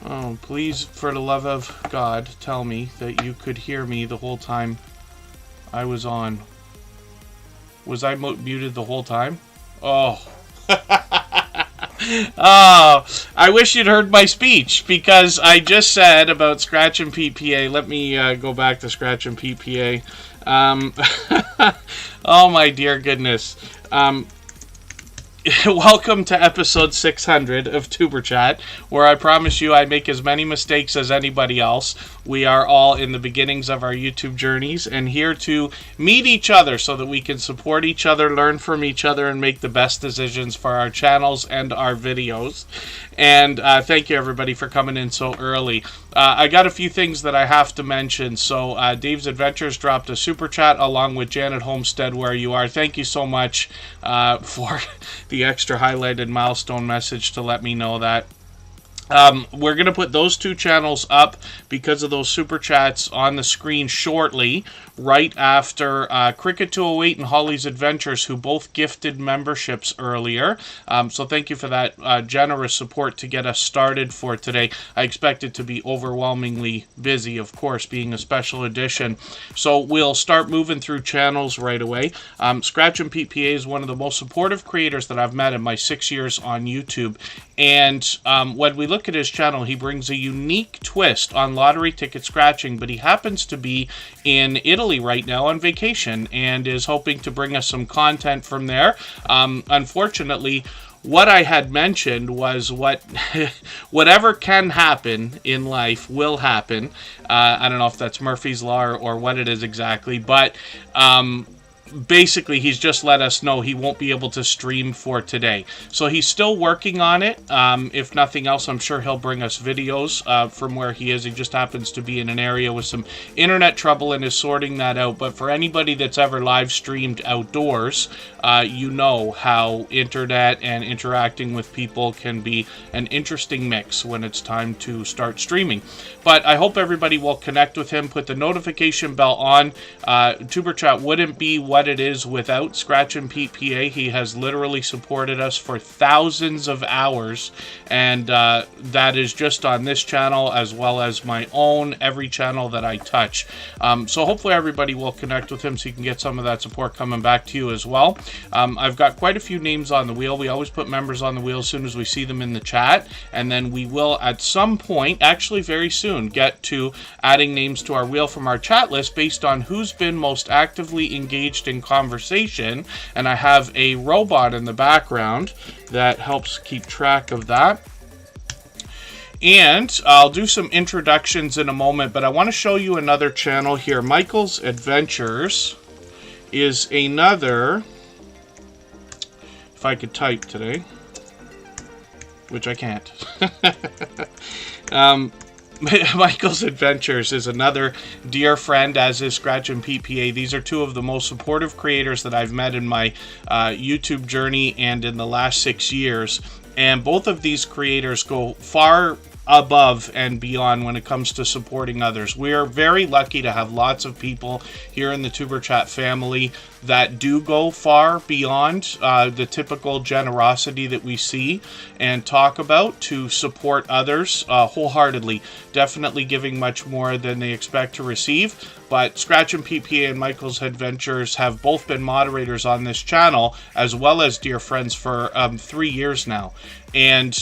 Oh, please, for the love of God, tell me that you could hear me the whole time I was on. Was I muted the whole time? Oh. Oh, I wish you'd heard my speech, because I just said about Scratch and PPA. Let me go back to Scratch and PPA. Oh, my dear goodness. Welcome to episode 600 of Tuber Chat, where I promise you I make as many mistakes as anybody else. We are all in the beginnings of our YouTube journeys and here to meet each other so that we can support each other, learn from each other, and make the best decisions for our channels and our videos. And thank you, everybody, for coming in so early. I got a few things that I have to mention. So Dave's Adventures dropped a super chat along with Janet Homestead, where you are. Thank you so much for the extra highlighted milestone message to let me know that. We're going to put those two channels up because of those super chats on the screen shortly, right after Qriket 208 and Holly's Adventures, who both gifted memberships earlier. So thank you for that generous support to get us started for today. I expect it to be overwhelmingly busy, of course, being a special edition. So we'll start moving through channels right away. Scratch and PPA is one of the most supportive creators that I've met in my 6 years on YouTube. And when we look at his channel, he brings a unique twist on lottery ticket scratching, but he happens to be in Italy right now on vacation and is hoping to bring us some content from there. Unfortunately, what I had mentioned was whatever can happen in life will happen. I don't know if that's Murphy's Law or what it is exactly, but basically, he's just let us know he won't be able to stream for today. So he's still working on it. If nothing else, I'm sure he'll bring us videos from where he is. He just happens to be in an area with some internet trouble and is sorting that out. But for anybody that's ever live streamed outdoors, you know how internet and interacting with people can be an interesting mix when it's time to start streaming. But I hope everybody will connect with him, put the notification bell on. Tuber Chat wouldn't be what it is without Scratch and PPA. He has literally supported us for thousands of hours, and that is just on this channel as well as my own, every channel that I touch. So hopefully everybody will connect with him so you can get some of that support coming back to you as well. I've got quite a few names on the wheel. We always put members on the wheel as soon as we see them in the chat, and then we will at some point, actually very soon, get to adding names to our wheel from our chat list based on who's been most actively engaged in conversation. And I have a robot in the background that helps keep track of that. And I'll do some introductions in a moment, but I want to show you another channel here. Michael's Adventures is another, if I could type today, which I can't. Michael's Adventures is another dear friend, as is Scratch and PPA. These are two of the most supportive creators that I've met in my YouTube journey and in the last 6 years. And both of these creators go far above and beyond when it comes to supporting others. We are very lucky to have lots of people here in the Tuber Chat family that do go far beyond the typical generosity that we see and talk about to support others wholeheartedly, definitely giving much more than they expect to receive. But Scratch and PPA and Michael's Adventures have both been moderators on this channel, as well as dear friends, for 3 years now. And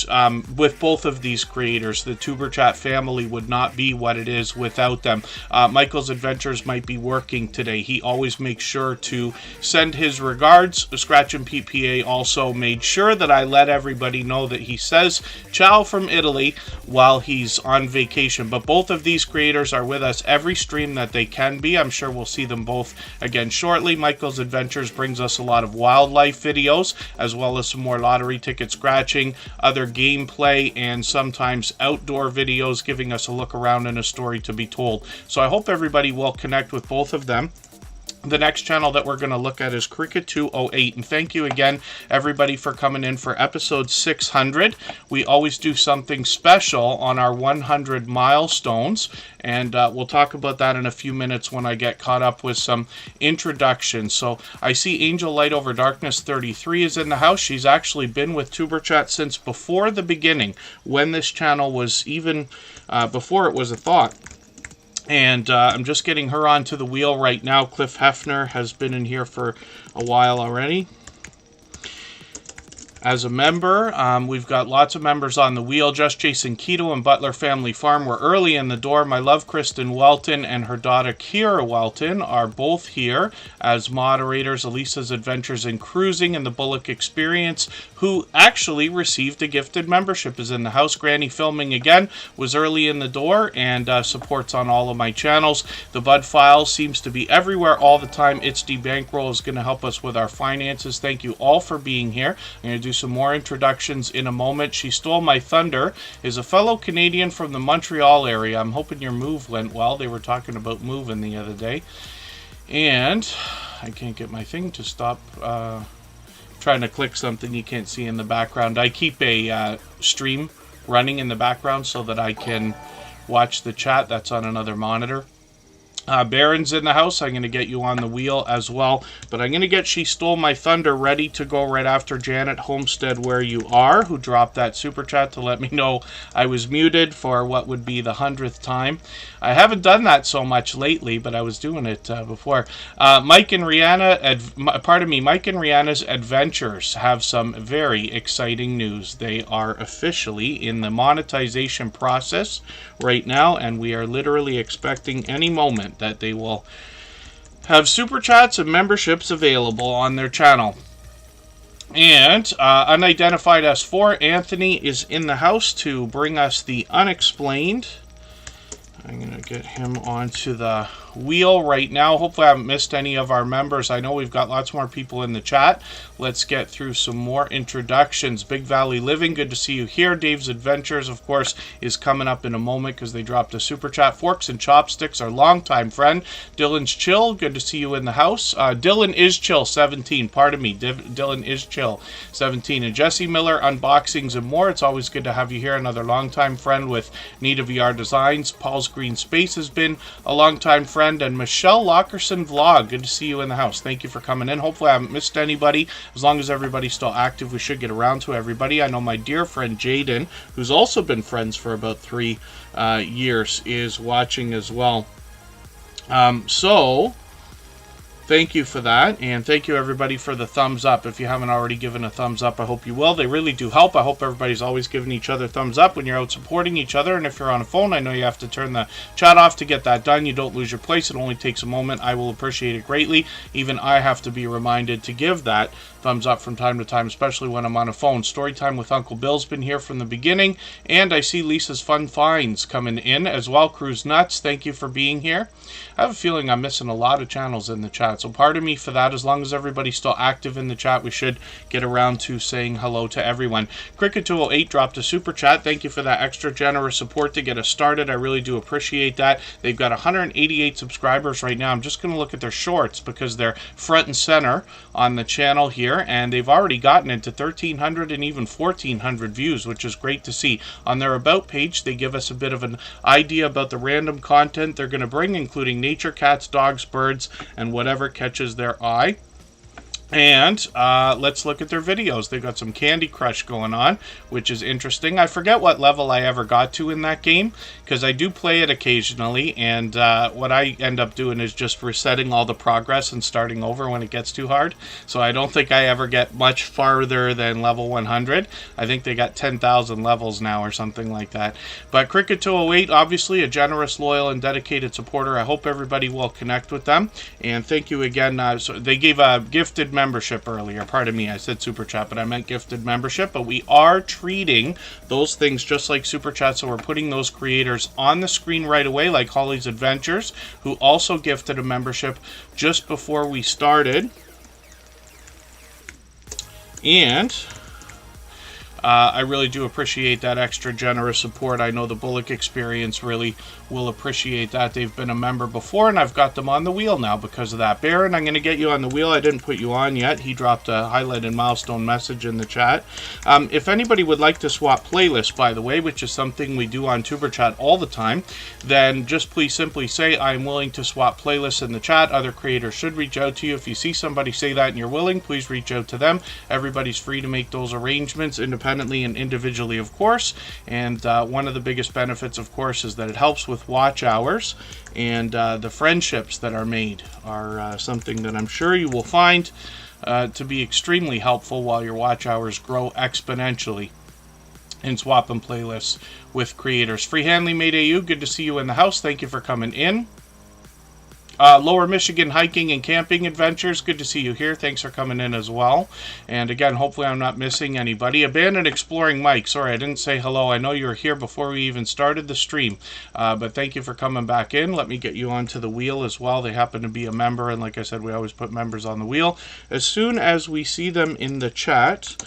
with both of these creators, the Tuber Chat family would not be what it is without them. Michael's Adventures might be working today. He always makes sure to send his regards. Scratch and PPA also made sure that I let everybody know that he says ciao from Italy while he's on vacation. But both of these creators are with us every stream that they can be. I'm sure we'll see them both again shortly. Michael's Adventures brings us a lot of wildlife videos, as well as some more lottery ticket scratching, other gameplay, and sometimes outdoor videos, giving us a look around and a story to be told. So I hope everybody will connect with both of them. The next channel that we're going to look at is Qriket 208, and thank you again, everybody, for coming in for episode 600. We always do something special on our 100 milestones, and we'll talk about that in a few minutes when I get caught up with some introductions. So I see Angel Light Over Darkness 33 is in the house. She's actually been with Tuberchat since before the beginning, when this channel was even before it was a thought. And I'm just getting her onto the wheel right now. Cliff Heffner has been in here for a while already. As a member, we've got lots of members on the wheel. Just Jason Keto and Butler Family Farm were early in the door. My love, Kristen Welton, and her daughter Kyra Welton are both here as moderators. Elisa's Adventures in Cruising and the Bullock Experience, who actually received a gifted membership, is in the house. Granny Filming again was early in the door and supports on all of my channels. The Bud File seems to be everywhere all the time. It's D Bankroll is going to help us with our finances. Thank you all for being here. I'm going to do some more introductions in a moment. She Stole My Thunder is a fellow Canadian from the Montreal area. I'm hoping your move went well. They were talking about moving the other day. And I can't get my thing to stop trying to click something you can't see in the background. I keep a stream running in the background so that I can watch the chat. That's on another monitor. Baron's in the house. I'm going to get you on the wheel as well. But I'm going to get She Stole My Thunder ready to go right after Janet Homestead, Where You Are, who dropped that super chat to let me know I was muted for what would be the 100th time. I haven't done that so much lately, but I was doing it before. Mike and Rihanna's Adventures have some very exciting news. They are officially in the monetization process right now, and we are literally expecting any moment that they will have super chats and memberships available on their channel. And Unidentified S4, Anthony, is in the house to bring us the unexplained. I'm going to get him onto the wheel right now. Hopefully I haven't missed any of our members. I know we've got lots more people in the chat. Let's get through some more introductions. Big Valley Living, good to see you here. Dave's Adventures, of course, is coming up in a moment because they dropped a super chat. Forks and Chopsticks, our longtime friend. Dylan's Chill, good to see you in the house. Dylan is Chill 17, pardon me. Dylan is Chill 17. And Jesse Miller, Unboxings and More. It's always good to have you here. Another longtime friend with Nita VR Designs. Paul's Green Space has been a longtime friend. And Michelle Lockerson Vlog, good to see you in the house. Thank you for coming in. Hopefully I haven't missed anybody. As long as everybody's still active, we should get around to everybody. I know my dear friend Jaden, who's also been friends for about 3 years, is watching as well. So thank you for that, and thank you everybody for the thumbs up. If you haven't already given a thumbs up, I hope you will. They really do help. I hope everybody's always giving each other thumbs up when you're out supporting each other. And if you're on a phone, I know you have to turn the chat off to get that done. You don't lose your place. It only takes a moment. I will appreciate it greatly. Even I have to be reminded to give that thumbs up from time to time, especially when I'm on a phone. Storytime with Uncle Bill's been here from the beginning, and I see Lisa's Fun Finds coming in as well. Cruise Nuts, thank you for being here. I have a feeling I'm missing a lot of channels in the chat, so pardon me for that. As long as everybody's still active in the chat, we should get around to saying hello to everyone. Qriket 208 dropped a super chat. Thank you for that extra generous support to get us started. I really do appreciate that. They've got 188 subscribers right now. I'm just going to look at their shorts because they're front and center on the channel here, and they've already gotten into 1,300 and even 1,400 views, which is great to see. On their About page, they give us a bit of an idea about the random content they're going to bring, including nature, cats, dogs, birds, and whatever catches their eye. And let's look at their videos. They've got some Candy Crush going on, which is interesting. I forget what level I ever got to in that game, because I do play it occasionally, and what I end up doing is just resetting all the progress and starting over when it gets too hard. So I don't think I ever get much farther than level 100. I think they got 10,000 levels now or something like that. But Qriket 208, obviously a generous, loyal, and dedicated supporter. I hope everybody will connect with them. And thank you again. So they gave a gifted membership earlier. Pardon me, I said super chat, but I meant gifted membership. But we are treating those things just like super chat, so we're putting those creators on the screen right away, like Holly's Adventures, who also gifted a membership just before we started. And I really do appreciate that extra generous support. I know the Bullock Experience really will appreciate that. They've been a member before, and I've got them on the wheel now because of that. Baron, I'm going to get you on the wheel. I didn't put you on yet. He dropped a highlighted milestone message in the chat. If anybody would like to swap playlists, by the way, which is something we do on TuberChat all the time, then just please simply say, I'm willing to swap playlists in the chat. Other creators should reach out to you. If you see somebody say that and you're willing, please reach out to them. Everybody's free to make those arrangements independently and individually, of course. And one of the biggest benefits, of course, is that it helps with watch hours, and the friendships that are made are something that I'm sure you will find to be extremely helpful while your watch hours grow exponentially in swapping playlists with creators. Freehandly Mayday You, good to see you in the house. Thank you for coming in. Lower Michigan Hiking and Camping Adventures, good to see you here. Thanks for coming in as well. And again, hopefully I'm not missing anybody. Abandoned Exploring Mike, sorry I didn't say hello. I know you were here before we even started the stream. But thank you for coming back in. Let me get you onto the wheel as well. They happen to be a member, and like I said, we always put members on the wheel as soon as we see them in the chat.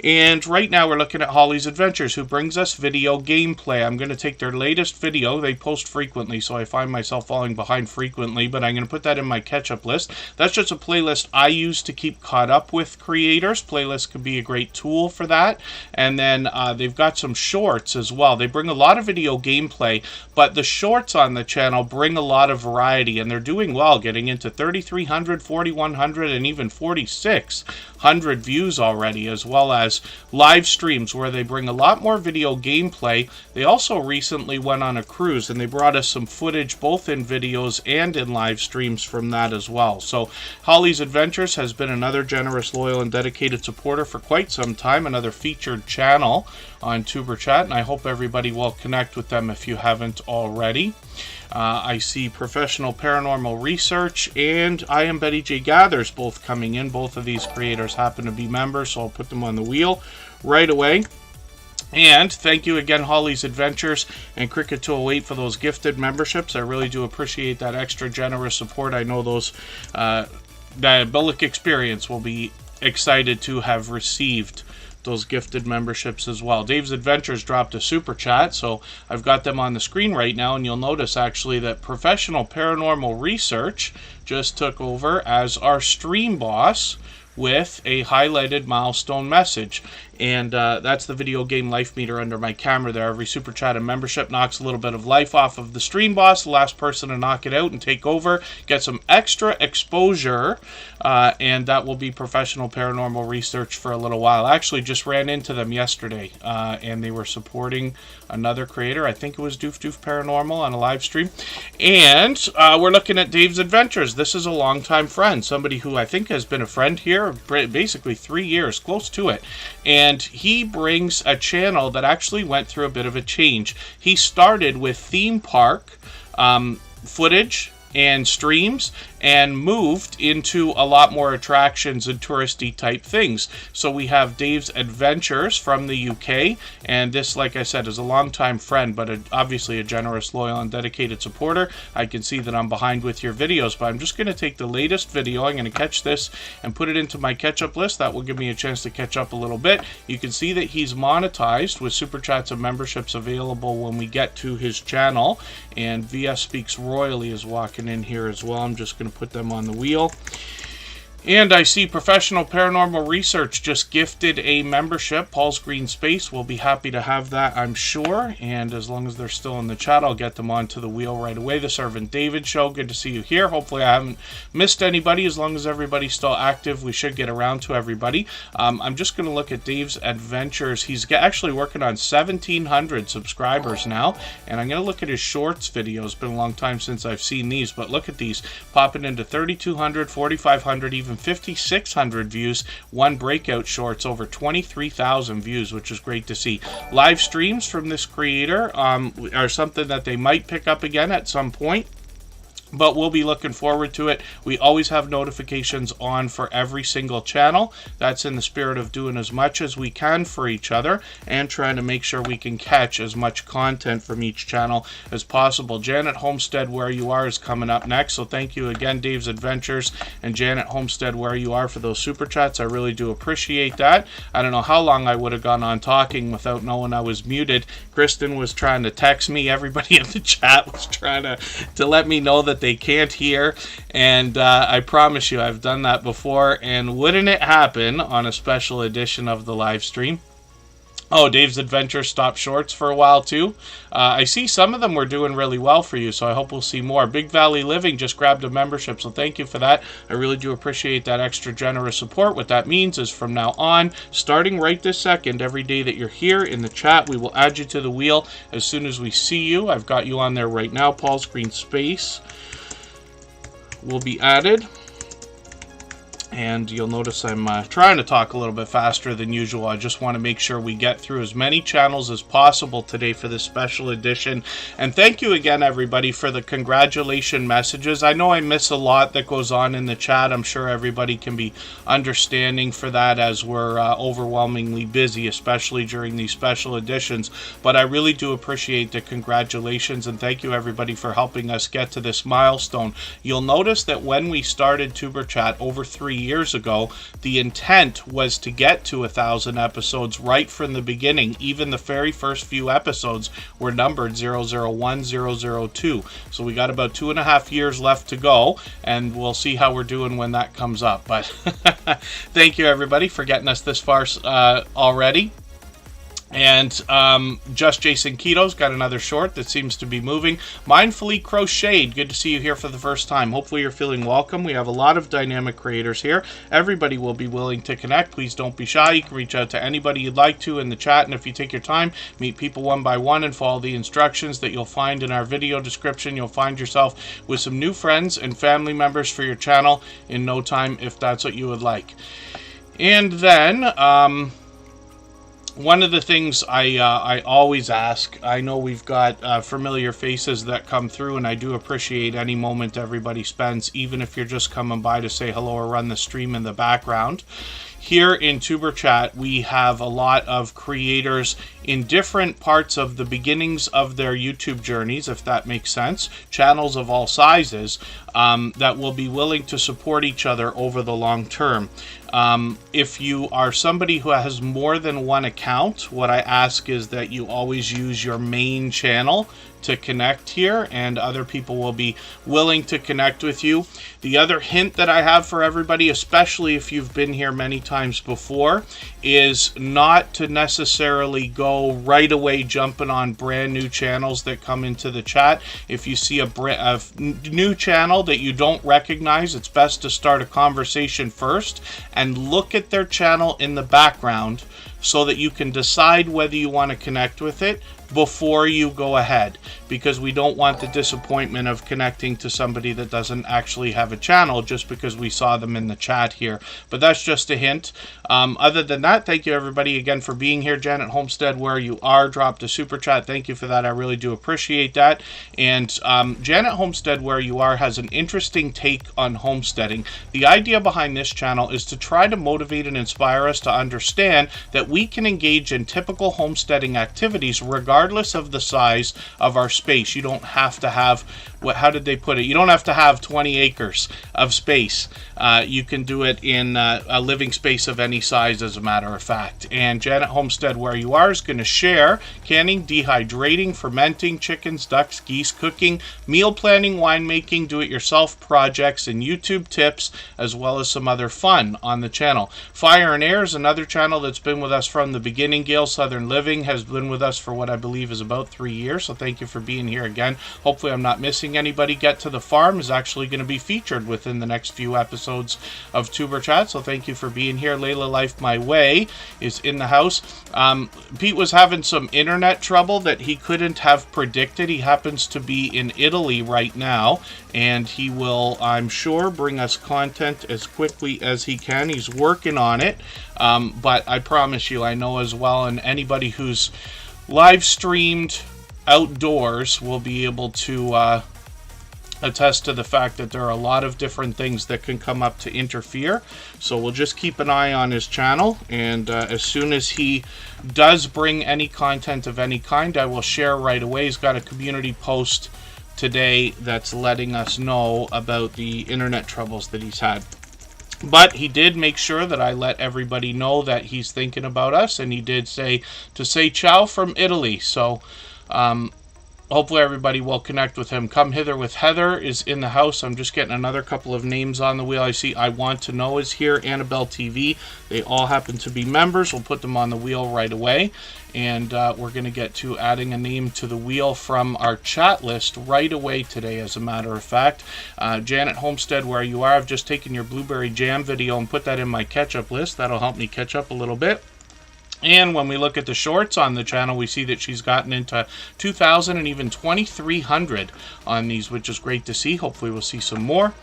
And right now we're looking at Holly's Adventures, who brings us video gameplay. I'm going to take their latest video. They post frequently, so I find myself falling behind frequently, but I'm going to put that in my catch-up list. That's just a playlist I use to keep caught up with creators. Playlists could be a great tool for that. And then they've got some shorts as well. They bring a lot of video gameplay, but the shorts on the channel bring a lot of variety, and they're doing well, getting into 3,300, 4,100, and even 4,600 views already, as well as live streams where they bring a lot more video gameplay. They also recently went on a cruise, and they brought us some footage both in videos and in live streams from that as well. So Holly's Adventures has been another generous, loyal, and dedicated supporter for quite some time, another featured channel on TuberChat, and I hope everybody will connect with them if you haven't already. I see Professional Paranormal Research and I Am Betty J Gathers both coming in. Both of these creators happen to be members, so I'll put them on the wheel right away. And thank you again, Holly's Adventures and Qriket 208 for those gifted memberships. I really do appreciate that extra generous support. I know those the Bullock Experience will be excited to have received those gifted memberships as well. Dave's Adventures dropped a super chat, so I've got them on the screen right now, and you'll notice actually that Professional Paranormal Research just took over as our stream boss with a highlighted milestone message. And that's the video game life meter under my camera there. Every super chat and membership knocks a little bit of life off of the stream boss. The last person to knock it out and take over gets some extra exposure, and that will be Professional Paranormal Research for a little while. I actually just ran into them yesterday, and they were supporting another creator. I think it was Doof Doof Paranormal on a live stream. And we're looking at Dave's Adventures. This is a longtime friend, somebody who I think has been a friend here basically 3 years, close to it. And he brings a channel that actually went through a bit of a change. He started with theme park footage and streams, and moved into a lot more attractions and touristy type things. So we have Dave's Adventures from the UK, and this, like I said, is a longtime friend, but obviously a generous, loyal, and dedicated supporter. I can see that I'm behind with your videos, but I'm just going to take the latest video. I'm going to catch this and put it into my catch-up list. That will give me a chance to catch up a little bit. You can see that he's monetized with super chats and memberships available when we get to his channel, and VS Speaks Royally is walking in here as well. I'm just going to put them on the wheel. And I see Professional Paranormal Research just gifted a membership. Paul's Green Space will be happy to have that, I'm sure. And as long as they're still in the chat, I'll get them onto the wheel right away. The Servant David Show, good to see you here. Hopefully I haven't missed anybody. As long as everybody's still active, we should get around to everybody. I'm just going to look at Dave's Adventures. He's actually working on 1,700 subscribers now. And I'm going to look at his shorts videos. It's been a long time since I've seen these, but look at these. Popping into 3,200, 4,500, even 5,600 views. One breakout shorts over 23,000 views, which is great to see. Live streams from this creator are something that they might pick up again at some point. but we'll be looking forward to it. We always have notifications on for every single channel. That's in the spirit of doing as much as we can for each other and trying to make sure we can catch as much content from each channel as possible. Janet Homestead, Where You Are, is coming up next. So thank you again, Dave's Adventures and Janet Homestead, Where You Are, for those super chats. I really do appreciate that. I don't know how long I would have gone on talking without knowing I was muted. Kristen was trying to text me. Everybody in the chat was trying to let me know that they can't hear, and I promise you I've done that before, and wouldn't it happen on a special edition of the live stream. Oh, Dave's Adventure stopped shorts for a while too. I see some of them were doing really well for you, so I hope we'll see more. Big Valley Living just grabbed a membership, so thank you for that. I really do appreciate that extra generous support. What that means is from now on, starting right this second, every day that you're here in the chat, we will add you to the wheel as soon as we see you. I've got you on there right now. Paul's Green Space will be added. And you'll notice I'm trying to talk a little bit faster than usual. I just want to make sure we get through as many channels as possible today for this special edition. And thank you again, everybody, for the congratulation messages. I know I miss a lot that goes on in the chat. I'm sure everybody can be understanding for that as we're overwhelmingly busy, especially during these special editions. But I really do appreciate the congratulations, and thank you, everybody, for helping us get to this milestone. You'll notice that when we started Tuber Chat over 3 years ago, the intent was to get to 1,000 episodes right from the beginning. Even the very first few episodes were numbered 001, 002. So we got about 2.5 years left to go, and we'll see how we're doing when that comes up. But thank you, everybody, for getting us this far already. And just Jason Keto's got another short that seems to be moving. Mindfully Crocheted, good to see you here for the first time. Hopefully you're feeling welcome. We have a lot of dynamic creators here. Everybody will be willing to connect. Please don't be shy. You can reach out to anybody you'd like to in the chat. And if you take your time, meet people one by one and follow the instructions that you'll find in our video description, you'll find yourself with some new friends and family members for your channel in no time, if that's what you would like. And then one of the things I always ask, I know we've got familiar faces that come through, and I do appreciate any moment everybody spends, even if you're just coming by to say hello or run the stream in the background. Here in Tuber Chat, we have a lot of creators in different parts of the beginnings of their YouTube journeys, if that makes sense, channels of all sizes, that will be willing to support each other over the long term. If you are somebody who has more than one account, what I ask is that you always use your main channel to connect here, and other people will be willing to connect with you. The other hint that I have for everybody, especially if you've been here many times before, is not to necessarily go right away jumping on brand new channels that come into the chat. If you see a new channel that you don't recognize, it's best to start a conversation first and look at their channel in the background so that you can decide whether you want to connect with it before you go ahead, because we don't want the disappointment of connecting to somebody that doesn't actually have a channel just because we saw them in the chat here. But that's just a hint. Other than that, thank you everybody again for being here. Janet Homestead, Where You Are, dropped a super chat. Thank you for that. I really do appreciate that. And Janet Homestead, Where You Are, has an interesting take on homesteading. The idea behind this channel is to try to motivate and inspire us to understand that we can engage in typical homesteading activities regardless of the size of our space. You don't have to have, how did they put it? You don't have to have 20 acres of space. You can do it in a living space of any size, as a matter of fact. And Janet Homestead, Where You Are, is going to share canning, dehydrating, fermenting, chickens, ducks, geese, cooking, meal planning, winemaking, do-it-yourself projects, and YouTube tips, as well as some other fun on the channel. Fire and Air is another channel that's been with us from the beginning. Gail Southern Living has been with us for what I believe is about 3 years, so thank you for being here again. Hopefully I'm not missing anybody. Get to the Farm is actually going to be featured within the next few episodes of Tuber Chat, so thank you for being here. Layla Life My Way is in the house. Pete was having some internet trouble that he couldn't have predicted. He happens to be in Italy right now, and he will, I'm sure, bring us content as quickly as he can. He's working on it, but I promise you, I know as well, and anybody who's live streamed outdoors will be able to attest to the fact that there are a lot of different things that can come up to interfere. So we'll just keep an eye on his channel, and as soon as he does bring any content of any kind, I will share right away. He's got a community post today that's letting us know about the internet troubles that he's had. But he did make sure that I let everybody know that he's thinking about us, and he did say to say ciao from Italy. So hopefully everybody will connect with him. Come Hither with Heather is in the house. I'm just getting another couple of names on the wheel. I see I Want to Know is here. Annabelle TV. They all happen to be members. We'll put them on the wheel right away. And we're going to get to adding a name to the wheel from our chat list right away today, as a matter of fact. Janet Homestead, where you are, I've just taken your blueberry jam video and put that in my catch-up list. That'll help me catch up a little bit. And when we look at the shorts on the channel, we see that she's gotten into 2,000 and even 2,300 on these, which is great to see. Hopefully we'll see some more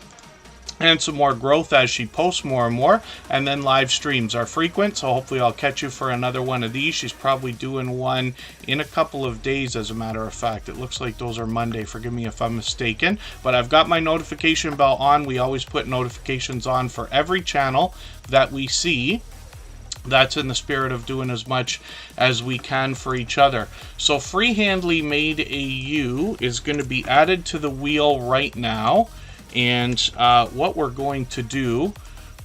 and some more growth as she posts more and more. And then live streams are frequent, so hopefully I'll catch you for another one of these. She's probably doing one in a couple of days, as a matter of fact. It looks like those are Monday. Forgive me if I'm mistaken. But I've got my notification bell on. We always put notifications on for every channel that we see. That's in the spirit of doing as much as we can for each other. So Freehandly Mayday You is going to be added to the wheel right now. And what we're going to do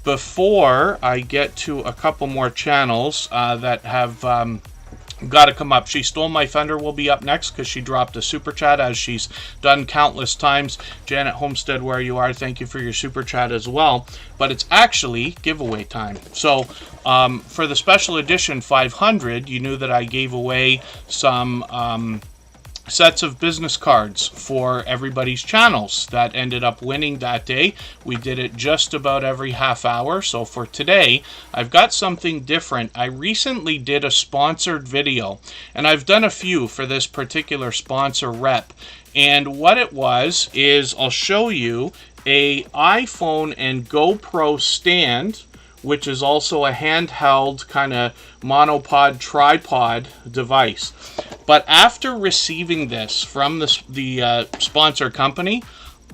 before I get to a couple more channels that have got to come up. She Stole My Thunder will be up next because she dropped a super chat, as she's done countless times. Janet Homestead, where you are, thank you for your super chat as well. But it's actually giveaway time. So for the special edition 500, you knew that I gave away some sets of business cards for everybody's channels that ended up winning that day. We did it just about every half hour. So for today, I've got something different. I recently did a sponsored video, and I've done a few for this particular sponsor rep. And what it was is, I'll show you a iPhone and GoPro stand, which is also a handheld kind of monopod tripod device. But after receiving this from the sponsor company,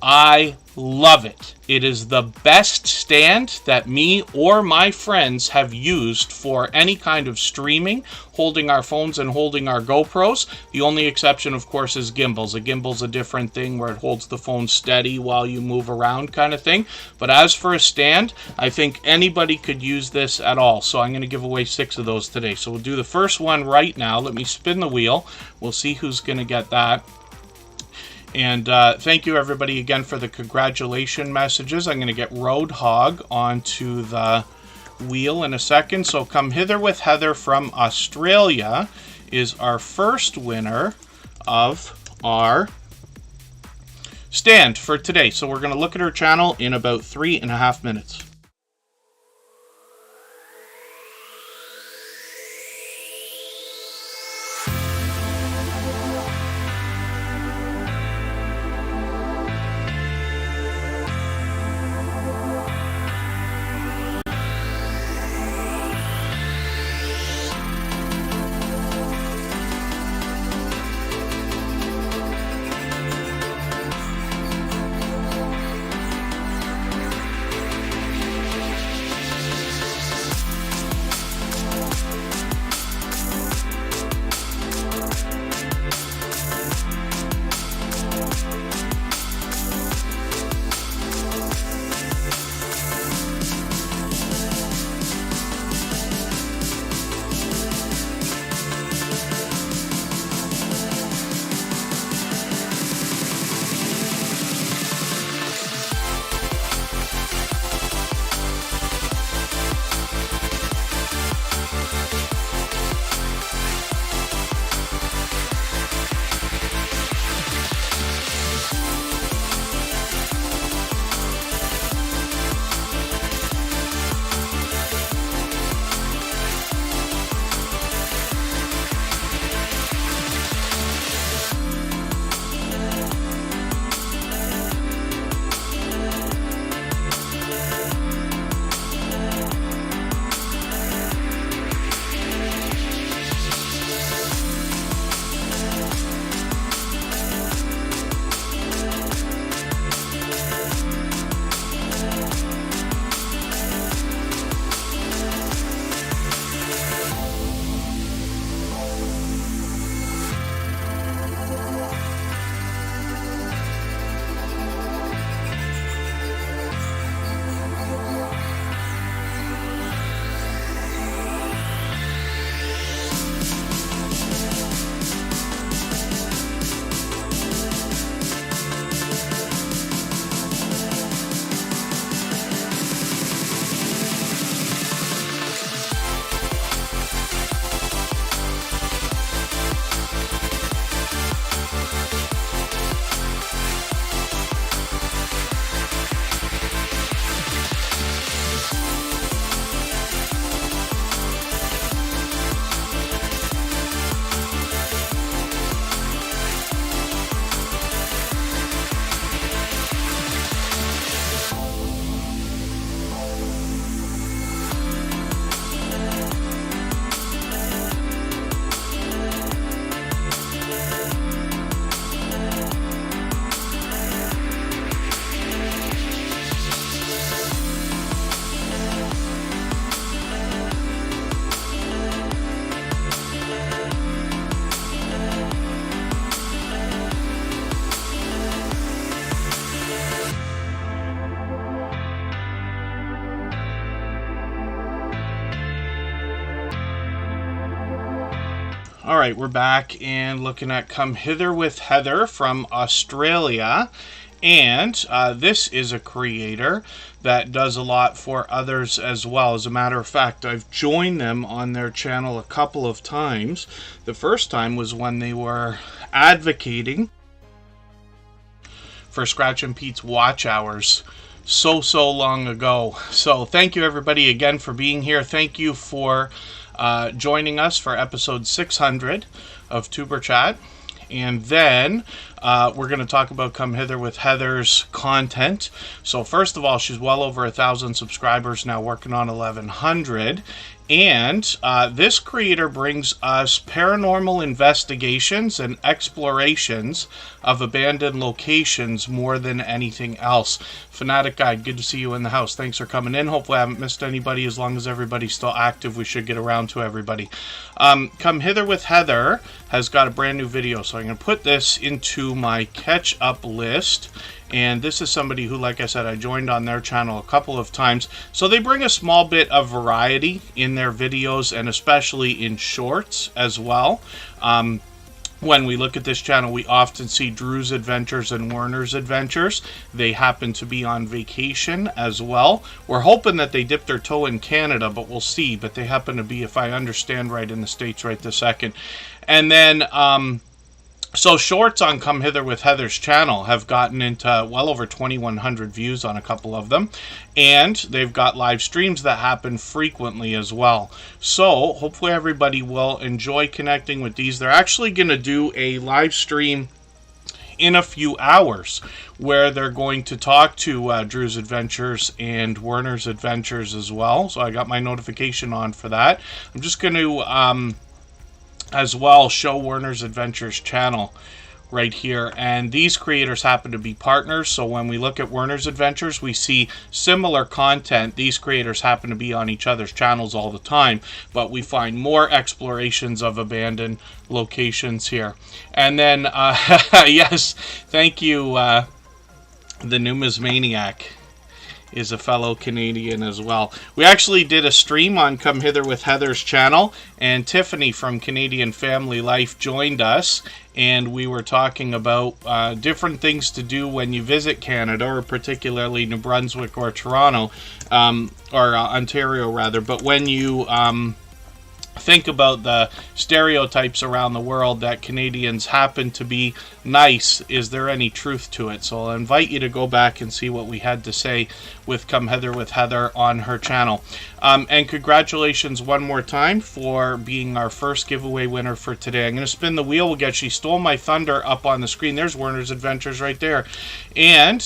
I love it. It is the best stand that me or my friends have used for any kind of streaming, holding our phones and holding our GoPros. The only exception, of course, is gimbals. A gimbal's a different thing where it holds the phone steady while you move around kind of thing. But as for a stand, I think anybody could use this at all. So I'm going to give away 6 of those today. So we'll do the first one right now. Let me spin the wheel. We'll see who's going to get that. And thank you, everybody, again for the congratulation messages. I'm going to get Roadhog onto the wheel in a second. So Come Hither with Heather from Australia is our first winner of our stand for today. So we're going to look at her channel in about 3.5 minutes. Alright, we're back and looking at Come Hither with Heather from Australia. And this is a creator that does a lot for others as well. As a matter of fact, I've joined them on their channel a couple of times. The first time was when they were advocating for Scratch and Pete's watch hours so long ago. So thank you everybody again for being here. Thank you for joining us for episode 600 of Tuber Chat. And then we're going to talk about Come Hither with Heather's content. So first of all, she's well over 1,000 subscribers now, working on 1,100. And this creator brings us paranormal investigations and explorations of abandoned locations more than anything else. Fanatic Guide, good to see you in the house. Thanks for coming in. Hopefully I haven't missed anybody. As long as everybody's still active, we should get around to everybody. Come Hither with Heather has got a brand new video, so I'm going to put this into my catch-up list. And this is somebody who, like I said, I joined on their channel a couple of times. So they bring a small bit of variety in their videos, and especially in shorts as well. When we look at this channel, we often see Drew's Adventures and Werner's Adventures. They happen to be on vacation as well. We're hoping that they dip their toe in Canada, but we'll see. But they happen to be, if I understand right, in the States right this second. And then so shorts on Come Hither with Heather's channel have gotten into well over 2,100 views on a couple of them. And they've got live streams that happen frequently as well. So hopefully everybody will enjoy connecting with these. They're actually going to do a live stream in a few hours where they're going to talk to Drew's Adventures and Werner's Adventures as well. So I got my notification on for that. I'm just going to as well show Werner's Adventures channel right here, and these creators happen to be partners. So when we look at Werner's Adventures, we see similar content. These creators happen to be on each other's channels all the time, but we find more explorations of abandoned locations here. And then yes, thank you, the Newman's Maniac is a fellow Canadian as well. We actually did a stream on Come Hither with Heather's channel, and Tiffany from Canadian Family Life joined us, and we were talking about different things to do when you visit Canada, or particularly New Brunswick or Toronto, or Ontario rather. But when you think about the stereotypes around the world that Canadians happen to be nice, is there any truth to it? So I'll invite you to go back and see what we had to say with Come Hither with Heather on her channel. And congratulations one more time for being our first giveaway winner for today. I'm going to spin the wheel. We'll get She Stole My Thunder up on the screen. There's Werner's Adventures right there. And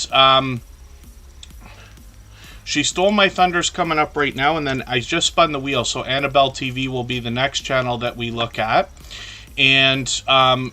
She Stole My Thunder's coming up right now, and then I just spun the wheel, so Annabelle TV will be the next channel that we look at. And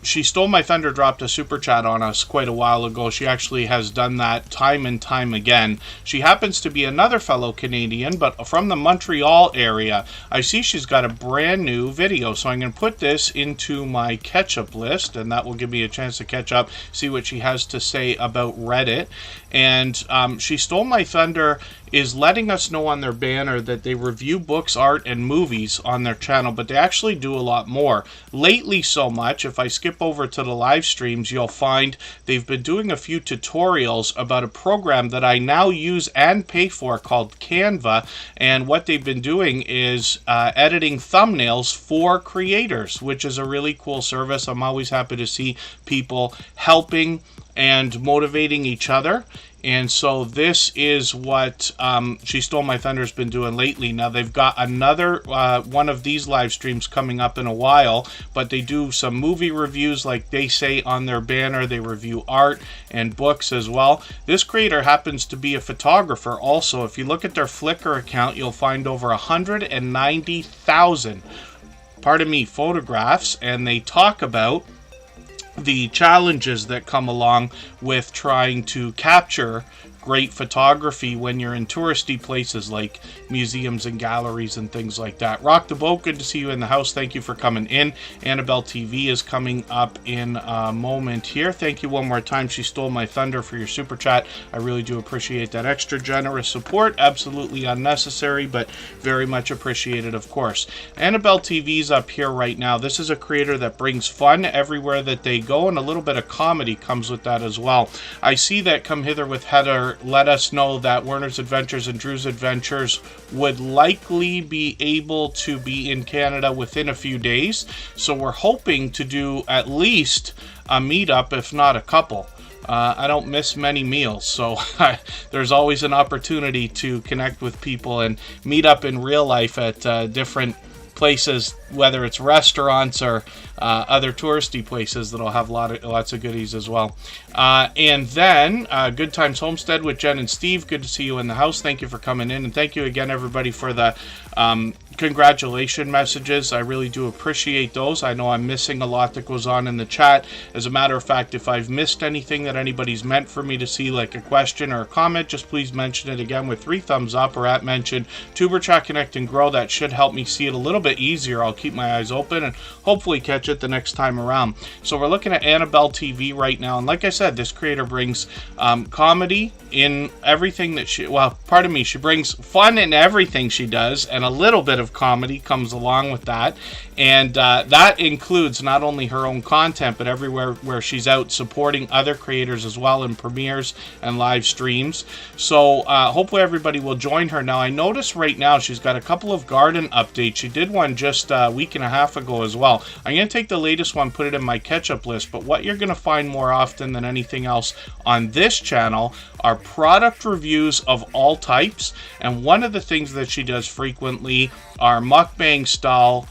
She Stole My Thunder dropped a super chat on us quite a while ago. She actually has done that time and time again. She happens to be another fellow Canadian, but from the Montreal area. I see she's got a brand new video, so I'm going to put this into my catch-up list, and that will give me a chance to catch up, see what she has to say about Reddit. And She Stole My Thunder is letting us know on their banner that they review books, art, and movies on their channel, but they actually do a lot more. Lately so much, if I skip over to the live streams, you'll find they've been doing a few tutorials about a program that I now use and pay for called Canva, and what they've been doing is editing thumbnails for creators, which is a really cool service. I'm always happy to see people helping and motivating each other. And so this is what She Stole My Thunder's been doing lately. Now they've got another one of these live streams coming up in a while, but they do some movie reviews like they say on their banner. They review art and books as well. This creator happens to be a photographer also. If you look at their Flickr account, you'll find over 190,000, pardon me, photographs, and they talk about the challenges that come along with trying to capture great photography when you're in touristy places like museums and galleries and things like that. Rock the Boat, good to see you in the house. Thank you for coming in. Annabelle TV is coming up in a moment here. Thank you one more time. She stole my thunder for your super chat. I really do appreciate that extra generous support. Absolutely unnecessary, but very much appreciated, of course. Annabelle TV's up here right now. This is a creator that brings fun everywhere that they go, and a little bit of comedy comes with that as well. I see that Come Hither with Heather let us know that Werner's Adventures and Drew's Adventures would likely be able to be in Canada within a few days. So we're hoping to do at least a meetup, if not a couple. I don't miss many meals, so there's always an opportunity to connect with people and meet up in real life at different places, whether it's restaurants or other touristy places that'll have lots of goodies as well. And then Good Times Homestead with Jen and Steve. Good to see you in the house. Thank you for coming in, and thank you again, everybody, for the congratulation messages. I really do appreciate those. I know I'm missing a lot that goes on in the chat. As a matter of fact, if I've missed anything that anybody's meant for me to see, like a question or a comment, just please mention it again with 3 thumbs up or at mention Tuber Chat Connect and Grow. That should help me see it a little bit easier. I'll keep my eyes open and hopefully catch it the next time around. So we're looking at Annabelle TV right now, and like I said, this creator brings comedy in everything that she, well, pardon me, she brings fun in everything she does, and a little bit of comedy comes along with that. And that includes not only her own content, but everywhere where she's out supporting other creators as well in premieres and live streams. So hopefully everybody will join her. Now, I notice right now she's got a couple of garden updates. She did one just a week and a half ago as well. I'm going to take the latest one, put it in my catch-up list, but what you're going to find more often than anything else on this channel are product reviews of all types. And one of the things that she does frequently are mukbang style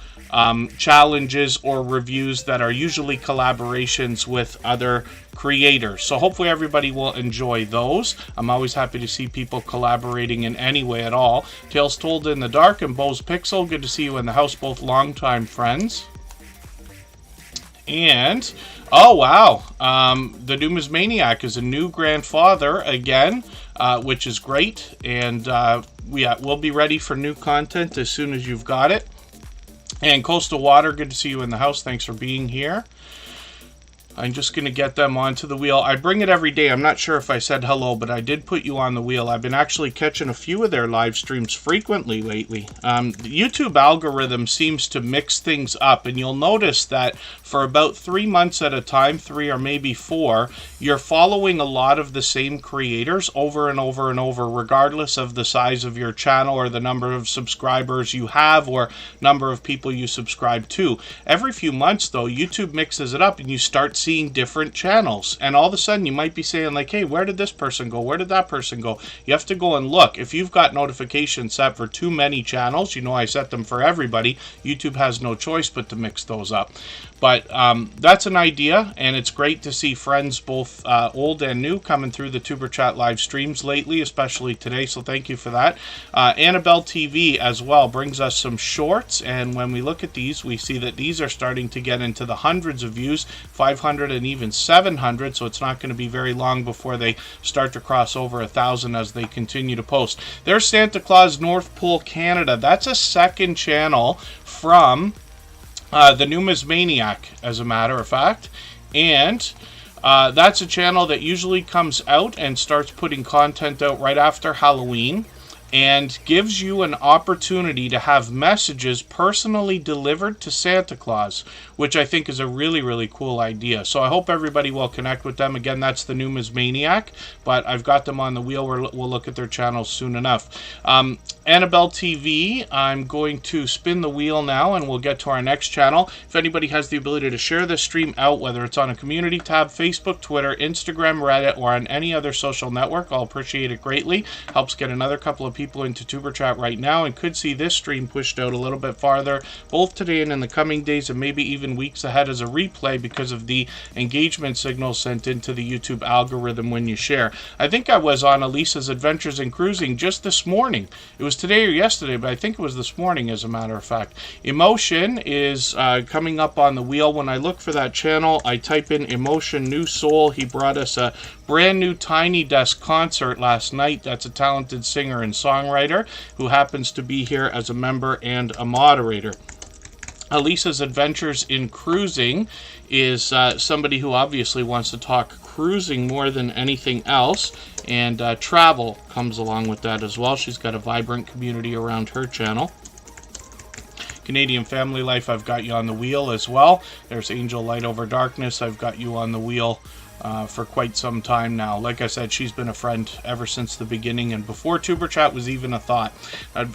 challenges or reviews that are usually collaborations with other creators. So hopefully everybody will enjoy those. I'm always happy to see people collaborating in any way at all. Tales Told in the Dark and Bo's Pixel, good to see you in the house, both longtime friends. And oh wow, the Newman's Maniac is a new grandfather again, which is great, and we'll be ready for new content as soon as you've got it. And Coastal Water, good to see you in the house. Thanks for being here. I'm just going to get them onto the wheel. I bring it every day. I'm not sure if I said hello, but I did put you on the wheel. I've been actually catching a few of their live streams frequently lately. The YouTube algorithm seems to mix things up, and you'll notice that for about 3 months at a time, 3 or maybe 4, you're following a lot of the same creators over and over and over, regardless of the size of your channel or the number of subscribers you have or number of people you subscribe to. Every few months, though, YouTube mixes it up, and you start seeing different channels, and all of a sudden you might be saying like, hey, where did this person go, where did that person go? You have to go and look. If you've got notifications set for too many channels, you know I set them for everybody, YouTube has no choice but to mix those up. But that's an idea, and it's great to see friends both old and new coming through the Tuber Chat live streams lately, especially today, so thank you for that. Annabelle TV as well brings us some shorts, and when we look at these, we see that these are starting to get into the hundreds of views, 500 and even 700, so it's not going to be very long before they start to cross over 1,000 as they continue to post. There's Santa Claus North Pole Canada. That's a second channel from the Newman's Maniac, as a matter of fact, and that's a channel that usually comes out and starts putting content out right after Halloween, and gives you an opportunity to have messages personally delivered to Santa Claus, which I think is a really, really cool idea. So I hope everybody will connect with them. Again, that's the Newman's Maniac, but I've got them on the wheel. We'll look at their channels soon enough. Annabelle TV, I'm going to spin the wheel now, and we'll get to our next channel. If anybody has the ability to share this stream out, whether it's on a community tab, Facebook, Twitter, Instagram, Reddit, or on any other social network, I'll appreciate it greatly. Helps get another couple of people into Tuber Chat right now, and could see this stream pushed out a little bit farther, both today and in the coming days, and maybe even and weeks ahead as a replay because of the engagement signal sent into the YouTube algorithm when you share. I think I was on Elisa's Adventures in Cruising just this morning. It was today or yesterday, but I think it was this morning, as a matter of fact. Emotion is coming up on the wheel. When I look for that channel, I type in Emotion New Soul. He brought us a brand new Tiny Desk concert last night. That's a talented singer and songwriter who happens to be here as a member and a moderator. Elisa's Adventures in Cruising is somebody who obviously wants to talk cruising more than anything else, and travel comes along with that as well. She's got a vibrant community around her channel. Canadian Family Life, I've got you on the wheel as well. There's Angel Light Over Darkness, I've got you on the wheel for quite some time now. Like I said, she's been a friend ever since the beginning and before Tuber Chat was even a thought.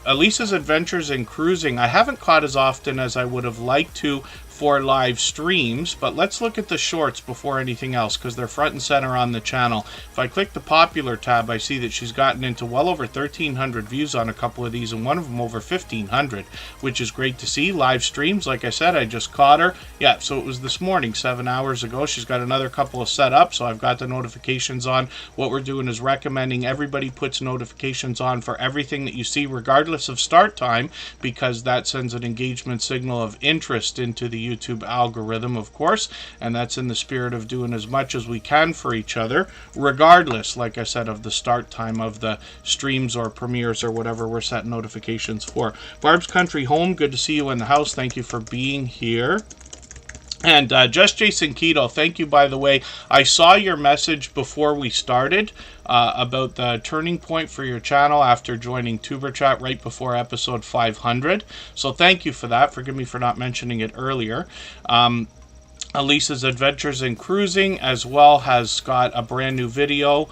Elisa's Adventures in Cruising, I haven't caught as often as I would have liked to for live streams, but let's look at the shorts before anything else because they're front and center on the channel. If I click the popular tab, I see that she's gotten into well over 1,300 views on a couple of these, and one of them over 1,500, which is great to see. Live streams, like I said, I just caught her. Yeah, so it was this morning, 7 hours ago. She's got another couple of set up, so I've got the notifications on. What we're doing is recommending everybody puts notifications on for everything that you see, regardless of start time, because that sends an engagement signal of interest into the YouTube algorithm, of course, and that's in the spirit of doing as much as we can for each other, regardless, like I said, of the start time of the streams or premieres or whatever we're setting notifications for. Barb's Country Home, good to see you in the house. Thank you for being here. And just Jason Keto, thank you, by the way. I saw your message before we started about the turning point for your channel after joining Tuber Chat right before episode 500. So thank you for that. Forgive me for not mentioning it earlier. Elisa's Adventures in Cruising as well has got a brand new video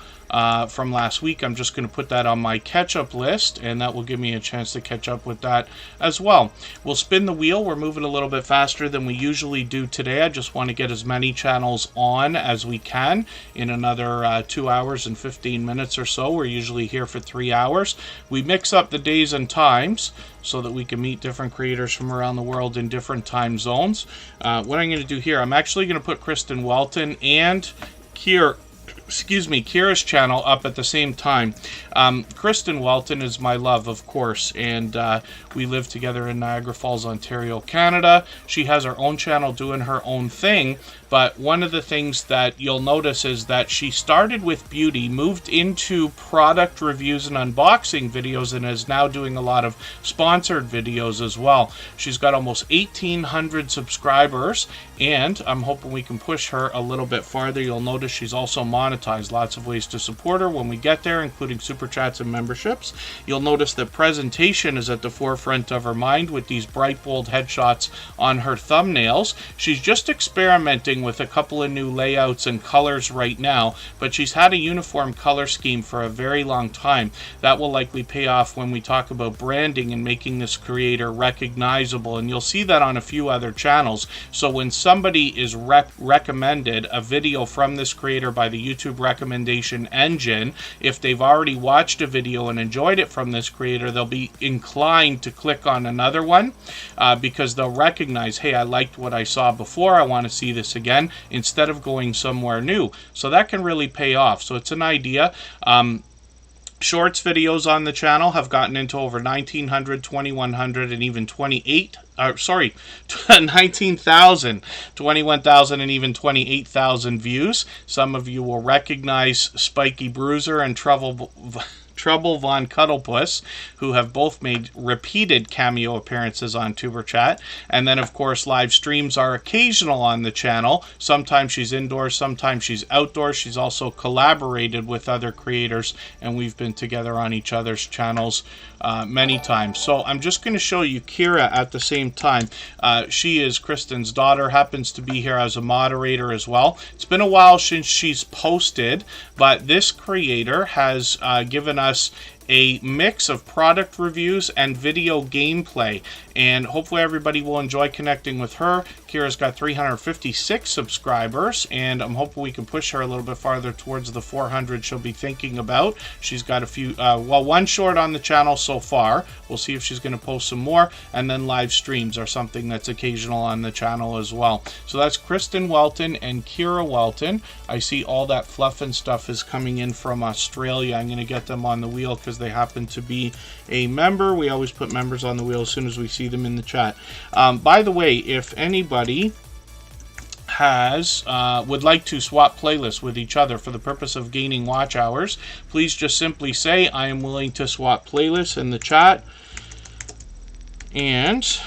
from last week. I'm just going to put that on my catch-up list, and that will give me a chance to catch up with that as well. We'll spin the wheel. We're moving a little bit faster than we usually do today. I just want to get as many channels on as we can in another 2 hours and 15 minutes or so. We're usually here for 3 hours. We mix up the days and times so that we can meet different creators from around the world in different time zones. What I'm going to do here, I'm actually going to put Kristen Welton and Kira's channel up at the same time. Kristen Welton is my love, of course, and we live together in Niagara Falls, Ontario, Canada. She has her own channel doing her own thing, but one of the things that you'll notice is that she started with beauty, moved into product reviews and unboxing videos, and is now doing a lot of sponsored videos as well. She's got almost 1,800 subscribers, and I'm hoping we can push her a little bit farther. You'll notice she's also monetized. Lots of ways to support her when we get there, including super chats and memberships. You'll notice that presentation is at the forefront of her mind with these bright, bold headshots on her thumbnails. She's just experimenting with a couple of new layouts and colors right now, but she's had a uniform color scheme for a very long time. That will likely pay off when we talk about branding and making this creator recognizable, and you'll see that on a few other channels. So when somebody is recommended a video from this creator by the YouTube recommendation engine, if they've already watched a video and enjoyed it from this creator, they'll be inclined to click on another one because they'll recognize, hey, I liked what I saw before, I want to see this again, instead of going somewhere new. So that can really pay off. So it's an idea. Shorts videos on the channel have gotten into over 1,900, 2,100, and even 19,000, 21,000, and even 28,000 views. Some of you will recognize Spiky Bruiser and Trouble Von Cuddlepuss, who have both made repeated cameo appearances on Tuber Chat. And then, of course, live streams are occasional on the channel. Sometimes she's indoors, sometimes she's outdoors. She's also collaborated with other creators, and we've been together on each other's channels many times. So I'm just going to show you Kira at the same time. She is Kristen's daughter, happens to be here as a moderator as well. It's been a while since she's posted, but this creator has given us a mix of product reviews and video gameplay. And hopefully everybody will enjoy connecting with her. Kyra's got 356 subscribers, and I'm hoping we can push her a little bit farther towards the 400 she'll be thinking about. She's got a few, one short on the channel so far. We'll see if she's going to post some more, and then live streams are something that's occasional on the channel as well. So that's Kristen Welton and Kyra Welton. I see all that fluff and stuff is coming in from Australia. I'm going to get them on the wheel because they happen to be a member. We always put members on the wheel as soon as we see them in the chat. By the way, if anybody has would like to swap playlists with each other for the purpose of gaining watch hours, please just simply say I am willing to swap playlists in the chat. And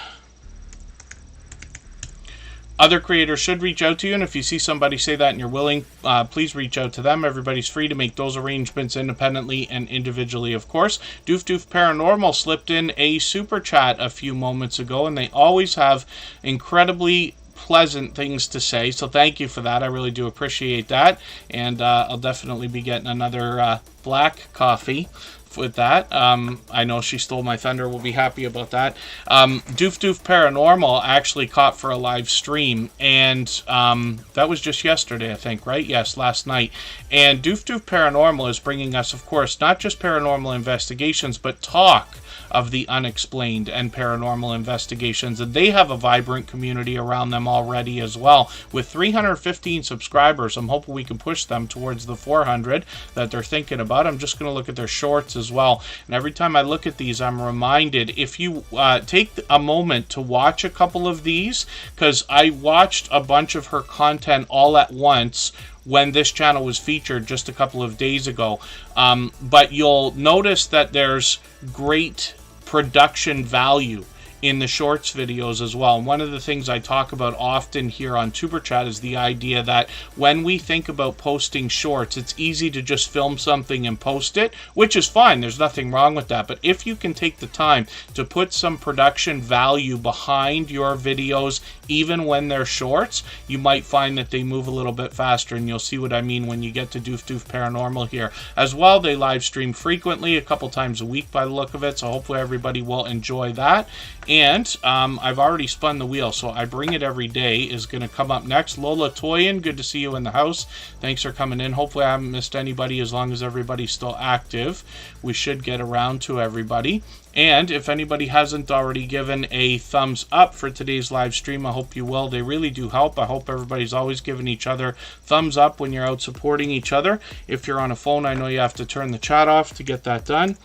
other creators should reach out to you, and if you see somebody say that and you're willing, please reach out to them. Everybody's free to make those arrangements independently and individually, of course. Doof Doof Paranormal slipped in a super chat a few moments ago, and they always have incredibly pleasant things to say, so thank you for that. I really do appreciate that, and I'll definitely be getting another black coffee with that. I know she stole my thunder. We'll be happy about that. Doof Doof Paranormal actually caught for a live stream, and that was just yesterday, I think, right? Yes, last night. And Doof Doof Paranormal is bringing us, of course, not just paranormal investigations, but talk of the unexplained and paranormal investigations, and they have a vibrant community around them already as well. With 315 subscribers, I'm hoping we can push them towards the 400 that they're thinking about. I'm just going to look at their shorts as well, and every time I look at these, I'm reminded, if you take a moment to watch a couple of these, because I watched a bunch of her content all at once when this channel was featured just a couple of days ago. But you'll notice that there's great production value in the shorts videos as well. And one of the things I talk about often here on Superchat is the idea that when we think about posting shorts, it's easy to just film something and post it, which is fine. There's nothing wrong with that. But if you can take the time to put some production value behind your videos, even when they're shorts, you might find that they move a little bit faster, and you'll see what I mean when you get to Doof Doof Paranormal here. As well, they live stream frequently, a couple times a week by the look of it, so hopefully everybody will enjoy that. And I've already spun the wheel, so I Bring It Every Day is going to come up next. Lola Toyin, good to see you in the house. Thanks for coming in. Hopefully I haven't missed anybody. As long as everybody's still active, we should get around to everybody. And if anybody hasn't already given a thumbs up for today's live stream, I hope you will. They really do help. I hope everybody's always giving each other thumbs up when you're out supporting each other. If you're on a phone, I know you have to turn the chat off to get that done.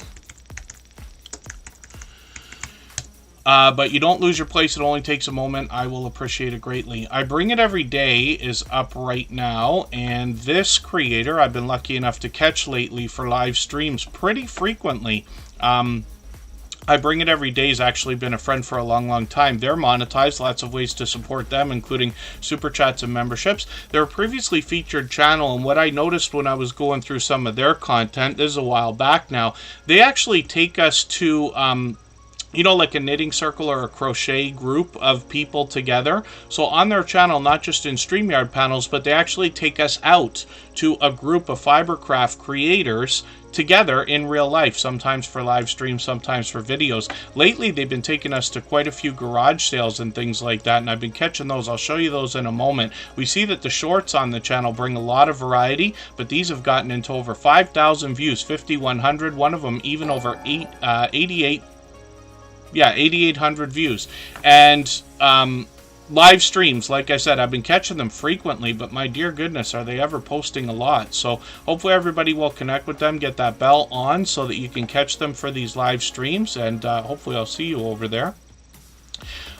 But you don't lose your place. It only takes a moment. I will appreciate it greatly. I Bring It Every Day is up right now, and this creator I've been lucky enough to catch lately for live streams pretty frequently. I Bring It Every Day has actually been a friend for a long time. They're monetized, lots of ways to support them, including super chats and memberships. They're a previously featured channel, and what I noticed when I was going through some of their content, this is a while back now, they actually take us to you know, like a knitting circle or a crochet group of people together. So on their channel, not just in StreamYard panels, but they actually take us out to a group of fibercraft creators together in real life, sometimes for live streams, sometimes for videos. Lately, they've been taking us to quite a few garage sales and things like that, and I've been catching those. I'll show you those in a moment. We see that the shorts on the channel bring a lot of variety, but these have gotten into over 5,000 views, 5,100, one of them even over 8,800 views. And live streams, like I said, I've been catching them frequently, but my dear goodness, are they ever posting a lot. So hopefully everybody will connect with them, get that bell on so that you can catch them for these live streams, and hopefully I'll see you over there.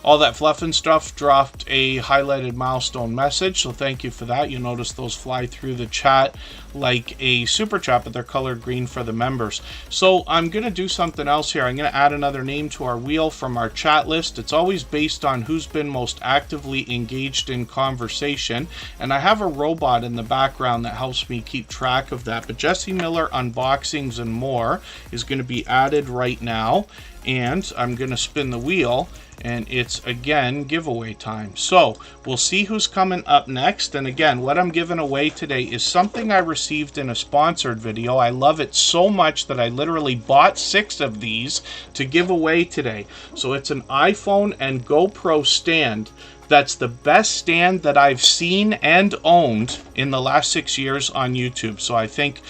All That Fluff and Stuff dropped a highlighted milestone message, so thank you for that. You'll notice those fly through the chat like a super chat, but they're colored green for the members. So I'm going to do something else here. I'm going to add another name to our wheel from our chat list. It's always based on who's been most actively engaged in conversation, and I have a robot in the background that helps me keep track of that. But Jesse Miller Unboxings and More is going to be added right now, and I'm going to spin the wheel. and it's again giveaway time. So we'll see who's coming up next. And again, what I'm giving away today is something I received in a sponsored video. I love it so much that I literally bought 6 of these to give away today. So it's an iPhone and GoPro stand. That's the best stand that I've seen and owned in the last 6 years on YouTube. So I think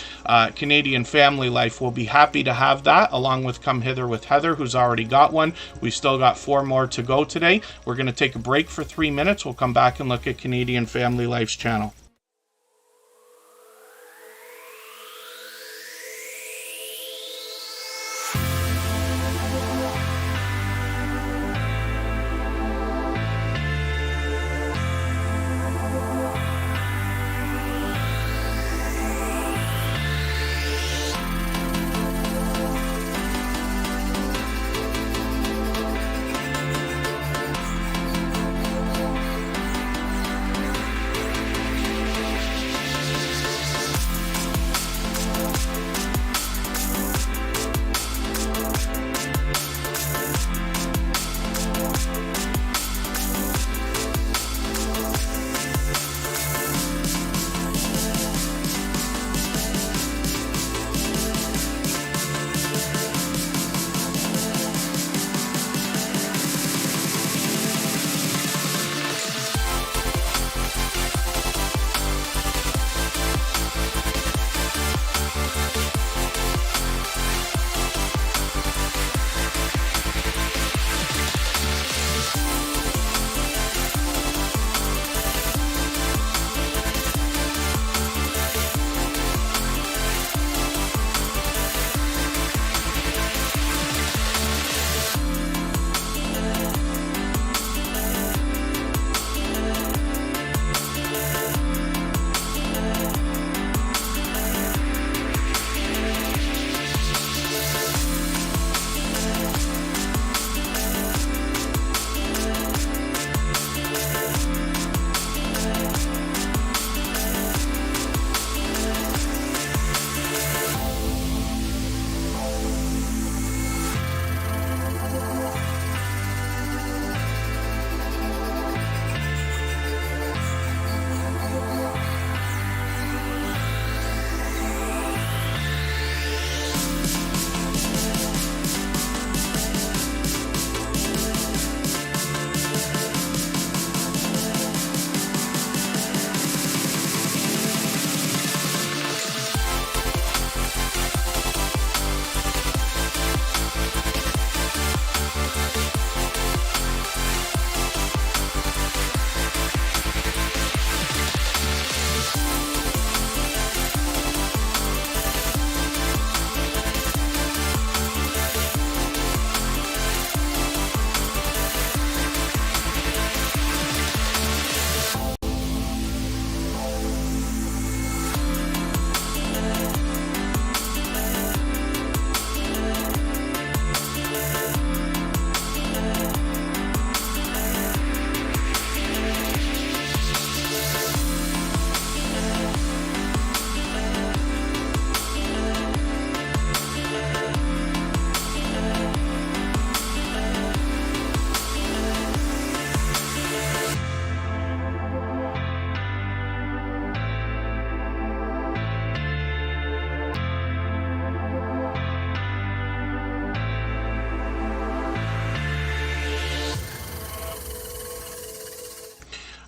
Canadian Family Life will be happy to have that, along with Come Hither with Heather, who's already got one. We've still got 4 more to go today. We're going to take a break for 3 minutes. We'll come back and look at Canadian Family Life's channel.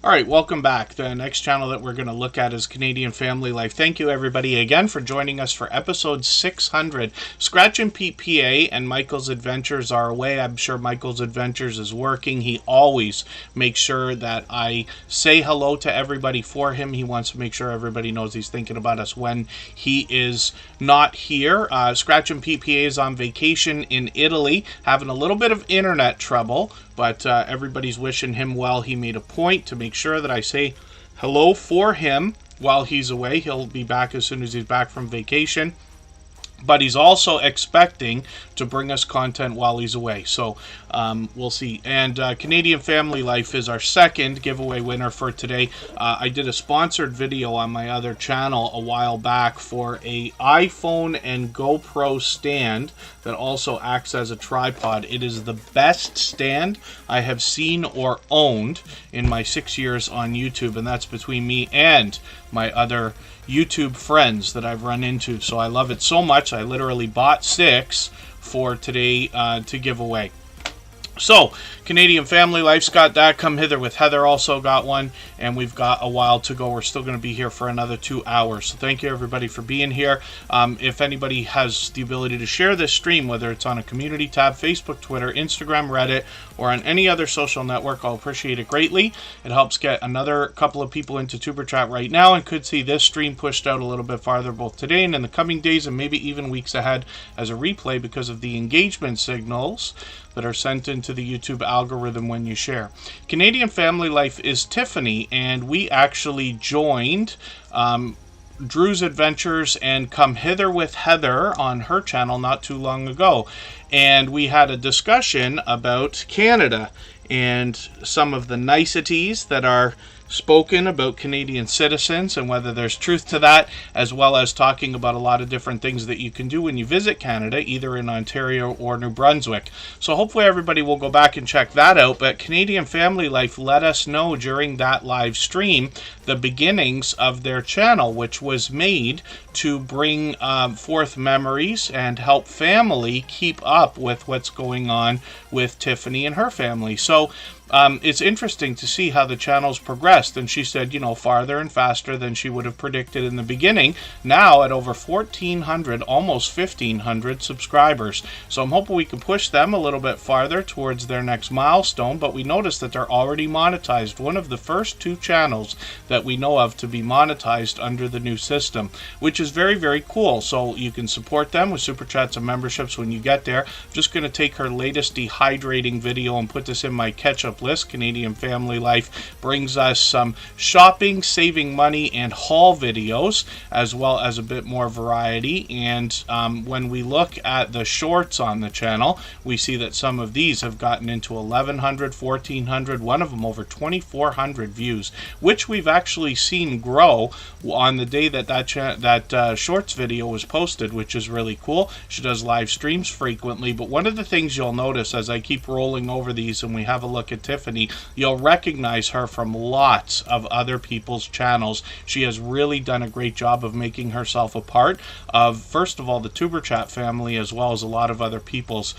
All right, welcome back. The next channel that we're going to look at is Canadian Family Life. Thank you, everybody, again for joining us for episode 600. Scratch and Pete PA and Michael's Adventures are away. I'm sure Michael's Adventures is working. He always makes sure that I say hello to everybody for him. He wants to make sure everybody knows he's thinking about us when he is not here. Scratch and Pete PA is on vacation in Italy, having a little bit of internet trouble, but everybody's wishing him well. He made a point to make sure that I say hello for him while he's away. He'll be back as soon as he's back from vacation. but he's also expecting to bring us content while he's away. So we'll see. And Canadian Family Life is our second giveaway winner for today. I did a sponsored video on my other channel a while back for a iPhone and GoPro stand that also acts as a tripod. It is the best stand I have seen or owned in my 6 years on YouTube, and that's between me and my other YouTube friends that I've run into. So I love it so much, I literally bought 6 for today to give away. So, Canadian Family Life's got that. Come Hither with Heather also got one, and we've got a while to go. We're still going to be here for another 2 hours. So thank you everybody for being here. If anybody has the ability to share this stream, whether it's on a community tab, Facebook, Twitter, Instagram, Reddit, or on any other social network, I'll appreciate it greatly. It helps get another couple of people into Tuber Chat right now, and could see this stream pushed out a little bit farther both today and in the coming days, and maybe even weeks ahead as a replay because of the engagement signals that are sent into the YouTube algorithm when you share. Canadian Family Life is Tiffany, and we actually joined Drew's Adventures and Come Hither with Heather on her channel not too long ago. And we had a discussion about Canada and some of the niceties that are spoken about Canadian citizens and whether there's truth to that, as well as talking about a lot of different things that you can do when you visit Canada, either in Ontario or New Brunswick. So hopefully everybody will go back and check that out. But Canadian Family Life let us know during that live stream the beginnings of their channel, which was made to bring forth memories and help family keep up with what's going on with Tiffany and her family. So it's interesting to see how the channel's progressed, and she said, you know, farther and faster than she would have predicted in the beginning, now at over 1,400, almost 1,500 subscribers. So I'm hoping we can push them a little bit farther towards their next milestone, but we noticed that they're already monetized, one of the first 2 channels that we know of to be monetized under the new system, which is very, very cool. So you can support them with super chats and memberships when you get there. I'm just going to take her latest dehydrating video and put this in my catch-up list. Canadian Family Life brings us some shopping, saving money, and haul videos, as well as a bit more variety. And when we look at the shorts on the channel, we see that some of these have gotten into 1,100, 1,400, one of them over 2,400 views, which we've actually seen grow on the day that that shorts video was posted, which is really cool. She does live streams frequently, but one of the things you'll notice as I keep rolling over these and we have a look at Tiffany, you'll recognize her from lots of other people's channels. She has really done a great job of making herself a part of, first of all, the Tuber Chat family, as well as a lot of other people's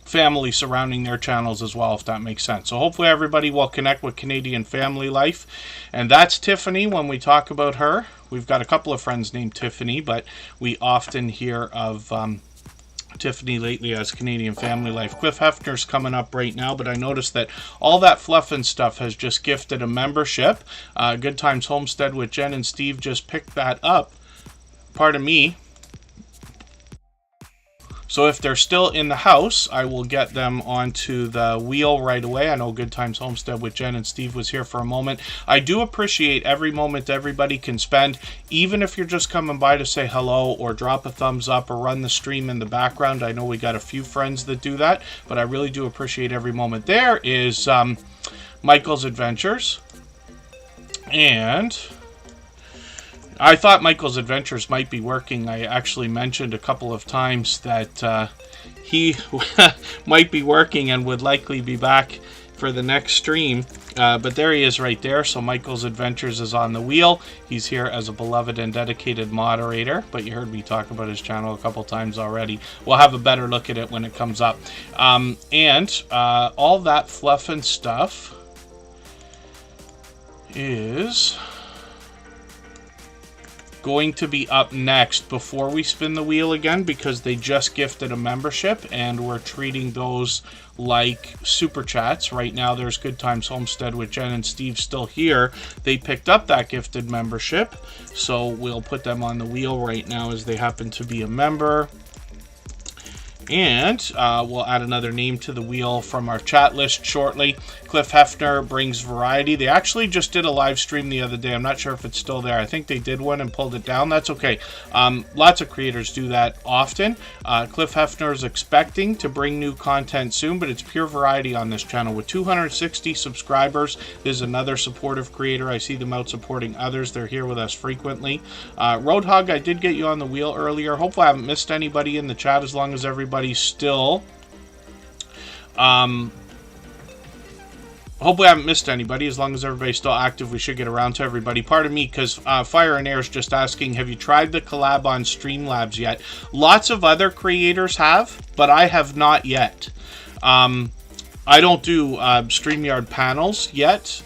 family surrounding their channels as well, if that makes sense. So hopefully everybody will connect with Canadian Family Life. And that's Tiffany when we talk about her. We've got a couple of friends named Tiffany, but we often hear of Tiffany lately as Canadian Family Life. Cliff Heffner's coming up right now, but I noticed that all that fluff and stuff has just gifted a membership. Good Times Homestead with Jen and Steve just picked that up. Pardon me. So if they're still in the house, I will get them onto the wheel right away. I know Good Times Homestead with Jen and Steve was here for a moment. I do appreciate every moment everybody can spend, even if you're just coming by to say hello or drop a thumbs up or run the stream in the background. I know we got a few friends that do that, but I really do appreciate every moment. There is Michael's Adventures. And I thought Michael's Adventures might be working. I actually mentioned a couple of times that he might be working and would likely be back for the next stream. But there he is right there. So Michael's Adventures is on the wheel. He's here as a beloved and dedicated moderator. But you heard me talk about his channel a couple times already. We'll have a better look at it when it comes up. And all that fluff and stuff is going to be up next before we spin the wheel again, because they just gifted a membership and we're treating those like super chats. Right now there's Good Times Homestead with Jen and Steve still here. They picked up that gifted membership, so we'll put them on the wheel right now as they happen to be a member. And we'll add another name to the wheel from our chat list shortly. Cliff Heffner brings variety. They actually just did a live stream the other day. I'm not sure if it's still there. I think they did one and pulled it down. That's okay. Lots of creators do that often. Cliff Heffner is expecting to bring new content soon, but it's pure variety on this channel. With 260 subscribers, there's another supportive creator. I see them out supporting others. They're here with us frequently. Roadhog, I did get you on the wheel earlier. Hopefully I haven't missed anybody in the chat, as long as everybody's still hopefully I haven't missed anybody. As long as everybody's still active, we should get around to everybody. Pardon me, because Fire and Air is just asking, have you tried the collab on Streamlabs yet? Lots of other creators have, but I have not yet. I don't do StreamYard panels yet.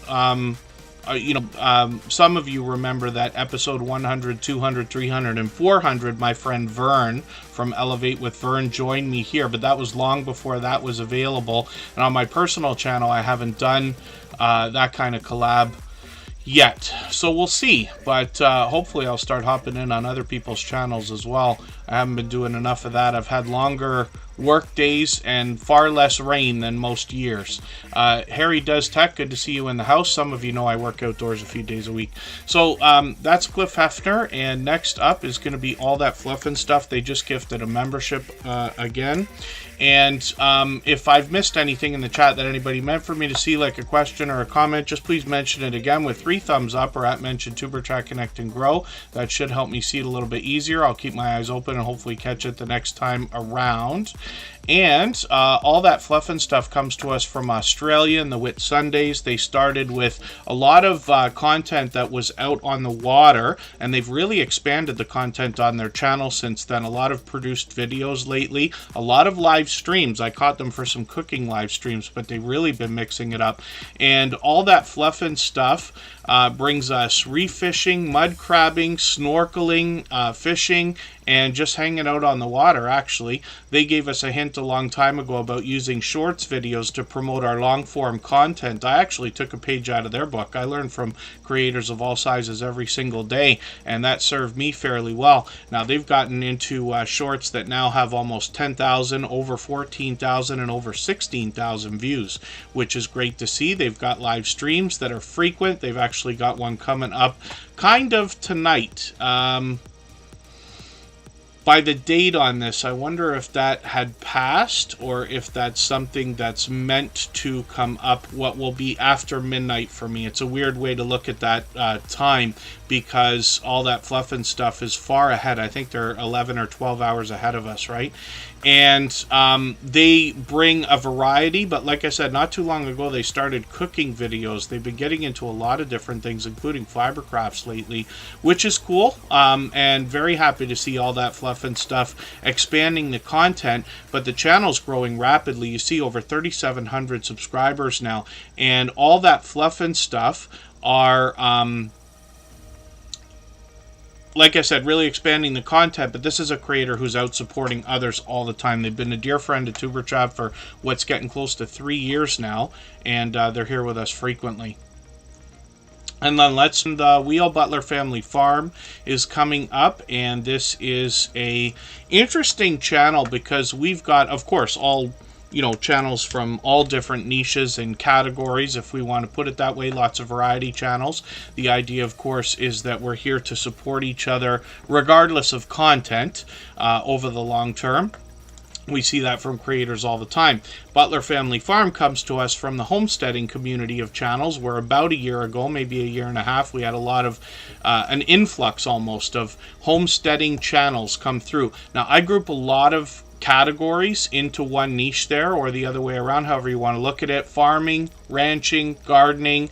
Some of you remember that episode 100, 200, 300, and 400, my friend Vern from Elevate with Vern joined me here, but that was long before that was available. And on my personal channel, I haven't done that kind of collab yet. So we'll see, but hopefully I'll start hopping in on other people's channels as well. I haven't been doing enough of that. I've had longer work days and far less rain than most years. Harry Does Tech, good to see you in the house. Some of you know I work outdoors a few days a week. So that's Cliff Heffner, and next up is going to be All That Fluff and Stuff. They just gifted a membership again. And if I've missed anything in the chat that anybody meant for me to see, like a question or a comment, just please mention it again with 3 thumbs up, or at mention Superchat Connect and Grow. That should help me see it a little bit easier. I'll keep my eyes open and hopefully catch it the next time around. And All That Fluff and Stuff comes to us from Australia in the Whit Sundays. They started with a lot of content that was out on the water, and they've really expanded the content on their channel since then. A lot of produced videos lately, a lot of live streams. I caught them for some cooking live streams, but they've really been mixing it up. And All That Fluff and Stuff brings us reef fishing, mud crabbing, snorkeling, fishing, and just hanging out on the water, actually. They gave us a hint a long time ago about using shorts videos to promote our long-form content. I actually took a page out of their book. I learned from creators of all sizes every single day, and that served me fairly well. Now, they've gotten into shorts that now have almost 10,000, over 14,000, and over 16,000 views, which is great to see. They've got live streams that are frequent. They've actually got one coming up kind of tonight. By the date on this, I wonder if that had passed or if that's something that's meant to come up what will be after midnight for me. It's a weird way to look at that time, because All That Fluff and Stuff is far ahead. I think they're 11 or 12 hours ahead of us, right? And they bring a variety, but like I said, not too long ago, they started cooking videos. They've been getting into a lot of different things, including fiber crafts lately, which is cool, and very happy to see All That Fluff and Stuff expanding the content, but the channel's growing rapidly. You see over 3,700 subscribers now, and All That Fluff and Stuff are... like I said, really expanding the content, but this is a creator who's out supporting others all the time. They've been a dear friend to TuberChat for what's getting close to 3 years now, and they're here with us frequently. And then the Wheel Butler Family Farm is coming up, and this is a interesting channel because we've got, of course, all channels from all different niches and categories, if we want to put it that way, lots of variety channels. The idea, of course, is that we're here to support each other regardless of content over the long term. We see that from creators all the time. Butler Family Farm comes to us from the homesteading community of channels, where about a year ago, maybe a year and a half, we had a lot of, an influx almost of homesteading channels come through. Now, I group a lot of categories into one niche there, or the other way around, however you want to look at it. Farming, ranching, gardening,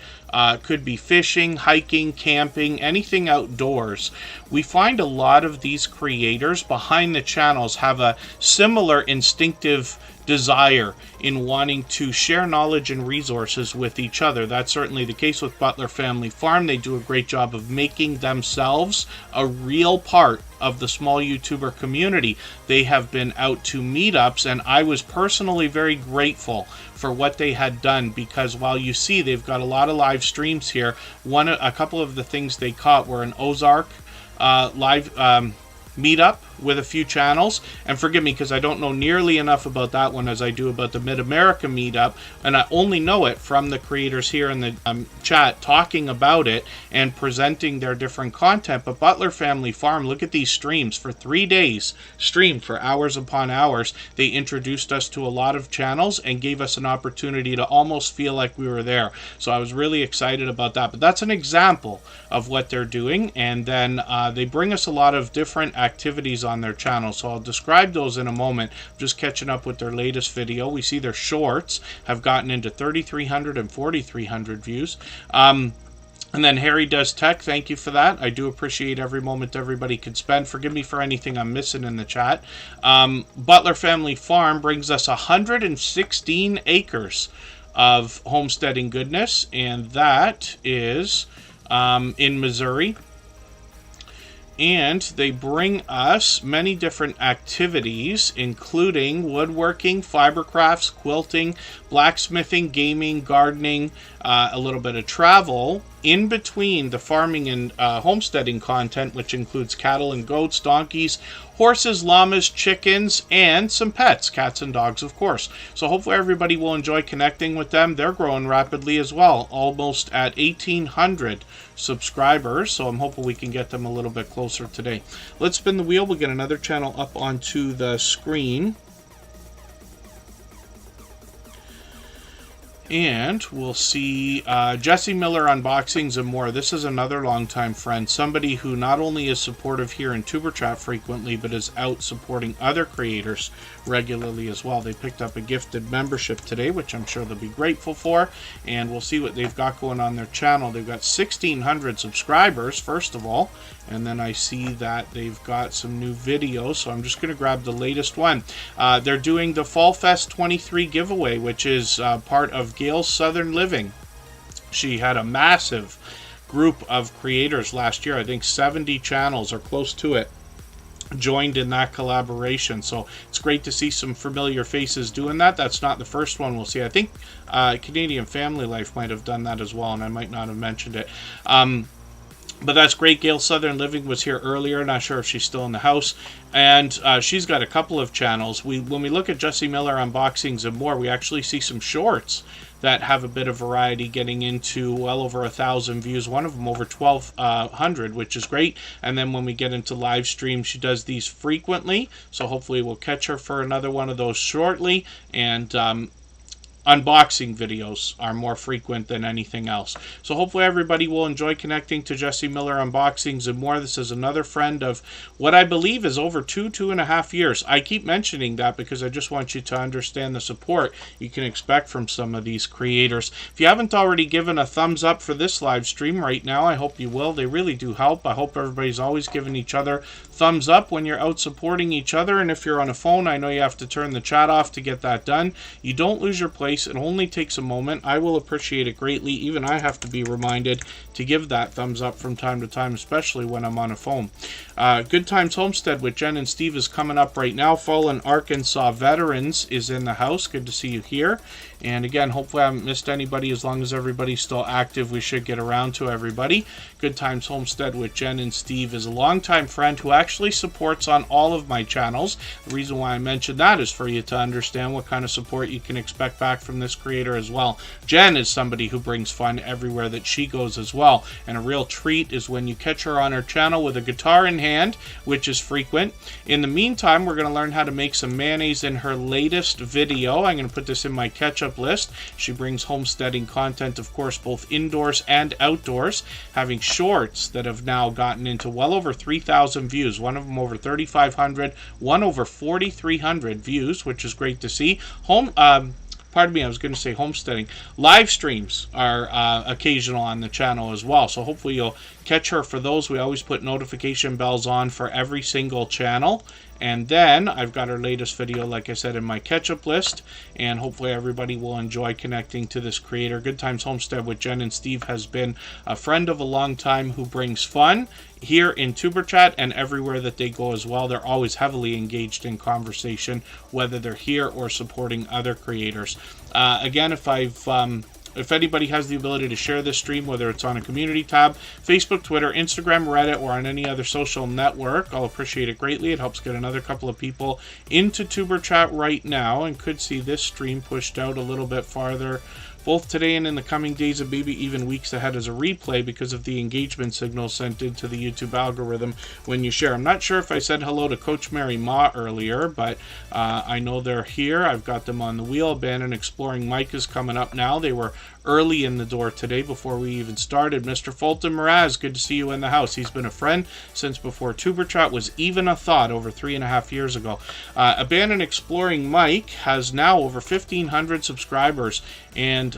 could be fishing, hiking, camping, anything outdoors. We find a lot of these creators behind the channels have a similar instinctive desire in wanting to share knowledge and resources with each other. That's certainly the case with Butler Family Farm. They do a great job of making themselves a real part of the small YouTuber community. They have been out to meetups, and I was personally very grateful for what they had done, because while you see they've got a lot of live streams here, a couple of the things they caught were an Ozark live meetup with a few channels, and forgive me because I don't know nearly enough about that one as I do about the Mid-America meetup, and I only know it from the creators here in the chat talking about it and presenting their different content. But Butler Family Farm, look at these streams for 3 days, streamed for hours upon hours. They introduced us to a lot of channels and gave us an opportunity to almost feel like we were there. So I was really excited about that. But that's an example of what they're doing, and then they bring us a lot of different activities on their channel, so I'll describe those in a moment. I'm just catching up with their latest video. We see their shorts have gotten into 3,300 and 4,300 views. And then Harry Does Tech, thank you for that. I do appreciate every moment everybody could spend. Forgive me for anything I'm missing in the chat. Butler Family Farm brings us 116 acres of homesteading goodness, and that is in Missouri. And they bring us many different activities, including woodworking, fiber crafts, quilting, blacksmithing, gaming, gardening, a little bit of travel, in between the farming and homesteading content, which includes cattle and goats, donkeys, horses, llamas, chickens, and some pets, cats and dogs, of course. So hopefully everybody will enjoy connecting with them. They're growing rapidly as well, almost at 1,800 subscribers, so I'm hoping we can get them a little bit closer today. Let's spin the wheel. We'll get another channel up onto the screen. And we'll see Jesse Miller unboxings and more. This is another longtime friend, somebody who not only is supportive here in Tuber Chat frequently, but is out supporting other creators regularly as well. They picked up a gifted membership today, which I'm sure they'll be grateful for, and we'll see what they've got going on their channel. They've got 1,600 subscribers, first of all, and then I see that they've got some new videos, so I'm just going to grab the latest one. They're doing the Fall Fest 23 giveaway, which is part of Gail's Southern Living. She had a massive group of creators last year. I think 70 channels or close to it joined in that collaboration, so it's great to see some familiar faces doing that. That's not the first one we'll see. I think Canadian Family Life might have done that as well, and I might not have mentioned it. But that's great. Gail Southern Living was here earlier. Not sure if she's still in the house. And she's got a couple of channels. When we look at Jesse Miller unboxings and more, we actually see some shorts that have a bit of variety, getting into well over 1,000 views. One of them over 1,200, which is great. And then when we get into live stream, she does these frequently. So hopefully we'll catch her for another one of those shortly. And unboxing videos are more frequent than anything else. So hopefully everybody will enjoy connecting to Jesse Miller unboxings and more. This is another friend of what I believe is over 2.5 years. I keep mentioning that because I just want you to understand the support you can expect from some of these creators. If you haven't already given a thumbs up for this live stream right now, I hope you will. They really do help. I hope everybody's always giving each other thumbs up when you're out supporting each other. And if you're on a phone, I know you have to turn the chat off to get that done. You don't lose your place. It only takes a moment. I will appreciate it greatly. Even I have to be reminded to give that thumbs up from time to time, especially when I'm on a phone. Good Times Homestead with Jen and Steve is coming up right now. Fallen Arkansas Veterans is in the house. Good to see you here. And again, hopefully I haven't missed anybody. As long as everybody's still active, we should get around to everybody. Good Times Homestead with Jen and Steve is a longtime friend who actually supports on all of my channels. The reason why I mentioned that is for you to understand what kind of support you can expect back from this creator as well. Jen is somebody who brings fun everywhere that she goes as well. And a real treat is when you catch her on her channel with a guitar in hand, which is frequent. In the meantime, we're going to learn how to make some mayonnaise in her latest video. I'm going to put this in my catch-up list. She brings homesteading content, of course, both indoors and outdoors, having shorts that have now gotten into well over 3,000 views. One of them over 3,500, one over 4,300 views, which is great to see. Pardon me, I was going to say homesteading. Live streams are occasional on the channel as well, so hopefully you'll catch her for those. We always put notification bells on for every single channel. And then I've got her latest video, like I said, in my catch-up list, and hopefully everybody will enjoy connecting to this creator. Good Times Homestead with Jen and Steve has been a friend of a long time who brings fun here in Tuber Chat and everywhere that they go as well. They're always heavily engaged in conversation, whether they're here or supporting other creators. Again, if I've if anybody has the ability to share this stream, whether it's on a community tab, Facebook, Twitter, Instagram, Reddit, or on any other social network, I'll appreciate it greatly. It helps get another couple of people into Tuber Chat right now, and could see this stream pushed out a little bit farther, both today and in the coming days and maybe even weeks ahead as a replay because of the engagement signal sent into the YouTube algorithm when you share. I'm not sure if I said hello to Coach Mary Ma earlier, but I know they're here. I've got them on the wheel. Abandoned Exploring Mike is coming up now. They were early in the door today before we even started. Mr. Fulton Mraz, good to see you in the house. He's been a friend since before Tuber Chat was even a thought over 3.5 years ago. Abandoned Exploring Mike has now over 1,500 subscribers, and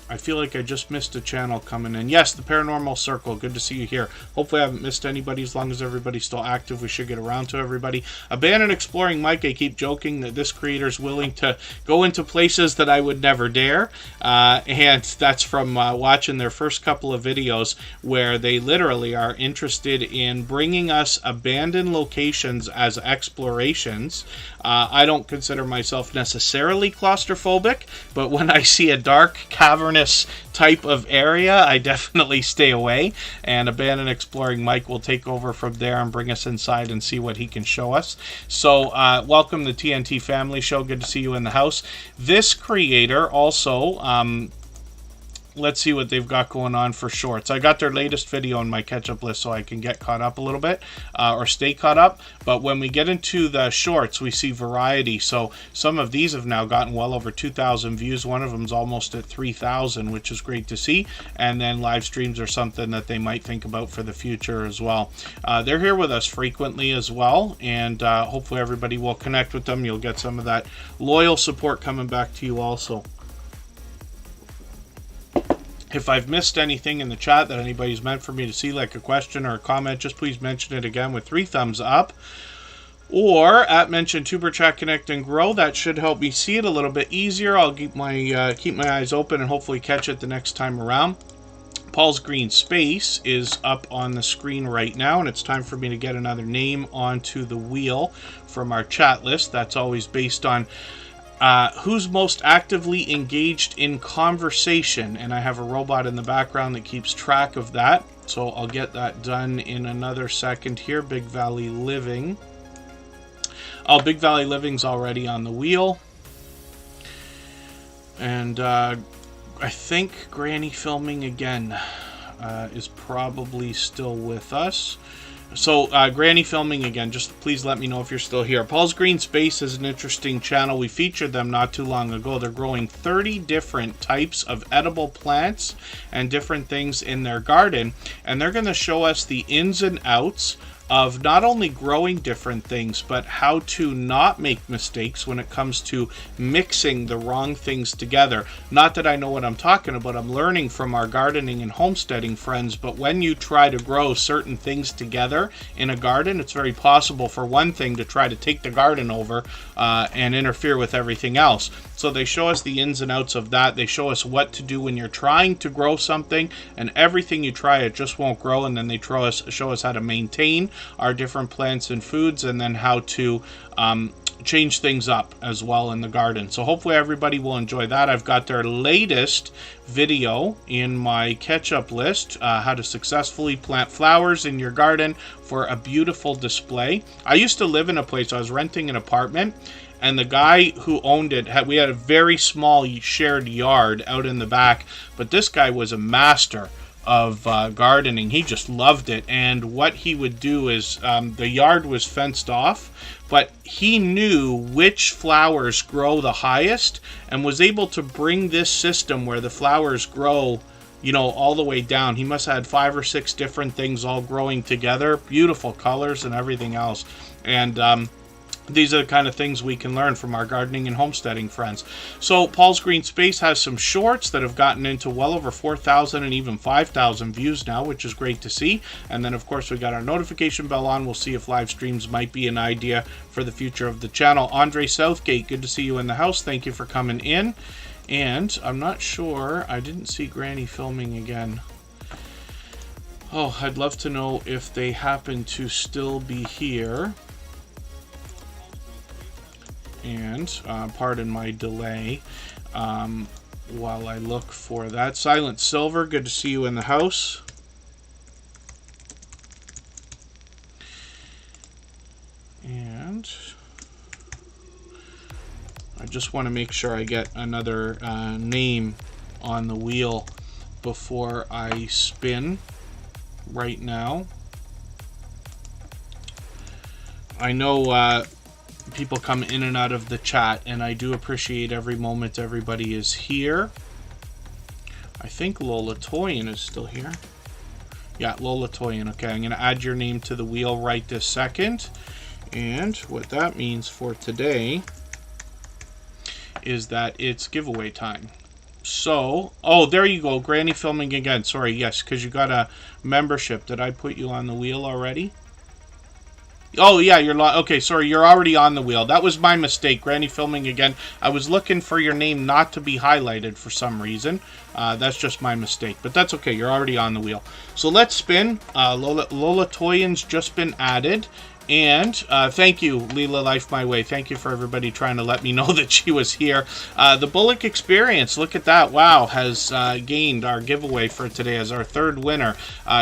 I feel like I just missed a channel coming in. Yes, the Paranormal Circle. Good to see you here. Hopefully I haven't missed anybody. As long as everybody's still active, we should get around to everybody. Abandoned Exploring Mike, I keep joking that this creator's willing to go into places that I would never dare. And that's from watching their first couple of videos where they literally are interested in bringing us abandoned locations as explorations. I don't consider myself necessarily claustrophobic, but when I see a dark, cavernous type of area, I definitely stay away, and Abandoned Exploring Mike will take over from there and bring us inside and see what he can show us. So welcome to TNT Family Show. Good to see you in the house. This creator also, let's see what they've got going on for shorts. I got their latest video on my catch-up list so I can get caught up a little bit, or stay caught up. But when we get into the shorts, we see variety. So some of these have now gotten well over 2,000 views. One of them's almost at 3,000, which is great to see. And then live streams are something that they might think about for the future as well. They're here with us frequently as well, and hopefully everybody will connect with them. You'll get some of that loyal support coming back to you also. If I've missed anything in the chat that anybody's meant for me to see, like a question or a comment, just please mention it again with 3 thumbs up. Or at mention Tuber Chat Connect and Grow. That should help me see it a little bit easier. I'll keep my eyes open and hopefully catch it the next time around. Paul's Green Space is up on the screen right now, and it's time for me to get another name onto the wheel from our chat list. That's always based on who's most actively engaged in conversation, and I have a robot in the background that keeps track of that, so I'll get that done in another second here. Big Valley Living. Oh, Big Valley Living's already on the wheel, and I think Granny Filming again is probably still with us. So, Granny Filming again, just please let me know if you're still here. Paul's Green Space is an interesting channel. We featured them not too long ago. They're growing 30 different types of edible plants and different things in their garden. And they're going to show us the ins and outs of not only growing different things, but how to not make mistakes when it comes to mixing the wrong things together. Not that I know what I'm talking about, I'm learning from our gardening and homesteading friends, but when you try to grow certain things together in a garden, it's very possible for one thing to try to take the garden over and interfere with everything else. So they show us the ins and outs of that. They show us what to do when you're trying to grow something and everything you try, it just won't grow, and then they show us how to maintain our different plants and foods, and then how to change things up as well in the garden. So hopefully everybody will enjoy that. I've got their latest video in my catch-up list, how to successfully plant flowers in your garden for a beautiful display. I used to live in a place, I was renting an apartment, and the guy who owned it, we had a very small shared yard out in the back, but this guy was a master of gardening. He just loved it, and what he would do is the yard was fenced off, but he knew which flowers grow the highest and was able to bring this system where the flowers grow, you know, all the way down. He must have had 5 or 6 different things all growing together, beautiful colors and everything else. And these are the kind of things we can learn from our gardening and homesteading friends. So Paul's Green Space has some shorts that have gotten into well over 4,000 and even 5,000 views now, which is great to see. And then, of course, we got our notification bell on. We'll see if live streams might be an idea for the future of the channel. Andre Southgate, good to see you in the house. Thank you for coming in. And I'm not sure. I didn't see Granny Filming again. Oh, I'd love to know if they happen to still be here. And pardon my delay. while I look for that. Silent Silver, good to see you in the house. And I just want to make sure I get another name on the wheel before I spin right now. I know people come in and out of the chat, and I do appreciate every moment everybody is here. I think Lola Toyin is still here. Yeah, Lola Toyin. Okay, I'm going to add your name to the wheel right this second. And what that means for today is that it's giveaway time. So, oh, there you go. Granny filming again. Sorry, yes, because you got a membership. Did I put you on the wheel already? Oh, yeah, you're... Okay, sorry, you're already on the wheel. That was my mistake. Granny filming again. I was looking for your name not to be highlighted for some reason. That's just my mistake. But that's okay. You're already on the wheel. So let's spin. Lola Toyin's just been added. And thank you, Leela Life My Way. Thank you for everybody trying to let me know that she was here. The Bullock Experience, look at that. Wow, has gained our giveaway for today as our third winner.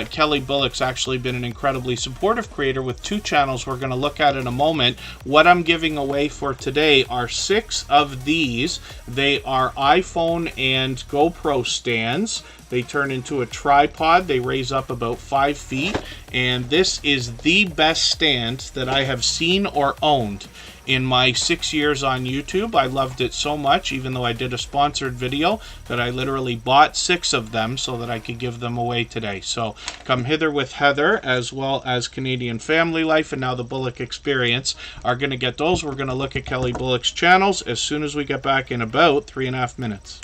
Kelly Bullock's actually been an incredibly supportive creator with 2 channels we're going to look at in a moment. What I'm giving away for today are 6 of these. They are iPhone and GoPro stands. They turn into a tripod. They raise up about 5 feet. And this is the best stand that I have seen or owned in my 6 years on YouTube. I loved it so much, even though I did a sponsored video, that I literally bought 6 of them so that I could give them away today. So Come Hither with Heather, as well as Canadian Family Life, and now the Bullock Experience are going to get those. We're going to look at Kelly Bullock's channels as soon as we get back in about 3.5 minutes.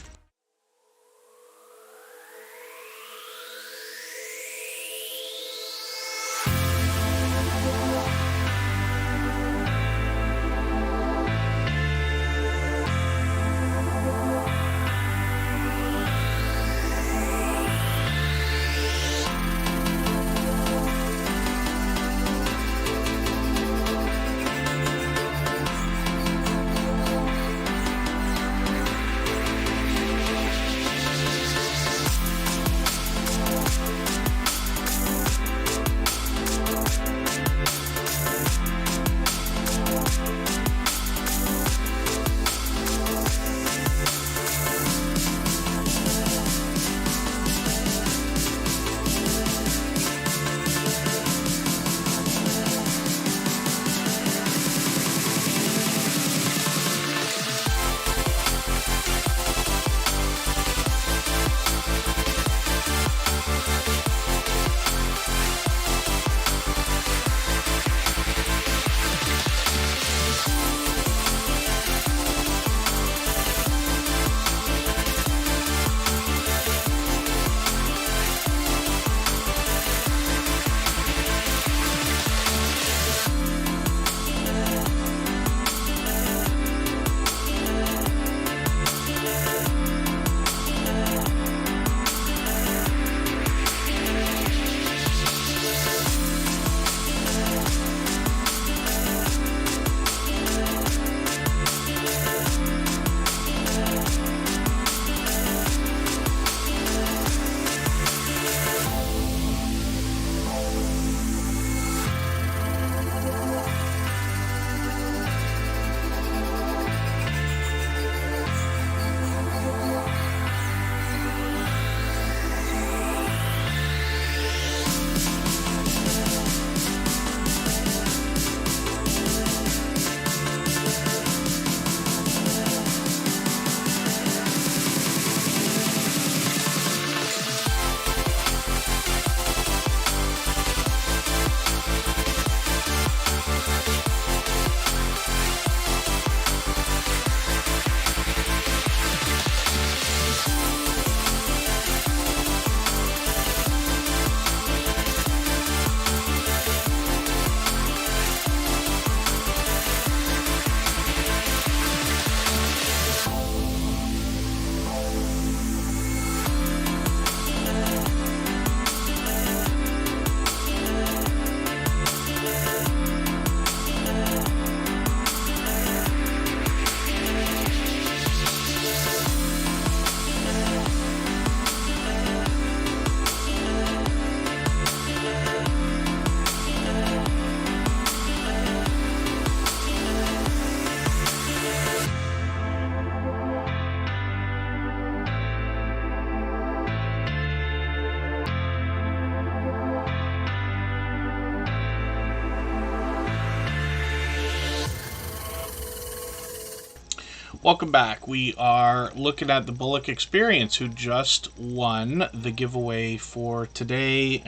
Welcome back. We are looking at the Bullock Experience, who just won the giveaway for today.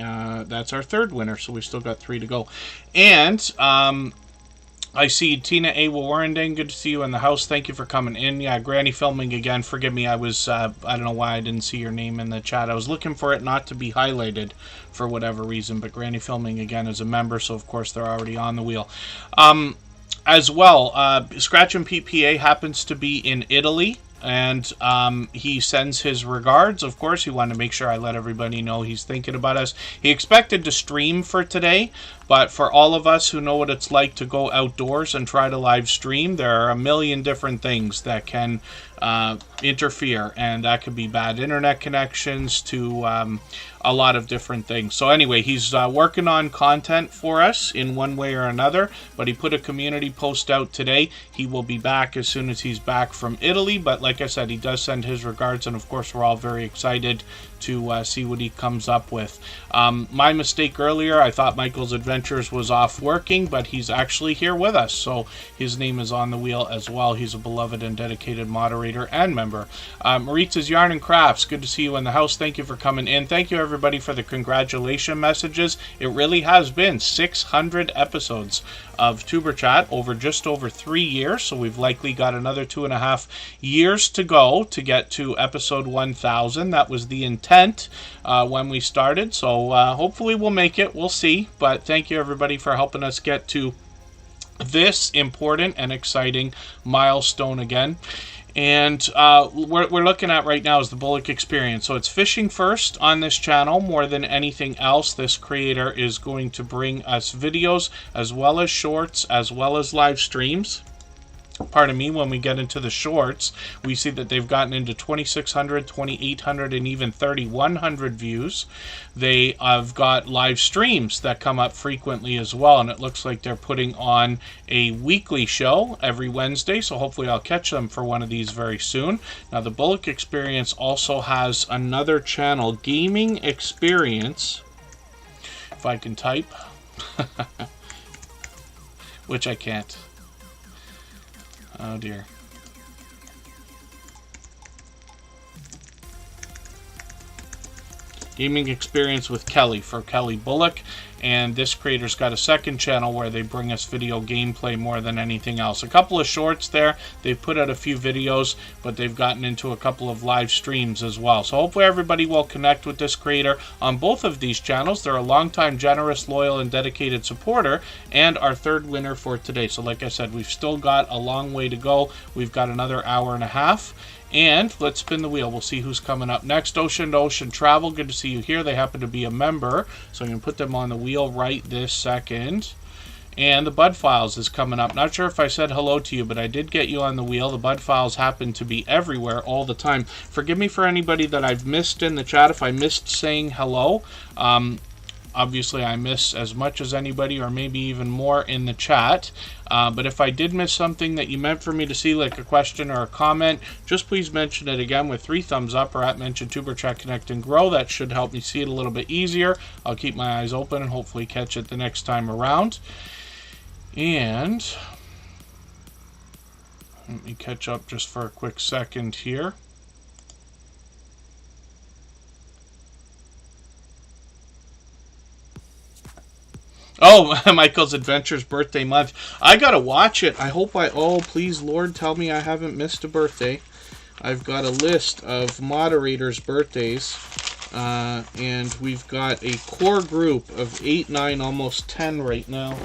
That's our third winner, so we've still got 3 to go. And I see Tina A. Warrending. Good to see you in the house. Thank you for coming in. Yeah, Granny filming again. Forgive me. I was, I don't know why I didn't see your name in the chat. I was looking for it not to be highlighted for whatever reason, but Granny filming again is a member, so of course they're already on the wheel. As well, Scratch and PPA happens to be in Italy, and he sends his regards. Of course, he wanted to make sure I let everybody know he's thinking about us. He expected to stream for today, but for all of us who know what it's like to go outdoors and try to live stream, there are a million different things that can interfere, and that could be bad internet connections to a lot of different things. So anyway, he's working on content for us in one way or another, but he put a community post out today. He will be back as soon as he's back from Italy, but like I said, he does send his regards, and of course we're all very excited to see what he comes up with. My mistake earlier, I thought Michael's Adventures was off working, but he's actually here with us, so his name is on the wheel as well. He's a beloved and dedicated moderator and member. Maritza's Yarn and Crafts, good to see you in the house. Thank you for coming in. Thank you everybody for the congratulation messages. It really has been 600 episodes of Tuber Chat over just over 3 years, so we've likely got another 2.5 years to go to get to episode 1000. That was the intent when we started, so hopefully we'll make it. We'll see, but thank you everybody for helping us get to this important and exciting milestone again. And we're looking at right now is the Bullock Experience. So it's fishing first on this channel more than anything else. This creator is going to bring us videos as well as shorts as well as live streams. Pardon me, when we get into the shorts, we see that they've gotten into 2,600, 2,800, and even 3,100 views. They have got live streams that come up frequently as well, and it looks like they're putting on a weekly show every Wednesday, so hopefully I'll catch them for one of these very soon. Now, the Bullock Experience also has another channel, Gaming Experience, if I can type, which I can't. Oh dear. Gaming Experience with Kelly for Kelly Bullock, and this creator's got a second channel where they bring us video gameplay more than anything else. A couple of shorts there, they've put out a few videos, but they've gotten into a couple of live streams as well. So hopefully everybody will connect with this creator on both of these channels. They're a longtime, generous, loyal, and dedicated supporter, and our third winner for today. So like I said, we've still got a long way to go. We've got another hour and a half. And let's spin the wheel. We'll see who's coming up next. Ocean to Ocean Travel, good to see you here. They happen to be a member, so I'm going to put them on the wheel right this second. And the Bud Files is coming up. Not sure if I said hello to you, but I did get you on the wheel. The Bud Files happen to be everywhere all the time. Forgive me for anybody that I've missed in the chat if I missed saying hello. Obviously, I miss as much as anybody, or maybe even more in the chat. But if I did miss something that you meant for me to see, like a question or a comment, just please mention it again with 3 thumbs up or at mention Tuber Chat Connect and Grow. That should help me see it a little bit easier. I'll keep my eyes open and hopefully catch it the next time around. And let me catch up just for a quick second here. Oh, Michael's Adventures birthday month. I gotta watch it. I hope oh, please, Lord, tell me I haven't missed a birthday. I've got a list of moderators' birthdays, and we've got a core group of 8, 9, almost 10 right now.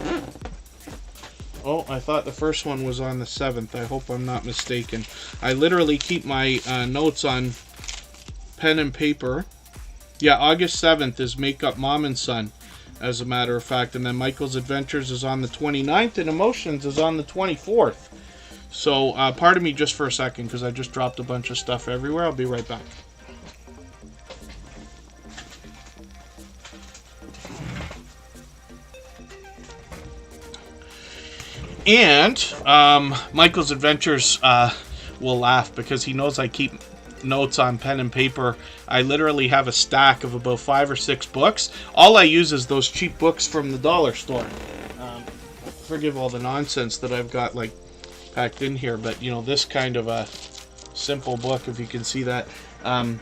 Oh, I thought the first one was on the 7th. I hope I'm not mistaken. I literally keep my notes on pen and paper. Yeah, August 7th is Makeup Mom and Son, as a matter of fact. And then Michael's Adventures is on the 29th, and Emotions is on the 24th. So, pardon me just for a second, because I just dropped a bunch of stuff everywhere. I'll be right back. And Michael's Adventures will laugh because he knows I keep notes on pen and paper. I literally have a stack of about 5 or 6 books. All I use is those cheap books from the dollar store. Forgive all the nonsense that I've got, like packed in here, but you know, this kind of a simple book, if you can see that, and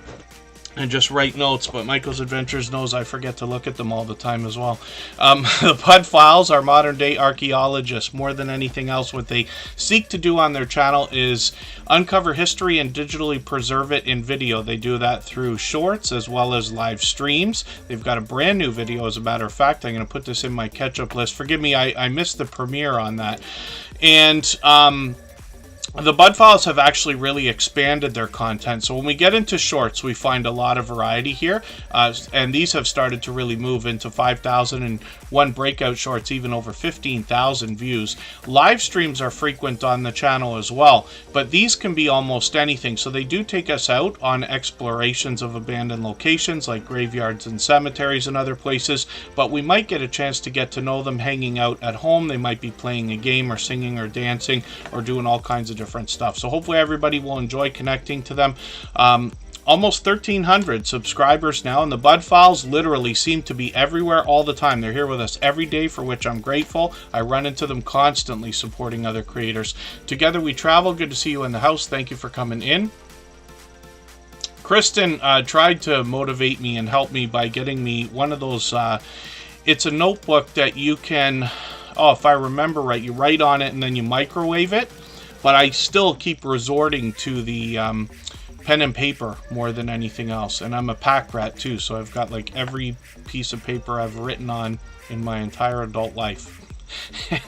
just write notes. But Michael's Adventures knows I forget to look at them all the time as well. The Pud Files are modern day archaeologists. More than anything else, what they seek to do on their channel is uncover history and digitally preserve it in video. They do that through shorts as well as live streams. They've got a brand new video, as a matter of fact. I'm going to put this in my catch-up list. Forgive me, I missed the premiere on that. And the Bud Files have actually really expanded their content. So when we get into shorts, we find a lot of variety here. And these have started to really move into 5,001 breakout shorts, even over 15,000 views. Live streams are frequent on the channel as well, but these can be almost anything. So they do take us out on explorations of abandoned locations like graveyards and cemeteries and other places, but we might get a chance to get to know them hanging out at home. They might be playing a game or singing or dancing or doing all kinds of different stuff. So hopefully everybody will enjoy connecting to them. Almost 1,300 subscribers now, and the Bud Files literally seem to be everywhere all the time. They're here with us every day, for which I'm grateful. I run into them constantly supporting other creators. Together we travel. Good to see you in the house. Thank you for coming in. Kristen tried to motivate me and help me by getting me one of those, it's a notebook that you can, if I remember right, you write on it and then you microwave it. But I still keep resorting to the pen and paper more than anything else. And I'm a pack rat too, so I've got like every piece of paper I've written on in my entire adult life.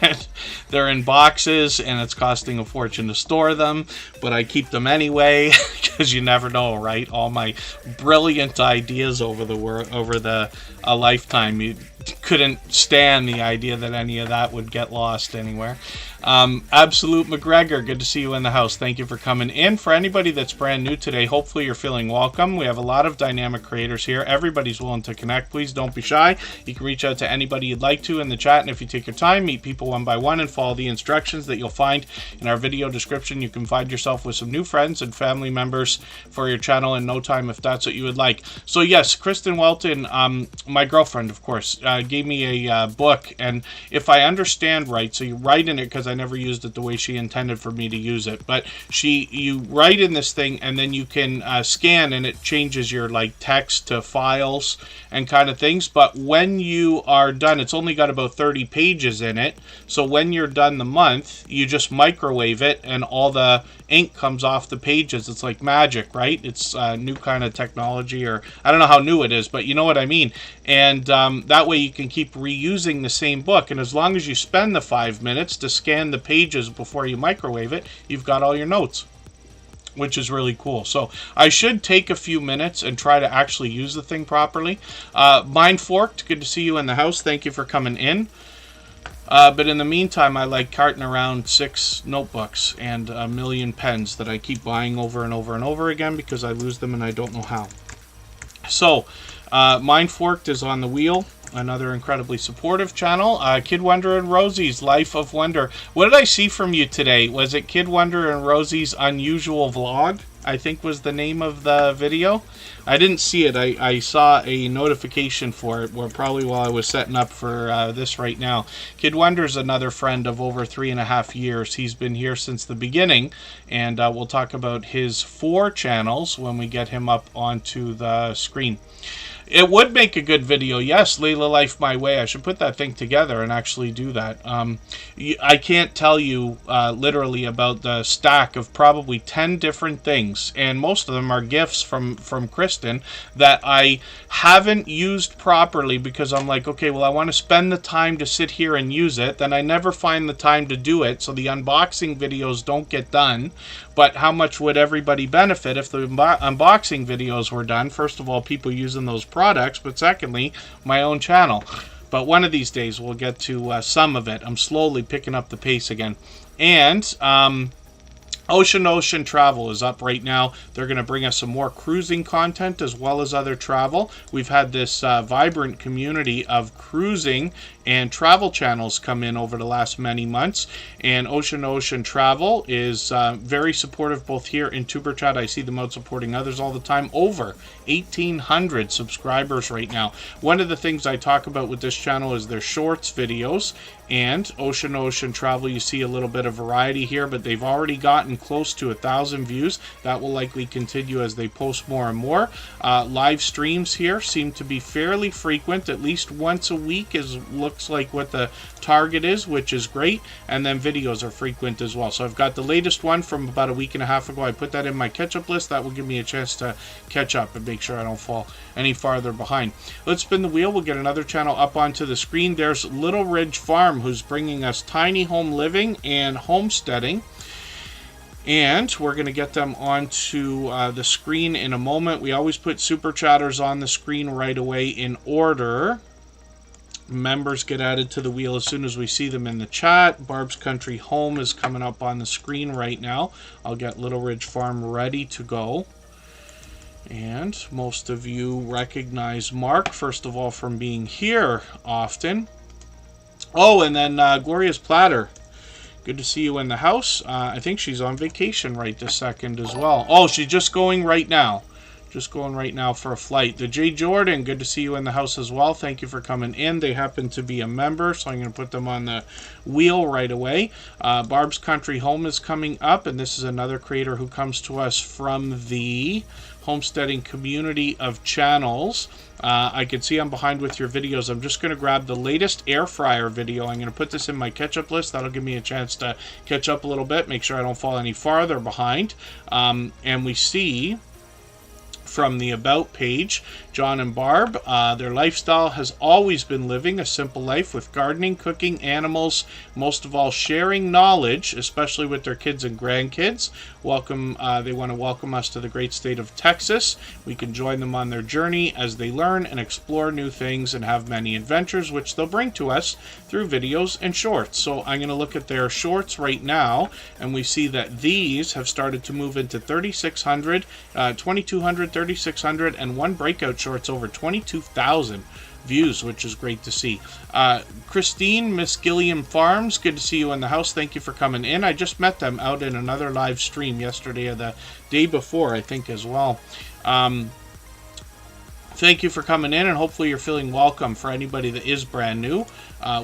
And they're in boxes, and it's costing a fortune to store them, but I keep them anyway because you never know, right? All my brilliant ideas over a lifetime, you couldn't stand the idea that any of that would get lost anywhere. Absolute McGregor, good to see you in the house. Thank you for coming in. For anybody that's brand new today, hopefully you're feeling welcome. We have a lot of dynamic creators here. Everybody's willing to connect. Please don't be shy. You can reach out to anybody you'd like to in the chat, and if you take your time, meet people one by one and follow the instructions that you'll find in our video description, you can find yourself with some new friends and family members for your channel in no time, if that's what you would like. So yes, Kristen Welton, my girlfriend, of course, gave me a book, and if I understand right, so you write in it, because I never used it the way she intended for me to use it, but you write in this thing, and then you can scan, and it changes your like text to files and kind of things. But when you are done, it's only got about 30 pages in it, so when you're done the month, you just microwave it and all the ink comes off the pages. It's like magic, right? It's new kind of technology, or I don't know how new it is, but you know what I mean. And that way you can keep reusing the same book, and as long as you spend the 5 minutes to scan the pages before you microwave it, you've got all your notes, which is really cool. So I should take a few minutes and try to actually use the thing properly. Mind Forked, good to see you in the house. Thank you for coming in. But in the meantime, I like carting around 6 notebooks and a million pens that I keep buying over and over and over again because I lose them and I don't know how. So, Mind Forked is on the wheel. Another incredibly supportive channel. Kid Wonder and Rosie's Life of Wonder. What did I see from you today? Was it Kid Wonder and Rosie's Unusual Vlog? I think was the name of the video. I didn't see it. I saw a notification for it, probably while I was setting up for this right now. Kid Wonder's another friend of over 3.5 years. He's been here since the beginning, and we'll talk about his 4 channels when we get him up onto the screen. It would make a good video, yes, Layla Life My Way. I should put that thing together and actually do that. I can't tell you literally about the stack of probably 10 different things, and most of them are gifts from Kristen that I haven't used properly because I'm like, okay, well, I want to spend the time to sit here and use it, then I never find the time to do it, so the unboxing videos don't get done. But how much would everybody benefit if the unboxing videos were done? First of all, people using those products, but secondly, my own channel. But one of these days we'll get to some of it. I'm slowly picking up the pace again. And Ocean Travel is up right now. They're going to bring us some more cruising content as well as other travel. We've had this vibrant community of cruising and travel channels come in over the last many months. And Ocean Travel is very supportive both here in Superchat. I see them out supporting others all the time. Over 1,800 subscribers right now. One of the things I talk about with this channel is their shorts videos. And Ocean Travel, you see a little bit of variety here, but they've already gotten close to 1,000 views. That will likely continue as they post more and more. Live streams here seem to be fairly frequent, at least once a week looks like what the target is, which is great. And then videos are frequent as well. So I've got the latest one from about a week and a half ago. I put that in my catch-up list. That will give me a chance to catch up and make sure I don't fall any farther behind. Let's spin the wheel. We'll get another channel up onto the screen. There's Little Ridge Farm, who's bringing us tiny home living and homesteading. And we're going to get them onto the screen in a moment. We always put super chatters on the screen right away in order. Members get added to the wheel as soon as we see them in the chat. Barb's Country Home is coming up on the screen right now. I'll get Little Ridge Farm ready to go. And most of you recognize Mark, first of all, from being here often. Oh, and then Gloria's Platter. Good to see you in the house. I think she's on vacation right this second as well. Oh, she's just going right now. Just going right now for a flight. The J. Jordan, good to see you in the house as well. Thank you for coming in. They happen to be a member, so I'm going to put them on the wheel right away. Barb's Country Home is coming up, and this is another creator who comes to us from the homesteading community of channels. I can see I'm behind with your videos. I'm just going to grab the latest air fryer video. I'm going to put this in my catch-up list. That'll give me a chance to catch up a little bit, make sure I don't fall any farther behind. And we see from the About page, John and Barb, their lifestyle has always been living a simple life with gardening, cooking, animals, most of all sharing knowledge, especially with their kids and grandkids. They want to welcome us to the great state of Texas. We can join them on their journey as they learn and explore new things and have many adventures, which they'll bring to us through videos and shorts. So I'm going to look at their shorts right now, and we see that these have started to move into 3,600, 2,200, 3,600, and one breakout short's over 22,000 views, which is great to see. Christine, Miss Gilliam Farms, good to see you in the house. Thank you for coming in. I just met them out in another live stream yesterday or the day before, I think, as well. Thank you for coming in, and hopefully you're feeling welcome. For anybody that is brand new,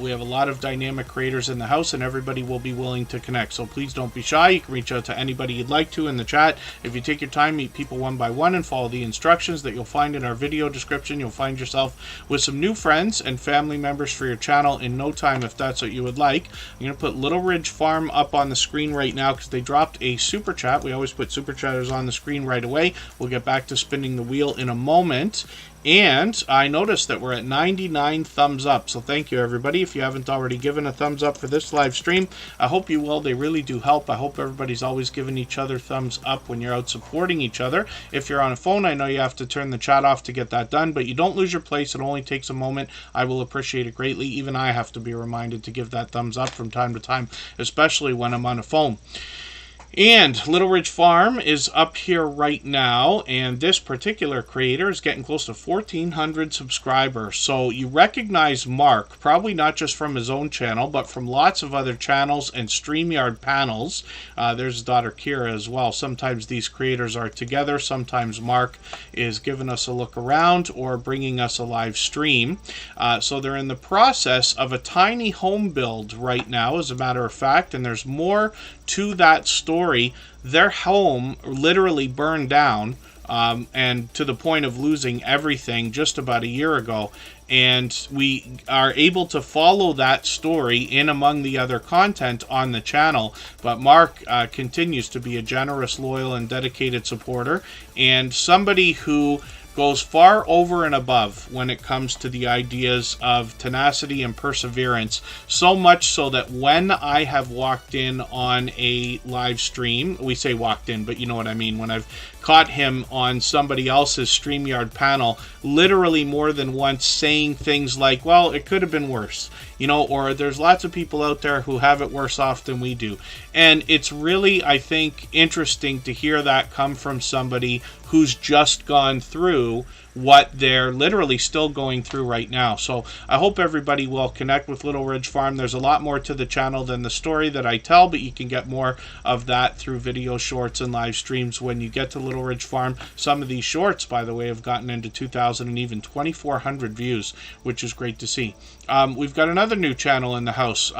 we have a lot of dynamic creators in the house, and everybody will be willing to connect. So please don't be shy. You can reach out to anybody you'd like to in the chat. If you take your time, meet people one by one, and follow the instructions that you'll find in our video description, you'll find yourself with some new friends and family members for your channel in no time, if that's what you would like. I'm going to put Little Ridge Farm up on the screen right now because they dropped a super chat. We always put super chatters on the screen right away. We'll get back to spinning the wheel in a moment. And I noticed that we're at 99 thumbs up, so thank you everybody. If you haven't already given a thumbs up for this live stream, I hope you will. They really do help. I hope everybody's always giving each other thumbs up when you're out supporting each other. If you're on a phone, I know you have to turn the chat off to get that done, but you don't lose your place. It only takes a moment. I will appreciate it greatly. Even I have to be reminded to give that thumbs up from time to time, especially when I'm on a phone. And Little Ridge Farm is up here right now, and this particular creator is getting close to 1,400 subscribers. So you recognize Mark, probably not just from his own channel, but from lots of other channels and StreamYard panels. There's his daughter Kira as well. Sometimes these creators are together. Sometimes Mark is giving us a look around or bringing us a live stream. So they're in the process of a tiny home build right now, as a matter of fact, and there's more to that story. Their home literally burned down, and to the point of losing everything just about a year ago. And we are able to follow that story in among the other content on the channel. But Mark continues to be a generous, loyal, and dedicated supporter, and somebody who goes far over and above when it comes to the ideas of tenacity and perseverance. So much so that when I have walked in on a live stream, we say walked in, but you know what I mean, when I've caught him on somebody else's StreamYard panel, literally more than once saying things like, well, it could have been worse, you know, or there's lots of people out there who have it worse off than we do. And it's really, I think, interesting to hear that come from somebody who's just gone through what they're literally still going through right now. So I hope everybody will connect with Little Ridge Farm. There's a lot more to the channel than the story that I tell, but you can get more of that through video shorts and live streams when you get to Little Ridge Farm. Some of these shorts, by the way, have gotten into 2,000 and even 2,400 views, which is great to see. We've got another new channel in the house.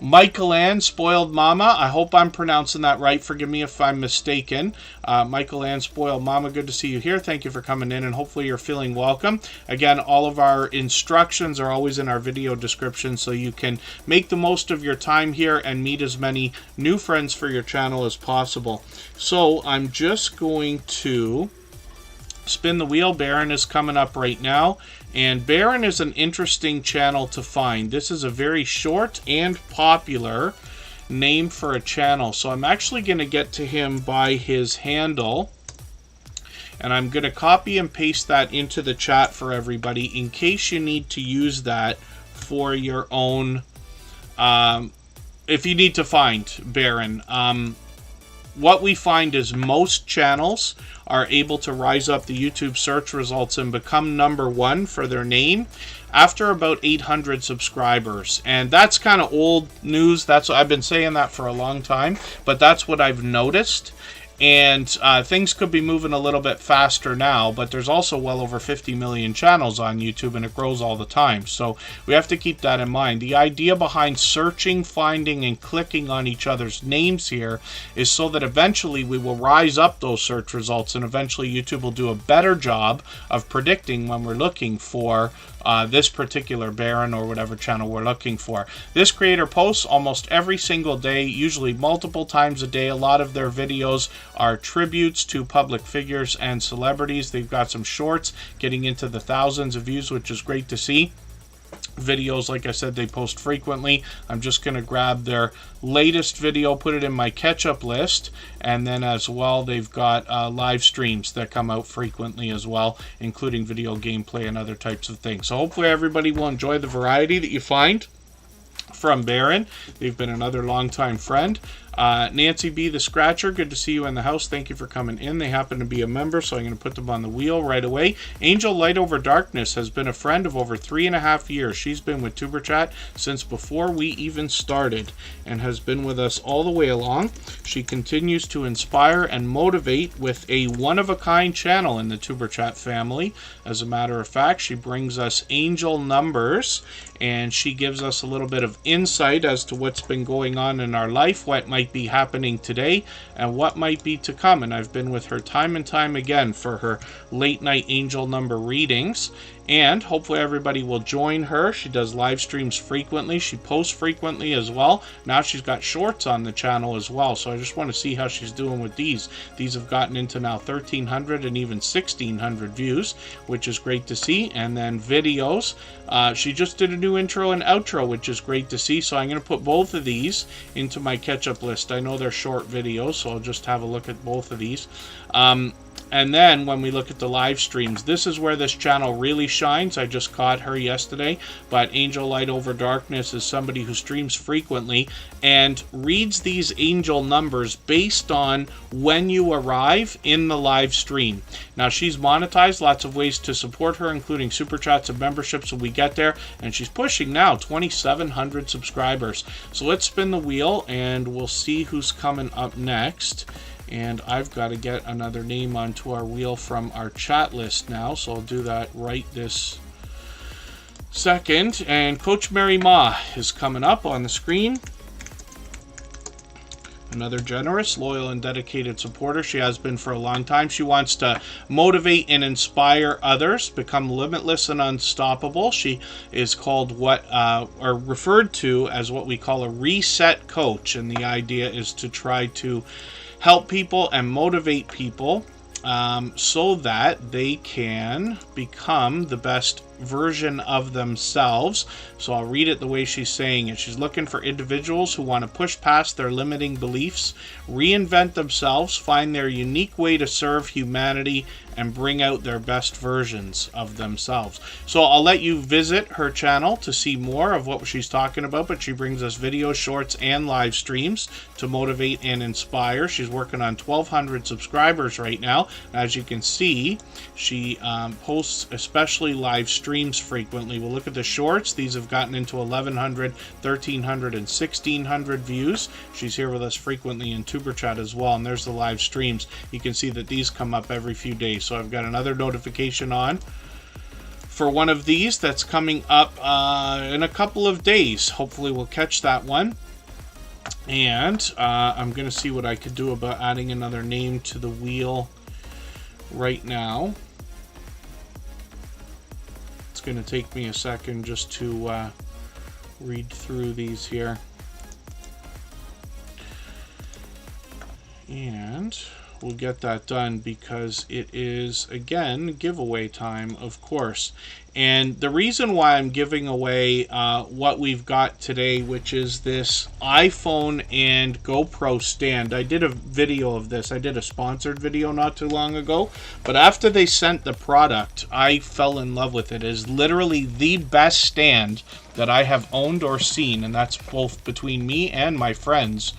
Michael Ann Spoiled Mama. I hope I'm pronouncing that right. Forgive me if I'm mistaken. Michael Ann Spoiled Mama, good to see you here. Thank you for coming in, and hopefully you're feeling welcome. Again, all of our instructions are always in our video description, so you can make the most of your time here and meet as many new friends for your channel as possible. So I'm just going to spin the wheel. Baron is coming up right now. And Baron is an interesting channel to find. This is a very short and popular name for a channel. So I'm actually going to get to him by his handle. And I'm going to copy and paste that into the chat for everybody in case you need to use that for your own, if you need to find Baron. What we find is most channels are able to rise up the YouTube search results and become #1 for their name after about 800 subscribers. And that's kind of old news. I've been saying that for a long time, but that's what I've noticed. And things could be moving a little bit faster now, but there's also well over 50 million channels on YouTube, and it grows all the time. So we have to keep that in mind. The idea behind searching, finding, and clicking on each other's names here is so that eventually we will rise up those search results, and eventually YouTube will do a better job of predicting when we're looking for this particular Baron or whatever channel we're looking for. This creator posts almost every single day, usually multiple times a day. A lot of their videos are tributes to public figures and celebrities. They've got some shorts getting into the thousands of views, which is great to see. Videos, like I said, they post frequently. I'm just going to grab their latest video, put it in my catch-up list, and then as well they've got live streams that come out frequently as well, including video gameplay and other types of things. So hopefully everybody will enjoy the variety that you find from Baron. They've been another longtime friend. Nancy B. the Scratcher, good to see you in the house. Thank you for coming in. They happen to be a member, so I'm going to put them on the wheel right away. Angel Light Over Darkness has been a friend of over 3.5 years. She's been with Superchat since before we even started and has been with us all the way along. She continues to inspire and motivate with a one-of-a-kind channel in the Superchat family. As a matter of fact, she brings us angel numbers, and she gives us a little bit of insight as to what's been going on in our life, what might be happening today, and what might be to come. And I've been with her time and time again for her late night angel number readings, and hopefully everybody will join her. She does live streams frequently. She posts frequently as well. Now she's got shorts on the channel as well, so I just want to see how she's doing with these. These have gotten into now 1,300 and even 1,600 views, which is great to see. And then videos, she just did a new intro and outro, which is great to see. So I'm going to put both of these into my catch-up list. I know they're short videos, so I'll just have a look at both of these. And then when we look at the live streams, this is where this channel really shines. I just caught her yesterday, but Angel Light Over Darkness is somebody who streams frequently and reads these angel numbers based on when you arrive in the live stream. Now, she's monetized, lots of ways to support her, including super chats and memberships when we get there, and she's pushing now 2,700 subscribers. So let's spin the wheel and we'll see who's coming up next. And I've got to get another name onto our wheel from our chat list now, so I'll do that right this second. And Coach Mary Ma is coming up on the screen. Another generous, loyal, and dedicated supporter. She has been for a long time. She wants to motivate and inspire others, become limitless and unstoppable. She is called or referred to as what we call a reset coach. And the idea is to try to help people and motivate people so that they can become the best version of themselves. So I'll read it the way she's saying it. She's looking for individuals who want to push past their limiting beliefs, reinvent themselves, find their unique way to serve humanity, and bring out their best versions of themselves. So I'll let you visit her channel to see more of what she's talking about, but she brings us videos, shorts, and live streams to motivate and inspire. She's working on 1,200 subscribers right now. As you can see, she posts especially live streams frequently. We'll look at the shorts. These have gotten into 1,100, 1,300, and 1,600 views. She's here with us frequently in Superchat as well, and there's the live streams. You can see that these come up every few days. So I've got another notification on for one of these that's coming up in a couple of days. Hopefully we'll catch that one. And I'm going to see what I could do about adding another name to the wheel right now. It's going to take me a second just to read through these here. And we'll get that done because it is, again, giveaway time, of course. And the reason why I'm giving away what we've got today, which is this iPhone and GoPro stand. I did a video of this. I did a sponsored video not too long ago. But after they sent the product, I fell in love with it. It is literally the best stand that I have owned or seen. And that's both between me and my friends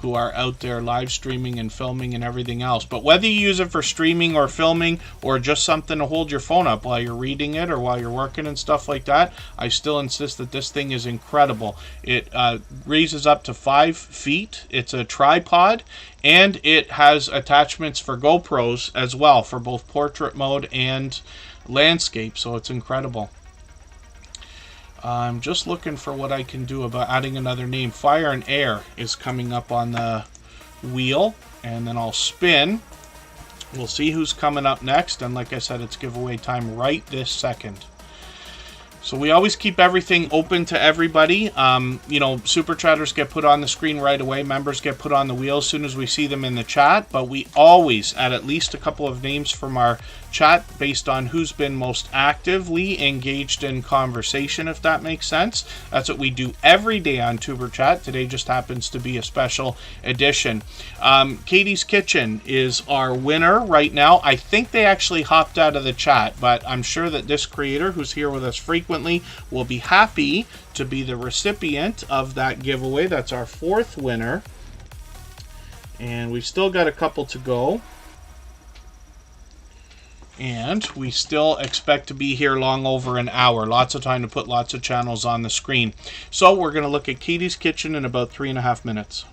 who are out there live streaming and filming and everything else. But whether you use it for streaming or filming or just something to hold your phone up while you're reading it or while you're working and stuff like that, I still insist that this thing is incredible. It raises up to 5 feet. It's a tripod, and it has attachments for GoPros as well for both portrait mode and landscape, so it's incredible. I'm just looking for what I can do about adding another name. Fire and Air is coming up on the wheel, and then I'll spin. We'll see who's coming up next, and like I said, it's giveaway time right this second. So we always keep everything open to everybody. You know, super chatters get put on the screen right away. Members get put on the wheel as soon as we see them in the chat. But we always add at least a couple of names from our chat based on who's been most actively engaged in conversation, if that makes sense. That's what we do every day on Tuber Chat. Today just happens to be a special edition. Katie's Kitchen is our winner right now. I think they actually hopped out of the chat, but I'm sure that this creator who's here with us frequently will be happy to be the recipient of that giveaway. That's our 4th winner. And we've still got a couple to go. And we still expect to be here long over an hour. Lots of time to put lots of channels on the screen. So we're going to look at Katie's Kitchen in about 3.5 minutes.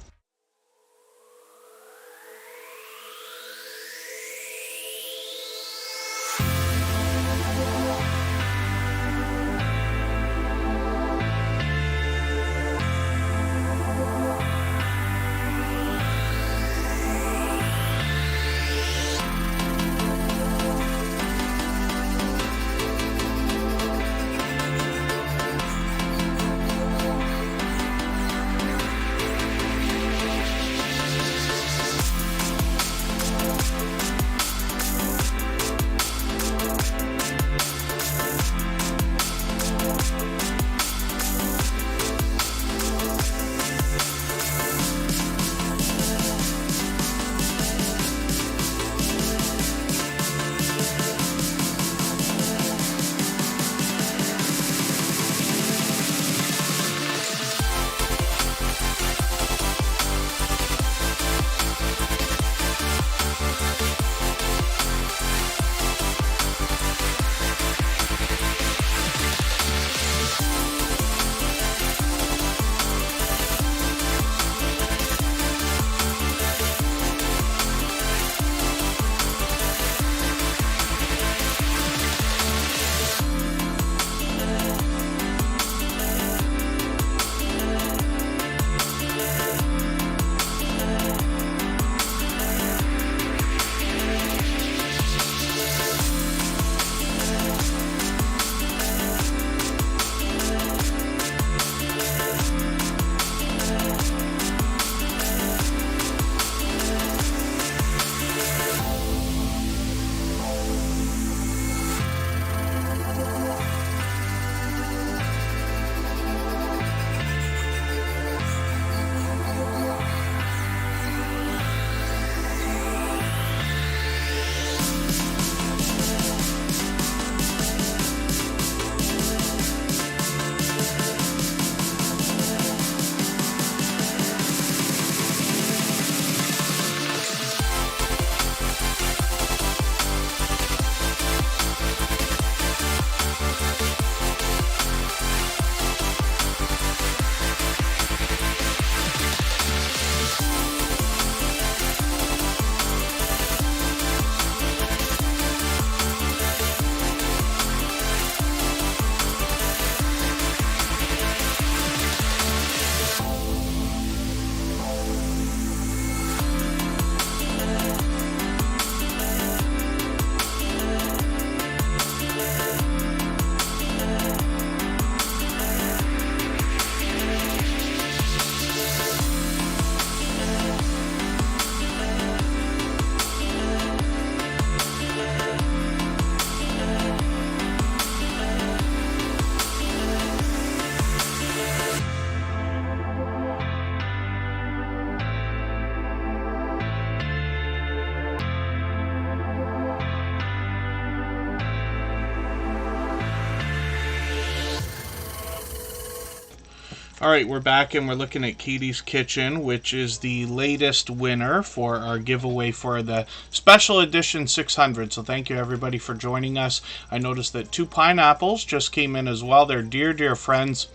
All right, we're back and we're looking at Katie's Kitchen, which is the latest winner for our giveaway for the special edition 600. So thank you everybody for joining us. I noticed that 2 pineapples just came in as well. They're dear friends.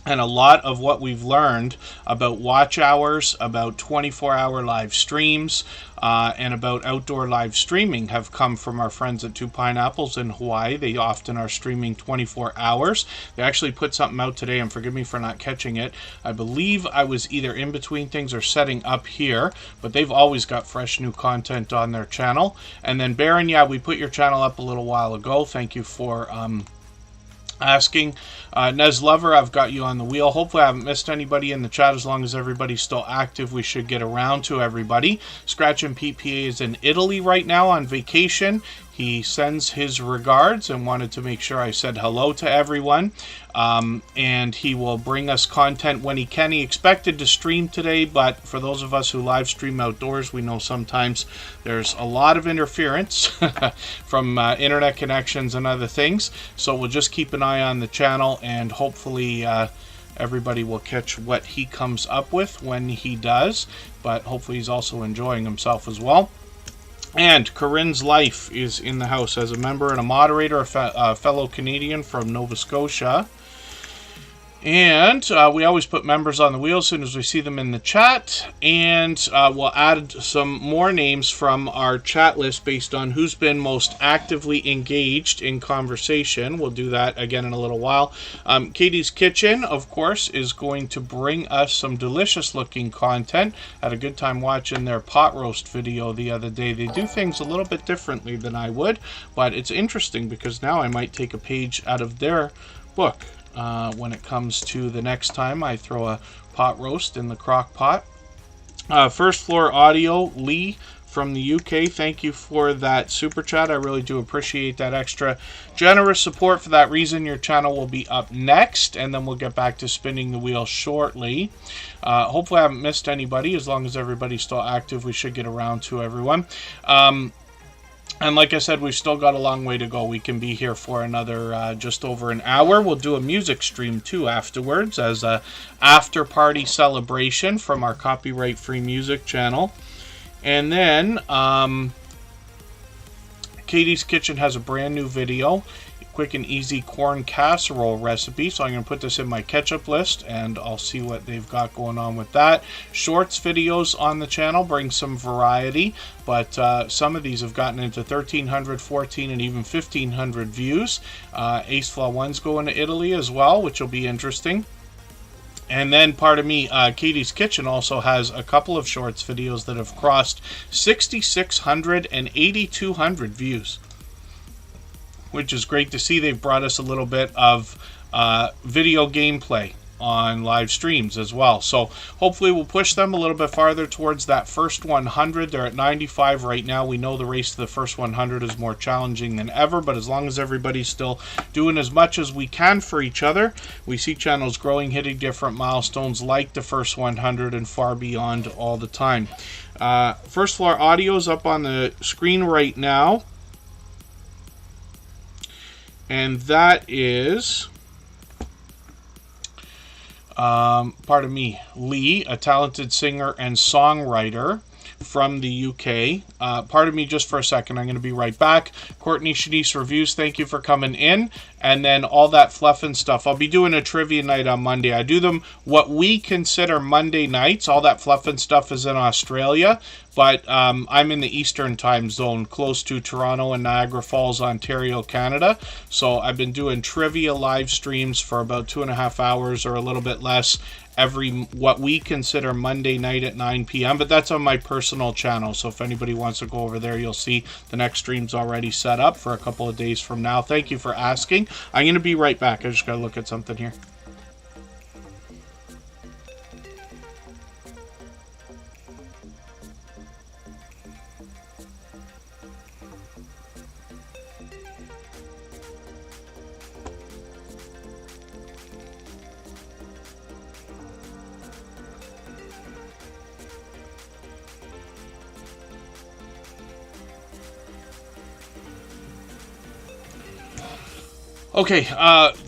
And a lot of what we've learned about watch hours, about 24-hour live streams, and about outdoor live streaming have come from our friends at 2 Pineapples in Hawaii. They often are streaming 24 hours. They actually put something out today, and forgive me for not catching it. I believe I was either in between things or setting up here, but they've always got fresh new content on their channel. And then Baron, yeah, we put your channel up a little while ago. Thank you for asking. Nez Lover, I've got you on the wheel. Hopefully I haven't missed anybody in the chat. As long as everybody's still active, we should get around to everybody. Scratch and PPA is in Italy right now on vacation. He sends his regards and wanted to make sure I said hello to everyone. And he will bring us content when he can. He expected to stream today, but for those of us who live stream outdoors, we know sometimes there's a lot of interference from internet connections and other things. So we'll just keep an eye on the channel, and hopefully everybody will catch what he comes up with when he does. But hopefully he's also enjoying himself as well. And Corinne's Life is in the house as a member and a moderator, a fellow Canadian from Nova Scotia. And we always put members on the wheel as soon as we see them in the chat. And we'll add some more names from our chat list based on who's been most actively engaged in conversation. We'll do that again in a little while. Katie's Kitchen, of course, is going to bring us some delicious looking content. Had a good time watching their pot roast video the other day. They do things a little bit differently than I would, but it's interesting because now I might take a page out of their book. When it comes to the next time I throw a pot roast in the crock pot. First Floor Audio, Lee from the UK, thank you for that super chat. I really do appreciate that extra generous support. For that reason, your channel will be up next, and then we'll get back to spinning the wheel shortly. Hopefully I haven't missed anybody. As long as everybody's still active, we should get around to everyone. And like I said, we've still got a long way to go. We can be here for another just over an hour. We'll do a music stream too afterwards as a after-party celebration from our copyright-free music channel. And then Katie's Kitchen has a brand new video. Quick and easy corn casserole recipe. So I'm going to put this in my ketchup list and I'll see what they've got going on with that. Shorts videos on the channel bring some variety, but some of these have gotten into 1,300, 14, and even 1,500 views. Ace Flaw 1's going to Italy as well, which will be interesting. And then, pardon me, Katie's Kitchen also has a couple of shorts videos that have crossed 6,600 and 8,200 views, which is great to see. They've brought us a little bit of video gameplay on live streams as well. So hopefully we'll push them a little bit farther towards that first 100. They're at 95 right now. We know the race to the first 100 is more challenging than ever, but as long as everybody's still doing as much as we can for each other, we see channels growing, hitting different milestones like the first 100 and far beyond all the time. First Floor Audio is up on the screen right now. And that is, pardon me, Lee, a talented singer and songwriter from the UK. Pardon me just for a second. I'm going to be right back. Courtney Shanice Reviews, thank you for coming in. And then all that fluff and stuff. I'll be doing a trivia night on Monday. I do them what we consider Monday nights. All that fluff and stuff is in Australia. But I'm in the Eastern time zone, close to Toronto and Niagara Falls, Ontario, Canada. So I've been doing trivia live streams for about 2.5 hours or a little bit less every what we consider Monday night at 9 p.m. But that's on my personal channel. So if anybody wants to go over there, you'll see the next stream's already set up for a couple of days from now. Thank you for asking. I'm going to be right back. I just got to look at something here. Okay,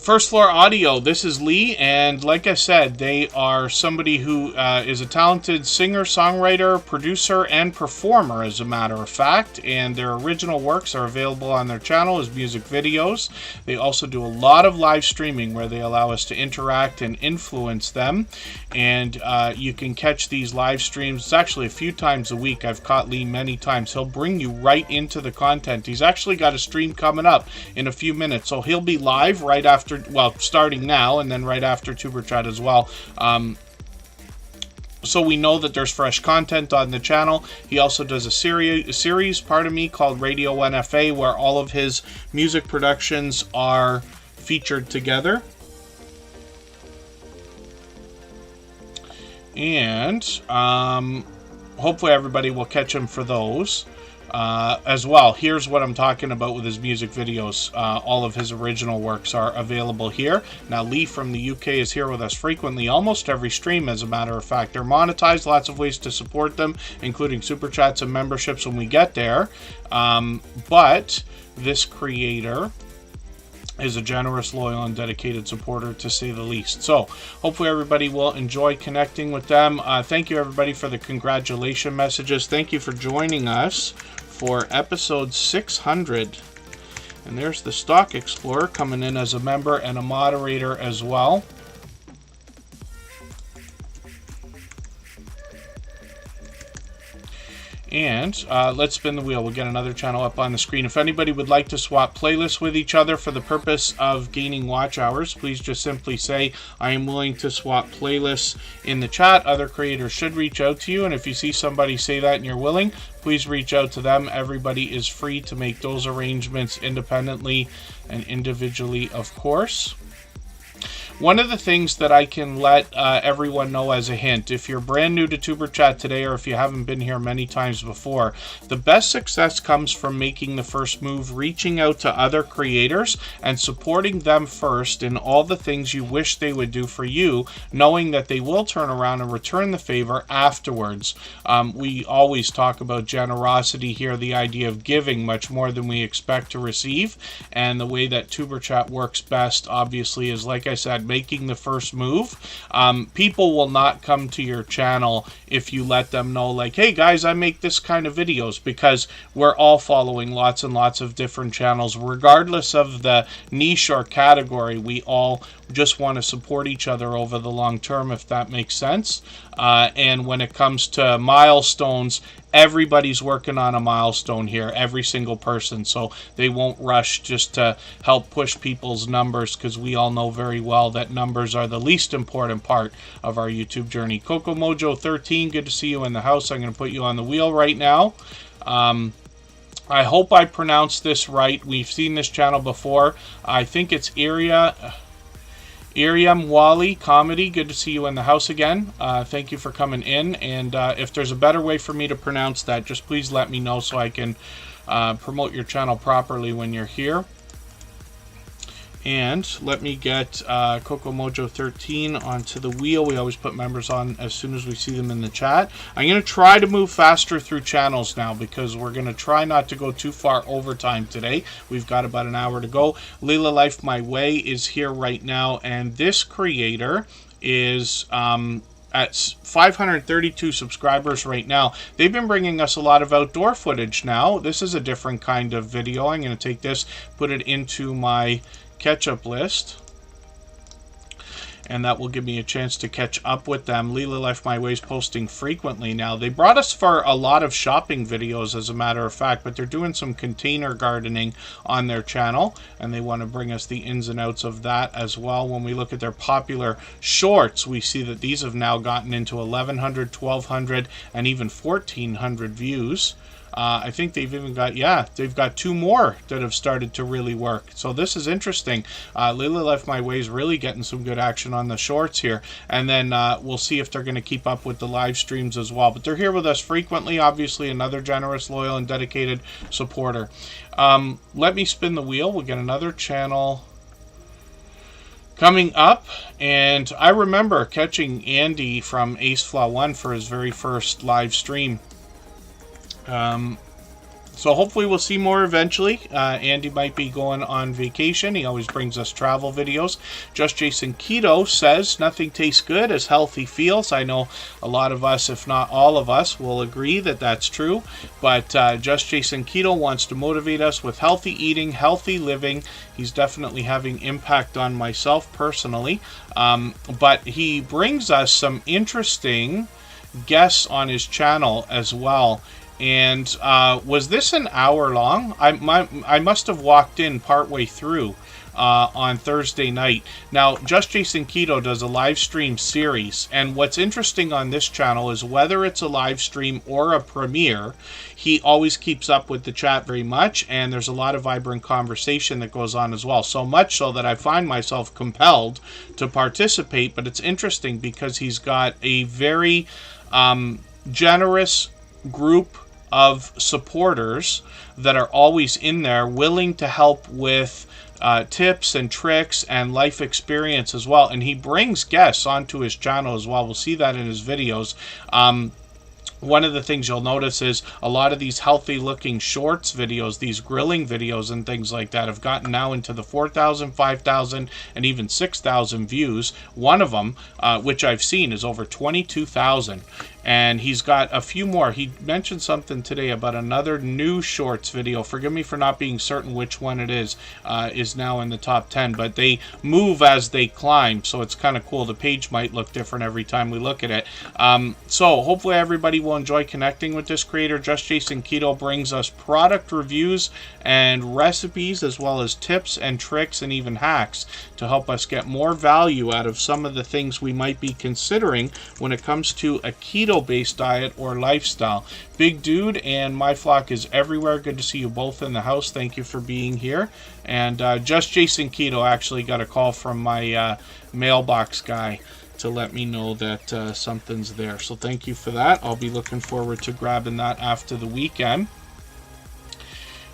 First Floor Audio, this is Lee, and like I said, they are somebody who is a talented singer, songwriter, producer, and performer, as a matter of fact, and their original works are available on their channel as music videos. They also do a lot of live streaming where they allow us to interact and influence them, and you can catch these live streams. It's actually a few times a week. I've caught Lee many times. He'll bring you right into the content. He's actually got a stream coming up in a few minutes, so he'll be live right after, well, starting now, and then right after Superchat as well. So we know that there's fresh content on the channel. He also does a series, pardon me, called Radio 1FA, where all of his music productions are featured together. And hopefully everybody will catch him for those. As well, here's what I'm talking about with his music videos. All of his original works are available here. Now, Lee from the UK is here with us frequently, almost every stream, as a matter of fact. They're monetized, lots of ways to support them, including super chats and memberships when we get there. But this creator is a generous, loyal, and dedicated supporter, to say the least. So hopefully everybody will enjoy connecting with them. Thank you, everybody, for the congratulation messages. Thank you for joining us for episode 600. And there's the Stock Explorer coming in as a member and a moderator as well. And let's spin the wheel. We'll get another channel up on the screen. If anybody would like to swap playlists with each other for the purpose of gaining watch hours, please just simply say, I am willing to swap playlists in the chat. Other creators should reach out to you. And if you see somebody say that and you're willing, please reach out to them. Everybody is free to make those arrangements independently and individually, of course. One of the things that I can let everyone know as a hint, if you're brand new to Tuber Chat today, or if you haven't been here many times before, the best success comes from making the first move, reaching out to other creators and supporting them first in all the things you wish they would do for you, knowing that they will turn around and return the favor afterwards. We always talk about generosity here, the idea of giving much more than we expect to receive, and the way that Tuber Chat works best, obviously, is, like I said, making the first move. People will not come to your channel if you let them know, like, hey guys, I make this kind of videos, because we're all following lots and lots of different channels, regardless of the niche or category. We all just want to support each other over the long term, if that makes sense. And when it comes to milestones, everybody's working on a milestone here, every single person, so they won't rush just to help push people's numbers, because we all know very well that numbers are the least important part of our YouTube journey. Coco Mojo 13, good to see you in the house. I'm going to put you on the wheel right now. I hope I pronounced this right. We've seen this channel before. I think it's Iriam Wally Comedy, good to see you in the house again. Thank you for coming in, and if there's a better way for me to pronounce that, just please let me know so I can promote your channel properly when you're here. And let me get Coco Mojo 13 onto the wheel. We always put members on as soon as we see them in the chat. I'm going to try to move faster through channels now, because we're going to try not to go too far overtime today. We've got about an hour to go. Leela Life My Way is here right now, and this creator is at 532 subscribers right now. They've been bringing us a lot of outdoor footage now. This is a different kind of video. I'm going to take this, put it into my catch-up list, and that will give me a chance to catch up with them. Leela Life My Way is posting frequently now. They brought us for a lot of shopping videos, as a matter of fact, but they're doing some container gardening on their channel, and they want to bring us the ins and outs of that as well. When we look at their popular shorts, we see that these have now gotten into 1,100, 1,200, and even 1,400 views. I think they've even got, they've got 2 more that have started to really work. So this is interesting. Lily Left My Way is really getting some good action on the shorts here. And then we'll see if they're going to keep up with the live streams as well. But they're here with us frequently. Obviously, another generous, loyal, and dedicated supporter. Let me spin the wheel. We'll get another channel coming up. And I remember catching Andy from Ace Flaw 1 for his very first live stream. So hopefully we'll see more eventually. Andy might be going on vacation. He always brings us travel videos. Just Jason Keto says, nothing tastes good as healthy feels. I know a lot of us, if not all of us, will agree that that's true. But Just Jason Keto wants to motivate us with healthy eating, healthy living. He's definitely having impact on myself personally. But he brings us some interesting guests on his channel as well. And was this an hour long? I must have walked in partway through on Thursday night. Now, Just Jason Keto does a live stream series, and what's interesting on this channel is whether it's a live stream or a premiere, he always keeps up with the chat very much, and there's a lot of vibrant conversation that goes on as well. So much so that I find myself compelled to participate, but it's interesting because he's got a very generous group of supporters that are always in there willing to help with tips and tricks and life experience as well. And he brings guests onto his channel as well. We'll see that in his videos. One of the things you'll notice is a lot of these healthy looking shorts videos, these grilling videos and things like that, have gotten now into the 4,000, 5,000, and even 6,000 views. One of them, which I've seen, is over 22,000. And he's got a few more. He mentioned something today about another new shorts video. Forgive me for not being certain which one it is now in the top 10. But they move as they climb, so it's kind of cool. The page might look different every time we look at it. So hopefully everybody will enjoy connecting with this creator. Just Jason Keto brings us product reviews and recipes, as well as tips and tricks and even hacks to help us get more value out of some of the things we might be considering when it comes to a keto-based diet or lifestyle. Big Dude and My Flock is everywhere. Good to see you both in the house. Thank you for being here. And Just Jason Keto actually got a call from my mailbox guy to let me know that something's there. So thank you for that. I'll be looking forward to grabbing that after the weekend.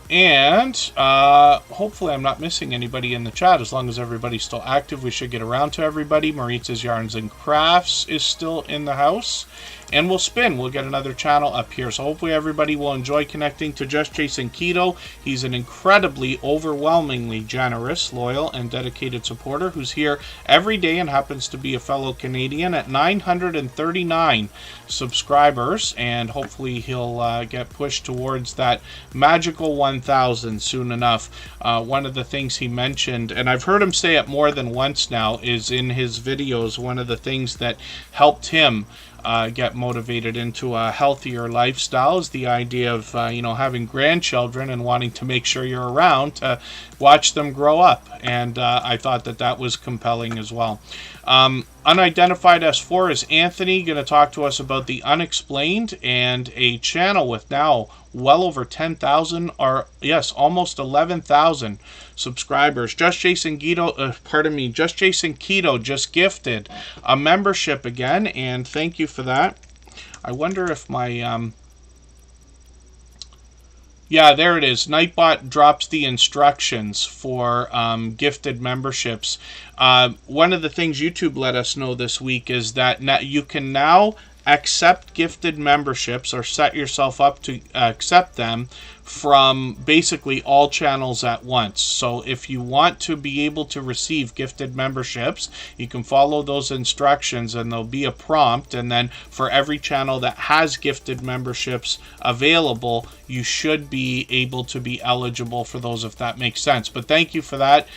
And hopefully I'm not missing anybody in the chat. As long as everybody's still active, we should get around to everybody. Maritza's Yarns and Crafts is still in the house. And we'll spin. We'll get another channel up here. So hopefully everybody will enjoy connecting to Just Jason Keto. He's an incredibly, overwhelmingly generous, loyal, and dedicated supporter who's here every day and happens to be a fellow Canadian at 939 subscribers. And hopefully he'll get pushed towards that magical 1,000 soon enough. One of the things he mentioned, and I've heard him say it more than once now, is in his videos, one of the things that helped him get motivated into a healthier lifestyle is the idea of having grandchildren and wanting to make sure you're around to watch them grow up. And I thought that was compelling as well. Unidentified S4 is Anthony going to talk to us about the unexplained, and a channel with now well over 10,000, or yes, almost 11,000 subscribers. Just Jason Keto, Just Jason Keto just gifted a membership again, and thank you for that. I wonder if my yeah, there it is. Nightbot drops the instructions for gifted memberships. One of the things YouTube let us know this week is that you can now accept gifted memberships, or set yourself up to accept them, from basically all channels at once. So if you want to be able to receive gifted memberships, you can follow those instructions and there'll be a prompt, and then for every channel that has gifted memberships available, you should be able to be eligible for those, if that makes sense. But thank you for that,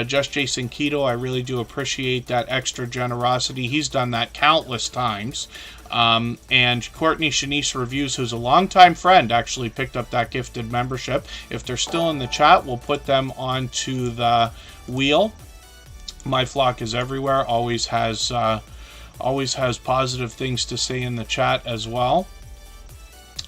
Just Jason Keto. I really do appreciate that extra generosity. He's done that countless times. And Courtney Shanice Reviews, who's a longtime friend, actually picked up that gifted membership. If they're still in the chat, we'll put them onto the wheel. My Flock is everywhere. Always has positive things to say in the chat as well.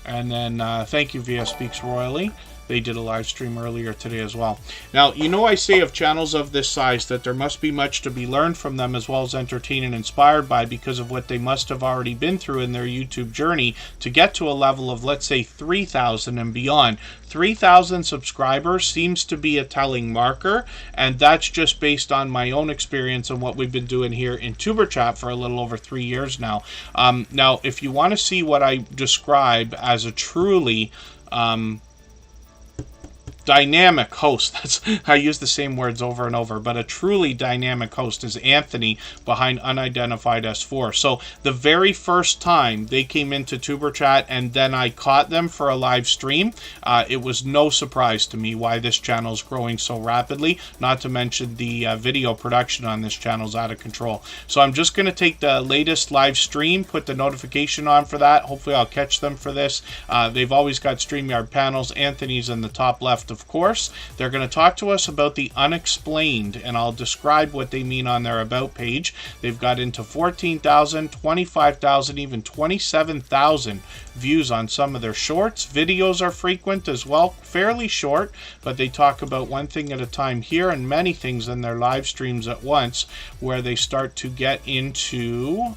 And then thank you, VS Speaks Royally. They did a live stream earlier today as well. Now, I say of channels of this size that there must be much to be learned from them, as well as entertained and inspired by, because of what they must have already been through in their YouTube journey to get to a level of, let's say, 3,000 and beyond. 3,000 subscribers seems to be a telling marker, and that's just based on my own experience and what we've been doing here in Superchat for a little over 3 years now. Now, if you want to see what I describe as a truly dynamic host. I use the same words over and over, but a truly dynamic host is Anthony behind Unidentified S4. So the very first time they came into Tuber Chat and then I caught them for a live stream, it was no surprise to me why this channel is growing so rapidly, not to mention the video production on this channel is out of control. So I'm just going to take the latest live stream, put the notification on for that. Hopefully I'll catch them for this. They've always got StreamYard panels. Anthony's in the top left, of course. They're going to talk to us about the unexplained, and I'll describe what they mean on their About page. They've got into 14,000, 25,000, even 27,000 views on some of their shorts. Videos are frequent as well, fairly short, but they talk about one thing at a time here and many things in their live streams at once, where they start to get into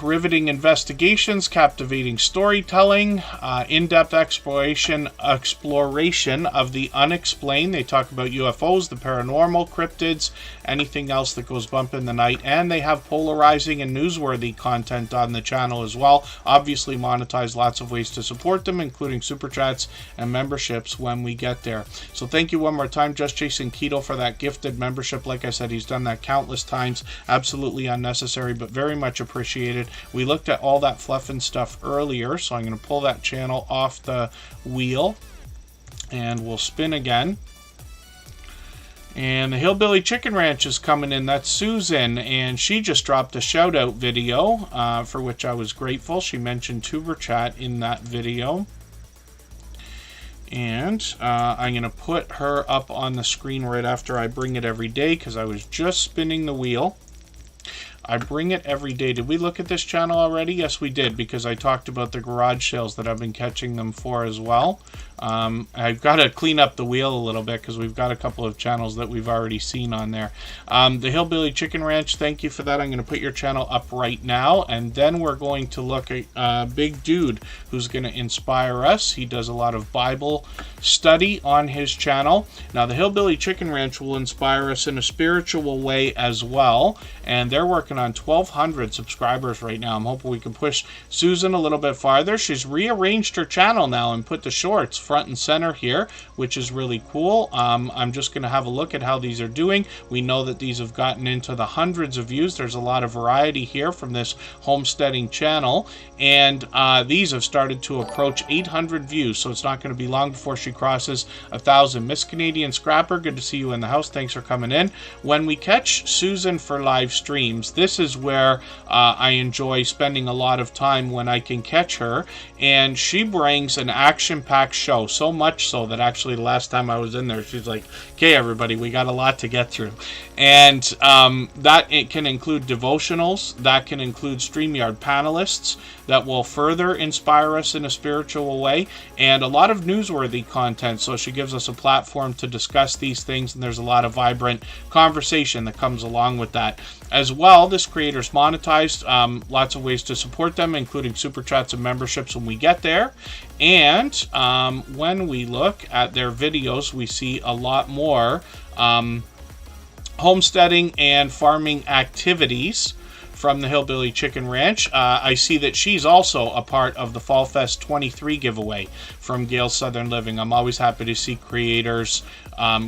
riveting investigations, captivating storytelling, in-depth exploration of the unexplained. They talk about UFOs, the paranormal, cryptids, anything else that goes bump in the night, and they have polarizing and newsworthy content on the channel as well. Obviously monetize, lots of ways to support them, including super chats and memberships when we get there. So thank you one more time, Just Jason Keto, for that gifted membership. Like I said, he's done that countless times. Absolutely unnecessary, but very much appreciated. We looked at all that fluff and stuff earlier, so I'm going to pull that channel off the wheel and we'll spin again. And the Hillbilly Chicken Ranch is coming in. That's Susan, and she just dropped a shout out video for which I was grateful. She mentioned Tuber Chat in that video. And I'm going to put her up on the screen right after I bring it every day, because I was just spinning the wheel. I bring it every day. Did we look at this channel already? Yes, we did, because I talked about the garage sales that I've been catching them for as well. I've got to clean up the wheel a little bit because we've got a couple of channels that we've already seen on there. The Hillbilly Chicken Ranch, thank you for that. I'm going to put your channel up right now, and then we're going to look at a big dude who's going to inspire us. He does a lot of Bible study on his channel. Now, the Hillbilly Chicken Ranch will inspire us in a spiritual way as well, and they're working on 1,200 subscribers right now. I'm hoping we can push Susan a little bit farther. She's rearranged her channel now and put the shorts front and center here, which is really cool. I'm just going to have a look at how these are doing. We know that these have gotten into the hundreds of views. There's a lot of variety here from this homesteading channel, and these have started to approach 800 views, so it's not going to be long before she crosses 1,000. Miss Canadian Scrapper, good to see you in the house. Thanks for coming in. When we catch Susan for live streams, this is where I enjoy spending a lot of time when I can catch her, and she brings an action-packed show, so much so that actually the last time I was in there, she's like, okay, everybody, we got a lot to get through. And that it can include devotionals, that can include StreamYard panelists that will further inspire us in a spiritual way, and a lot of newsworthy content, so she gives us a platform to discuss these things, and there's a lot of vibrant conversation that comes along with that. As well, this creator's monetized, lots of ways to support them, including super chats and memberships when we get there. And when we look at their videos, we see a lot more homesteading and farming activities from the Hillbilly Chicken Ranch. I see that she's also a part of the Fall Fest 23 giveaway from Gale's Southern Living. I'm always happy to see creators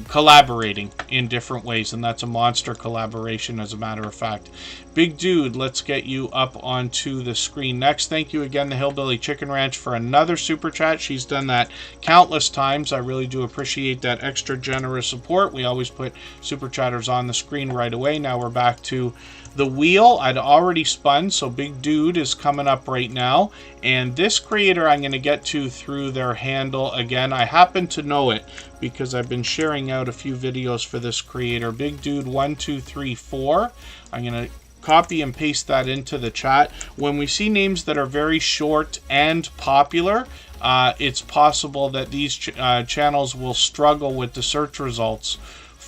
collaborating in different ways, and that's a monster collaboration, as a matter of fact. Big dude, let's get you up onto the screen next. Thank you again, the Hillbilly Chicken Ranch, for another super chat. She's done that countless times. I really do appreciate that extra generous support. We always put super chatters on the screen right away. Now we're back to the wheel. I'd already spun, so Big Dude is coming up right now. And this creator I'm going to get to through their handle again. I happen to know it because I've been sharing out a few videos for this creator. Big Dude 1234. I'm going to copy and paste that into the chat. When we see names that are very short and popular, it's possible that these channels will struggle with the search results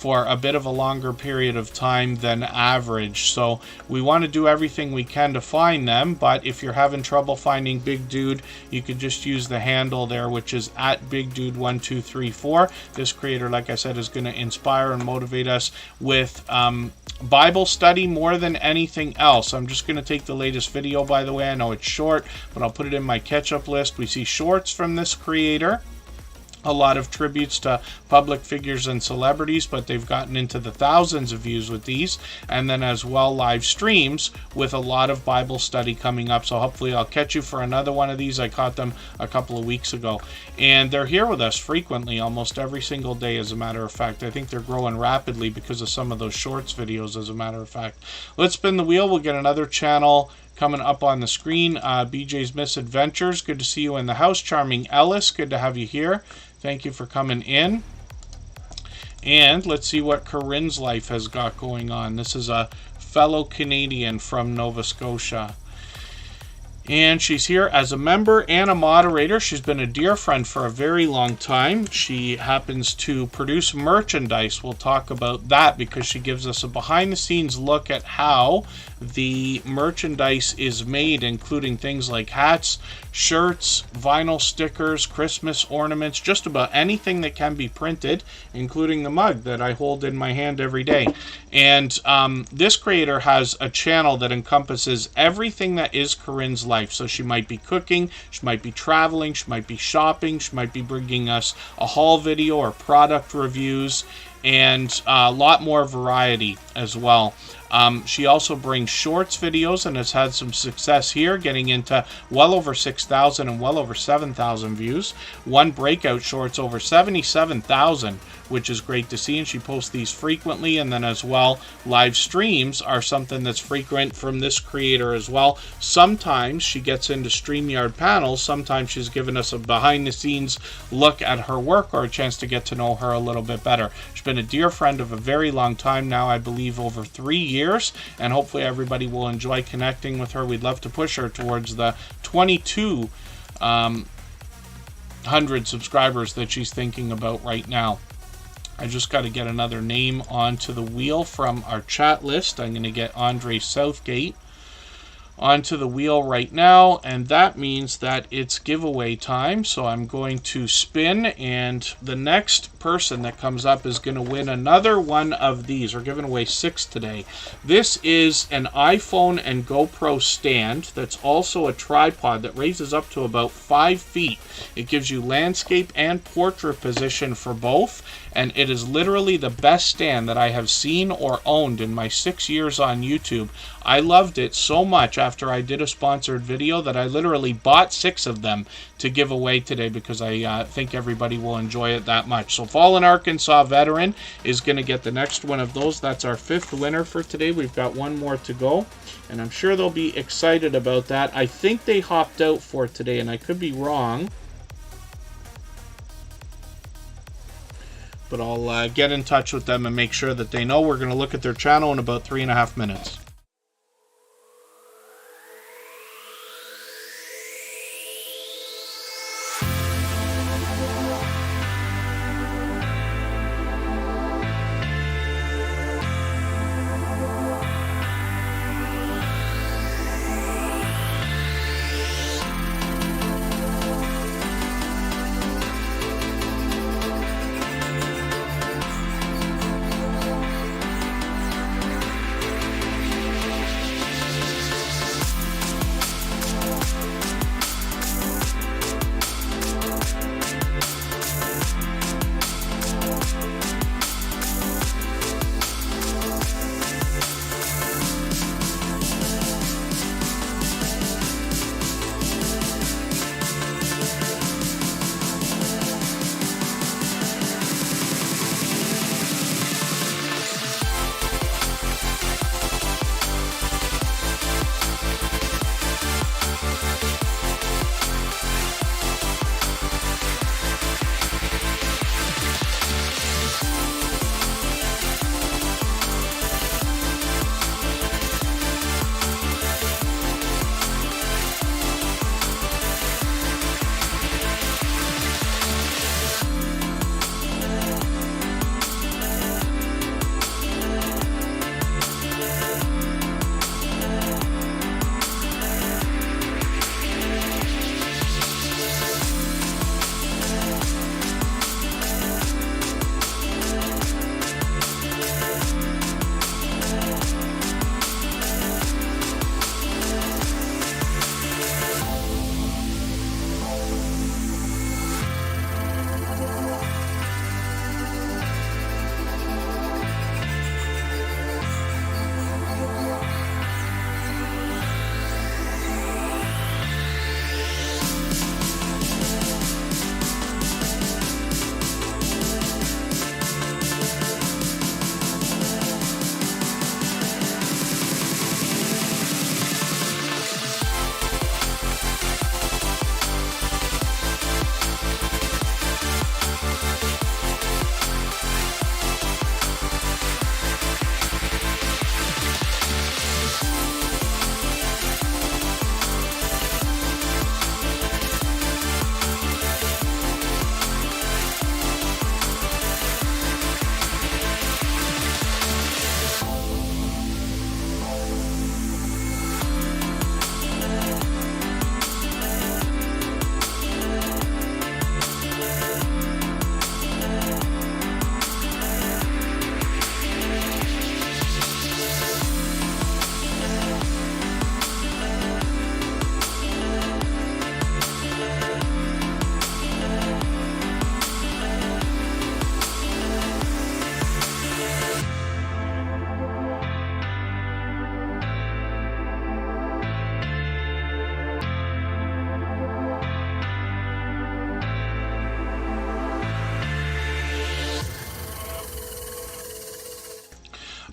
for a bit of a longer period of time than average. So we want to do everything we can to find them, but if you're having trouble finding Big Dude, you could just use the handle there, which is at Big Dude 1234. This creator, like I said, is going to inspire and motivate us with Bible study more than anything else. I'm just going to take the latest video, by the way. I know it's short, but I'll put it in my catch-up list. We see shorts from this creator, a lot of tributes to public figures and celebrities, but they've gotten into the thousands of views with these, and then as well live streams with a lot of Bible study coming up. So hopefully I'll catch you for another one of these. I caught them a couple of weeks ago, and they're here with us frequently, almost every single day, as a matter of fact. I think they're growing rapidly because of some of those shorts videos, as a matter of fact. Let's spin the wheel. We'll get another channel coming up on the screen. BJ's Misadventures, good to see you in the house. Charming Ellis, good to have you here. Thank you for coming in. And let's see what Corinne's life has got going on. This is a fellow Canadian from Nova Scotia. And she's here as a member and a moderator. She's been a dear friend for a very long time. She happens to produce merchandise. We'll talk about that because she gives us a behind-the-scenes look at how the merchandise is made, including things like hats, shirts, vinyl stickers, Christmas ornaments, just about anything that can be printed, including the mug that I hold in my hand every day. And this creator has a channel that encompasses everything that is Corinne's life. So she might be cooking, she might be traveling, she might be shopping, she might be bringing us a haul video or product reviews, and a lot more variety as well. She also brings shorts videos and has had some success here, getting into well over 6,000 and well over 7,000 views. One breakout shorts over 77,000, which is great to see, and she posts these frequently. And then as well, live streams are something that's frequent from this creator as well. Sometimes she gets into StreamYard panels. Sometimes she's given us a behind-the-scenes look at her work or a chance to get to know her a little bit better. She's been a dear friend of a very long time now, I believe over 3 years, and hopefully everybody will enjoy connecting with her. We'd love to push her towards the 2,200 subscribers that she's thinking about right now. I just got to get another name onto the wheel from our chat list. I'm going to get Andre Southgate onto the wheel right now, and that means that it's giveaway time. So I'm going to spin, and the next person that comes up is going to win another one of these. We're giving away 6 today. This is an iPhone and GoPro stand that's also a tripod that raises up to about 5 feet. It gives you landscape and portrait position for both, and it is literally the best stand that I have seen or owned in my 6 years on YouTube. I loved it so much after I did a sponsored video that I literally bought 6 of them to give away today because I think everybody will enjoy it that much. So Fallen Arkansas Veteran is going to get the next one of those. That's our 5th winner for today. We've got one more to go, and I'm sure they'll be excited about that. I think they hopped out for today, and I could be wrong, but I'll get in touch with them and make sure that they know. We're going to look at their channel in about 3.5 minutes.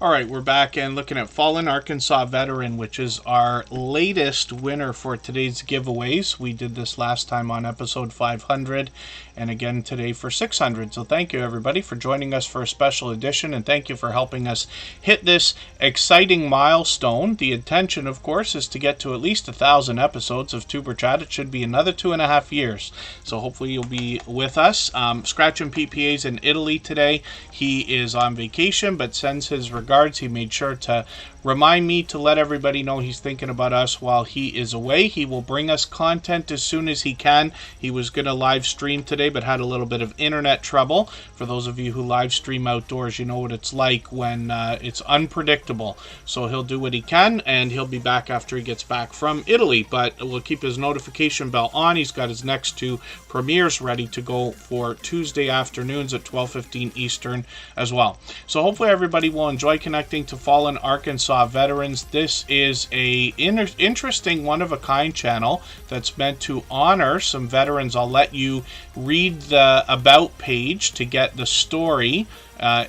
All right, we're back and looking at Fallen Arkansas Veteran, which is our latest winner for today's giveaways. We did this last time on episode 500 and again today for 600. So thank you, everybody, for joining us for a special edition, and thank you for helping us hit this exciting milestone. The intention, of course, is to get to at least 1,000 episodes of Tuber Chat. It should be another 2.5 years. So hopefully you'll be with us. Scratch and PPA's in Italy today. He is on vacation, but sends his regards. He made sure to remind me to let everybody know he's thinking about us while he is away. He will bring us content as soon as he can. He was going to live stream today, but had a little bit of internet trouble. For those of you who live stream outdoors, you know what it's like when it's unpredictable. So he'll do what he can, and he'll be back after he gets back from Italy. But we'll keep his notification bell on. He's got his next 2 premieres ready to go for Tuesday afternoons at 12:15 Eastern as well. So hopefully everybody will enjoy connecting to Fallen Arkansas Veterans. This is a interesting, one-of-a-kind channel that's meant to honor some veterans. I'll let you read the About page to get the story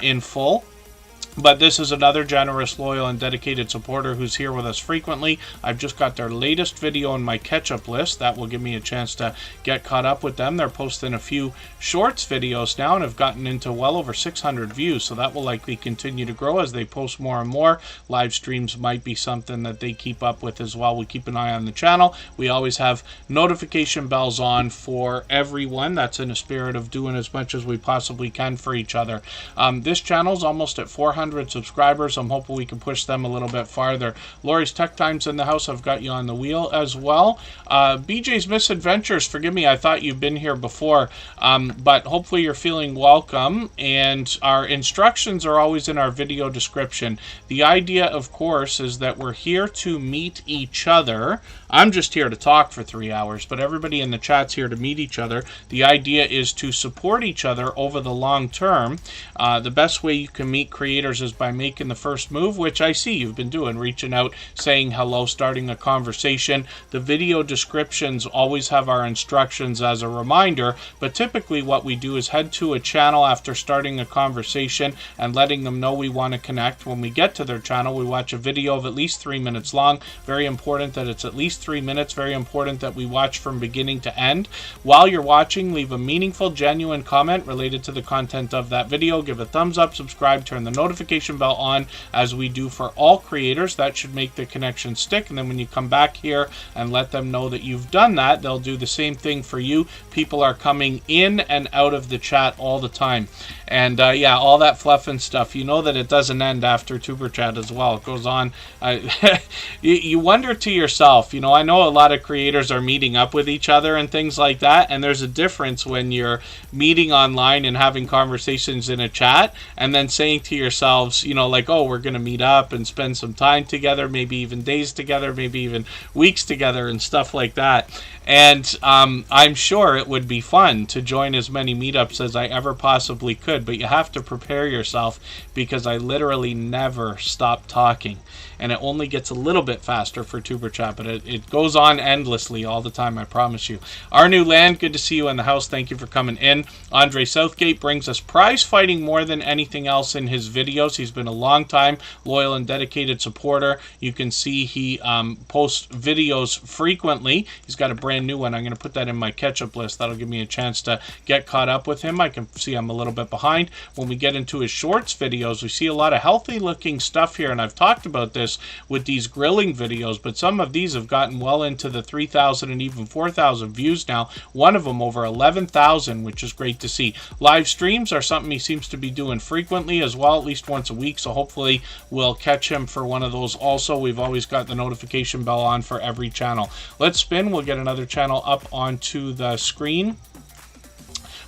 in full. But this is another generous, loyal, and dedicated supporter who's here with us frequently. I've just got their latest video on my catch-up list. That will give me a chance to get caught up with them. They're posting a few shorts videos now and have gotten into well over 600 views. So that will likely continue to grow as they post more and more. Live streams might be something that they keep up with as well. We keep an eye on the channel. We always have notification bells on for everyone. That's in a spirit of doing as much as we possibly can for each other. This channel's almost at 400 subscribers. I'm hoping we can push them a little bit farther. Lori's Tech Times in the house. I've got you on the wheel as well. BJ's Misadventures, forgive me, I thought you've been here before, but hopefully you're feeling welcome, and our instructions are always in our video description. The idea, of course, is that we're here to meet each other. I'm just here to talk for 3 hours, but everybody in the chat's here to meet each other. The idea is to support each other over the long term. The best way you can meet creators is by making the first move, which I see you've been doing, reaching out, saying hello, starting a conversation. The video descriptions always have our instructions as a reminder, but typically what we do is head to a channel after starting a conversation and letting them know we want to connect. When we get to their channel, we watch a video of at least 3 minutes long. Very important that it's at least 3 minutes. Very important that we watch from beginning to end. While you're watching, leave a meaningful, genuine comment related to the content of that video. Give a thumbs up, subscribe, turn the notification bell on, as we do for all creators. That should make the connection stick, and then when you come back here and let them know that you've done that, they'll do the same thing for you. People are coming in and out of the chat all the time, and yeah, all that fluff and stuff, you know that it doesn't end after Tuber Chat as well. It goes on. You wonder to yourself, you know, I know a lot of creators are meeting up with each other and things like that, and there's a difference when you're meeting online and having conversations in a chat and then saying to yourselves, you know, like, oh, we're going to meet up and spend some time together, maybe even days together, maybe even weeks together and stuff like that. And I'm sure it would be fun to join as many meetups as I ever possibly could, but you have to prepare yourself, because I literally never stop talking. And it only gets a little bit faster for Tuber Chat, but it goes on endlessly all the time, I promise you. Our new land, good to see you in the house. Thank you for coming in. Andre Southgate brings us prize fighting more than anything else in his videos. He's been a long time loyal and dedicated supporter. You can see he posts videos frequently. He's got a brand new one. I'm going to put that in my catch-up list. That'll give me a chance to get caught up with him. I can see I'm a little bit behind. When we get into his shorts videos, we see a lot of healthy looking stuff here, and I've talked about this with these grilling videos, but some of these have gotten well into the 3,000 and even 4,000 views now. One of them over 11,000, which is great to see. Live streams are something he seems to be doing frequently as well, at least once a week, so hopefully we'll catch him for one of those also. We've always got the notification bell on for every channel. Let's spin. We'll get another channel up onto the screen.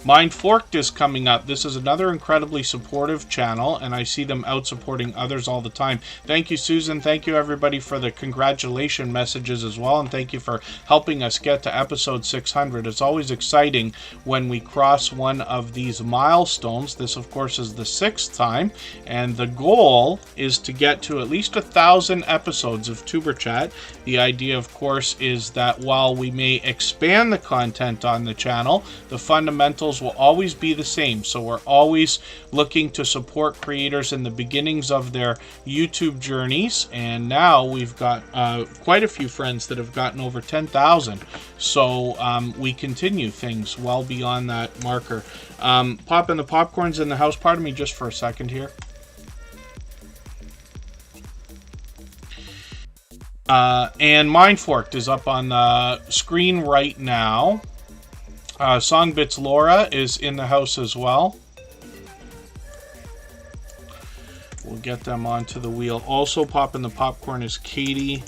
Mind Forked is coming up. This is another incredibly supportive channel, and I see them out supporting others all the time. Thank you, Susan. Thank you, everybody, for the congratulation messages as well, and thank you for helping us get to episode 600. It's always exciting when we cross one of these milestones. This, of course, is the 6th time, and the goal is to get to at least 1,000 episodes of Tuber Chat. The idea, of course, is that while we may expand the content on the channel, the fundamentals principles will always be the same. So we're always looking to support creators in the beginnings of their YouTube journeys. And now we've got quite a few friends that have gotten over 10,000. So we continue things well beyond that marker. Popping the popcorns in the house. Pardon me just for a second here. And Mindforked is up on the screen right now. Songbits Laura is in the house as well. We'll get them onto the wheel. Also popping the popcorn is Katie.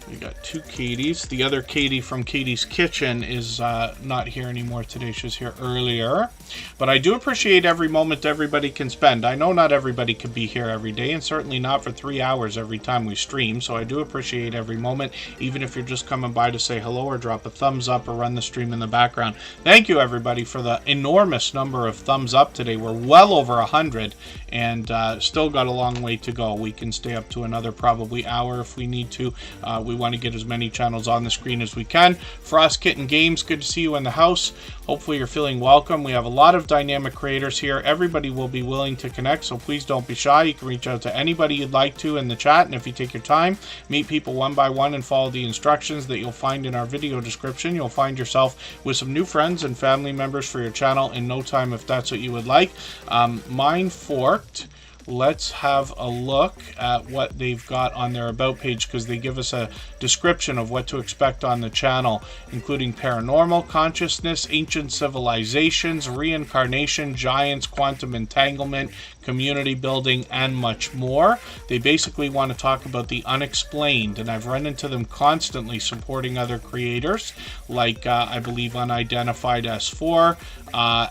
We got two Katies. The other Katie from Katie's Kitchen is not here anymore today. She was here earlier. But I do appreciate every moment everybody can spend. I know not everybody can be here every day, and certainly not for 3 hours every time we stream. So I do appreciate every moment, even if you're just coming by to say hello or drop a thumbs up or run the stream in the background. Thank you, everybody, for the enormous number of thumbs up today. We're well over 100 and still got a long way to go. We can stay up to another probably hour if we need to. We want to get as many channels on the screen as we can. Frost Kitten Games, good to see you in the house. Hopefully you're feeling welcome. We have a lot of dynamic creators here. Everybody will be willing to connect, so please don't be shy. You can reach out to anybody you'd like to in the chat, and if you take your time, meet people one by one and follow the instructions that you'll find in our video description, you'll find yourself with some new friends and family members for your channel in no time if that's what you would like. Mindforked. Let's have a look at what they've got on their About page, because they give us a description of what to expect on the channel, including paranormal, consciousness, ancient civilizations, reincarnation, giants, quantum entanglement, community building, and much more. They basically want to talk about the unexplained, and I've run into them constantly supporting other creators, like I believe Unidentified S4,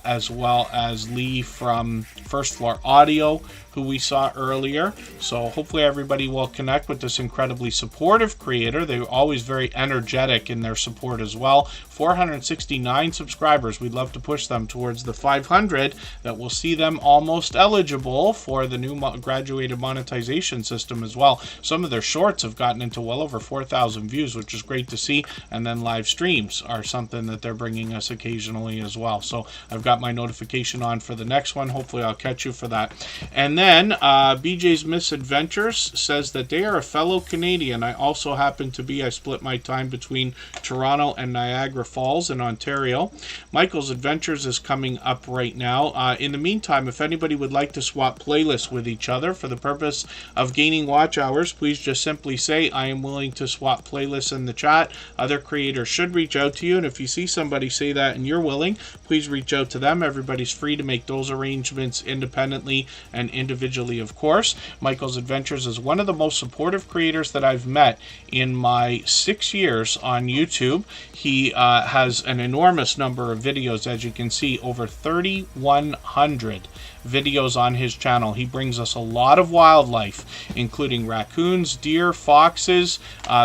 as well as Lee from First Floor Audio, who we saw earlier. So hopefully everybody will connect with this incredibly supportive creator. They're always very energetic in their support as well. 469 subscribers. We'd love to push them towards the 500 that will see them almost eligible for the new graduated monetization system as well. Some of their shorts have gotten into well over 4,000 views, which is great to see. And then live streams are something that they're bringing us occasionally as well. So I've got my notification on for the next one. Hopefully I'll catch you for that. And then BJ's Misadventures says that they are a fellow Canadian. I also happen to be. I split my time between Toronto and Niagara Falls in Ontario. Michael's Adventures is coming up right now. In the meantime, if anybody would like to swap playlists with each other for the purpose of gaining watch hours, please just simply say, I am willing to swap playlists in the chat. Other creators should reach out to you, and if you see somebody say that and you're willing, please reach out to them. Everybody's free to make those arrangements independently and individually, of course. Michael's Adventures is one of the most supportive creators that I've met in my 6 years on YouTube. He has an enormous number of videos, as you can see, over 3,100 videos on his channel. He brings us a lot of wildlife, including raccoons, deer, foxes.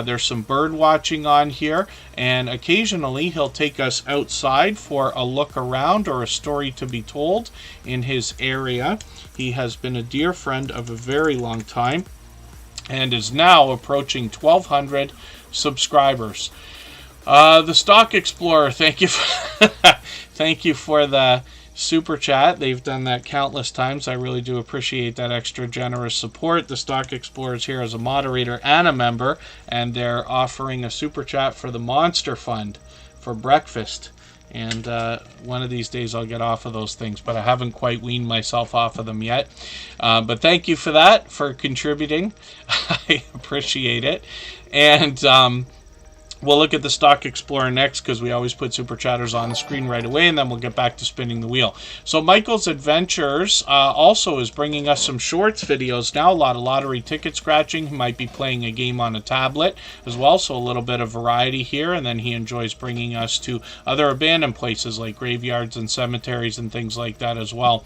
There's some bird watching on here, and occasionally he'll take us outside for a look around or a story to be told in his area. He has been a dear friend of a very long time and is now approaching 1,200 subscribers. The Stock Explorer, thank you for thank you for the super chat. They've done that countless times. I really do appreciate that extra generous support. The Stock Explorer is here as a moderator and a member, and they're offering a super chat for the Monster Fund for breakfast. And one of these days I'll get off of those things, but I haven't quite weaned myself off of them yet. But thank you for that, for contributing. I appreciate it. And we'll look at the Stock Explorer next, because we always put Super Chatters on the screen right away, and then we'll get back to spinning the wheel. So Michael's Adventures also is bringing us some shorts videos now, a lot of lottery ticket scratching. He might be playing a game on a tablet as well, so a little bit of variety here. And then he enjoys bringing us to other abandoned places like graveyards and cemeteries and things like that as well.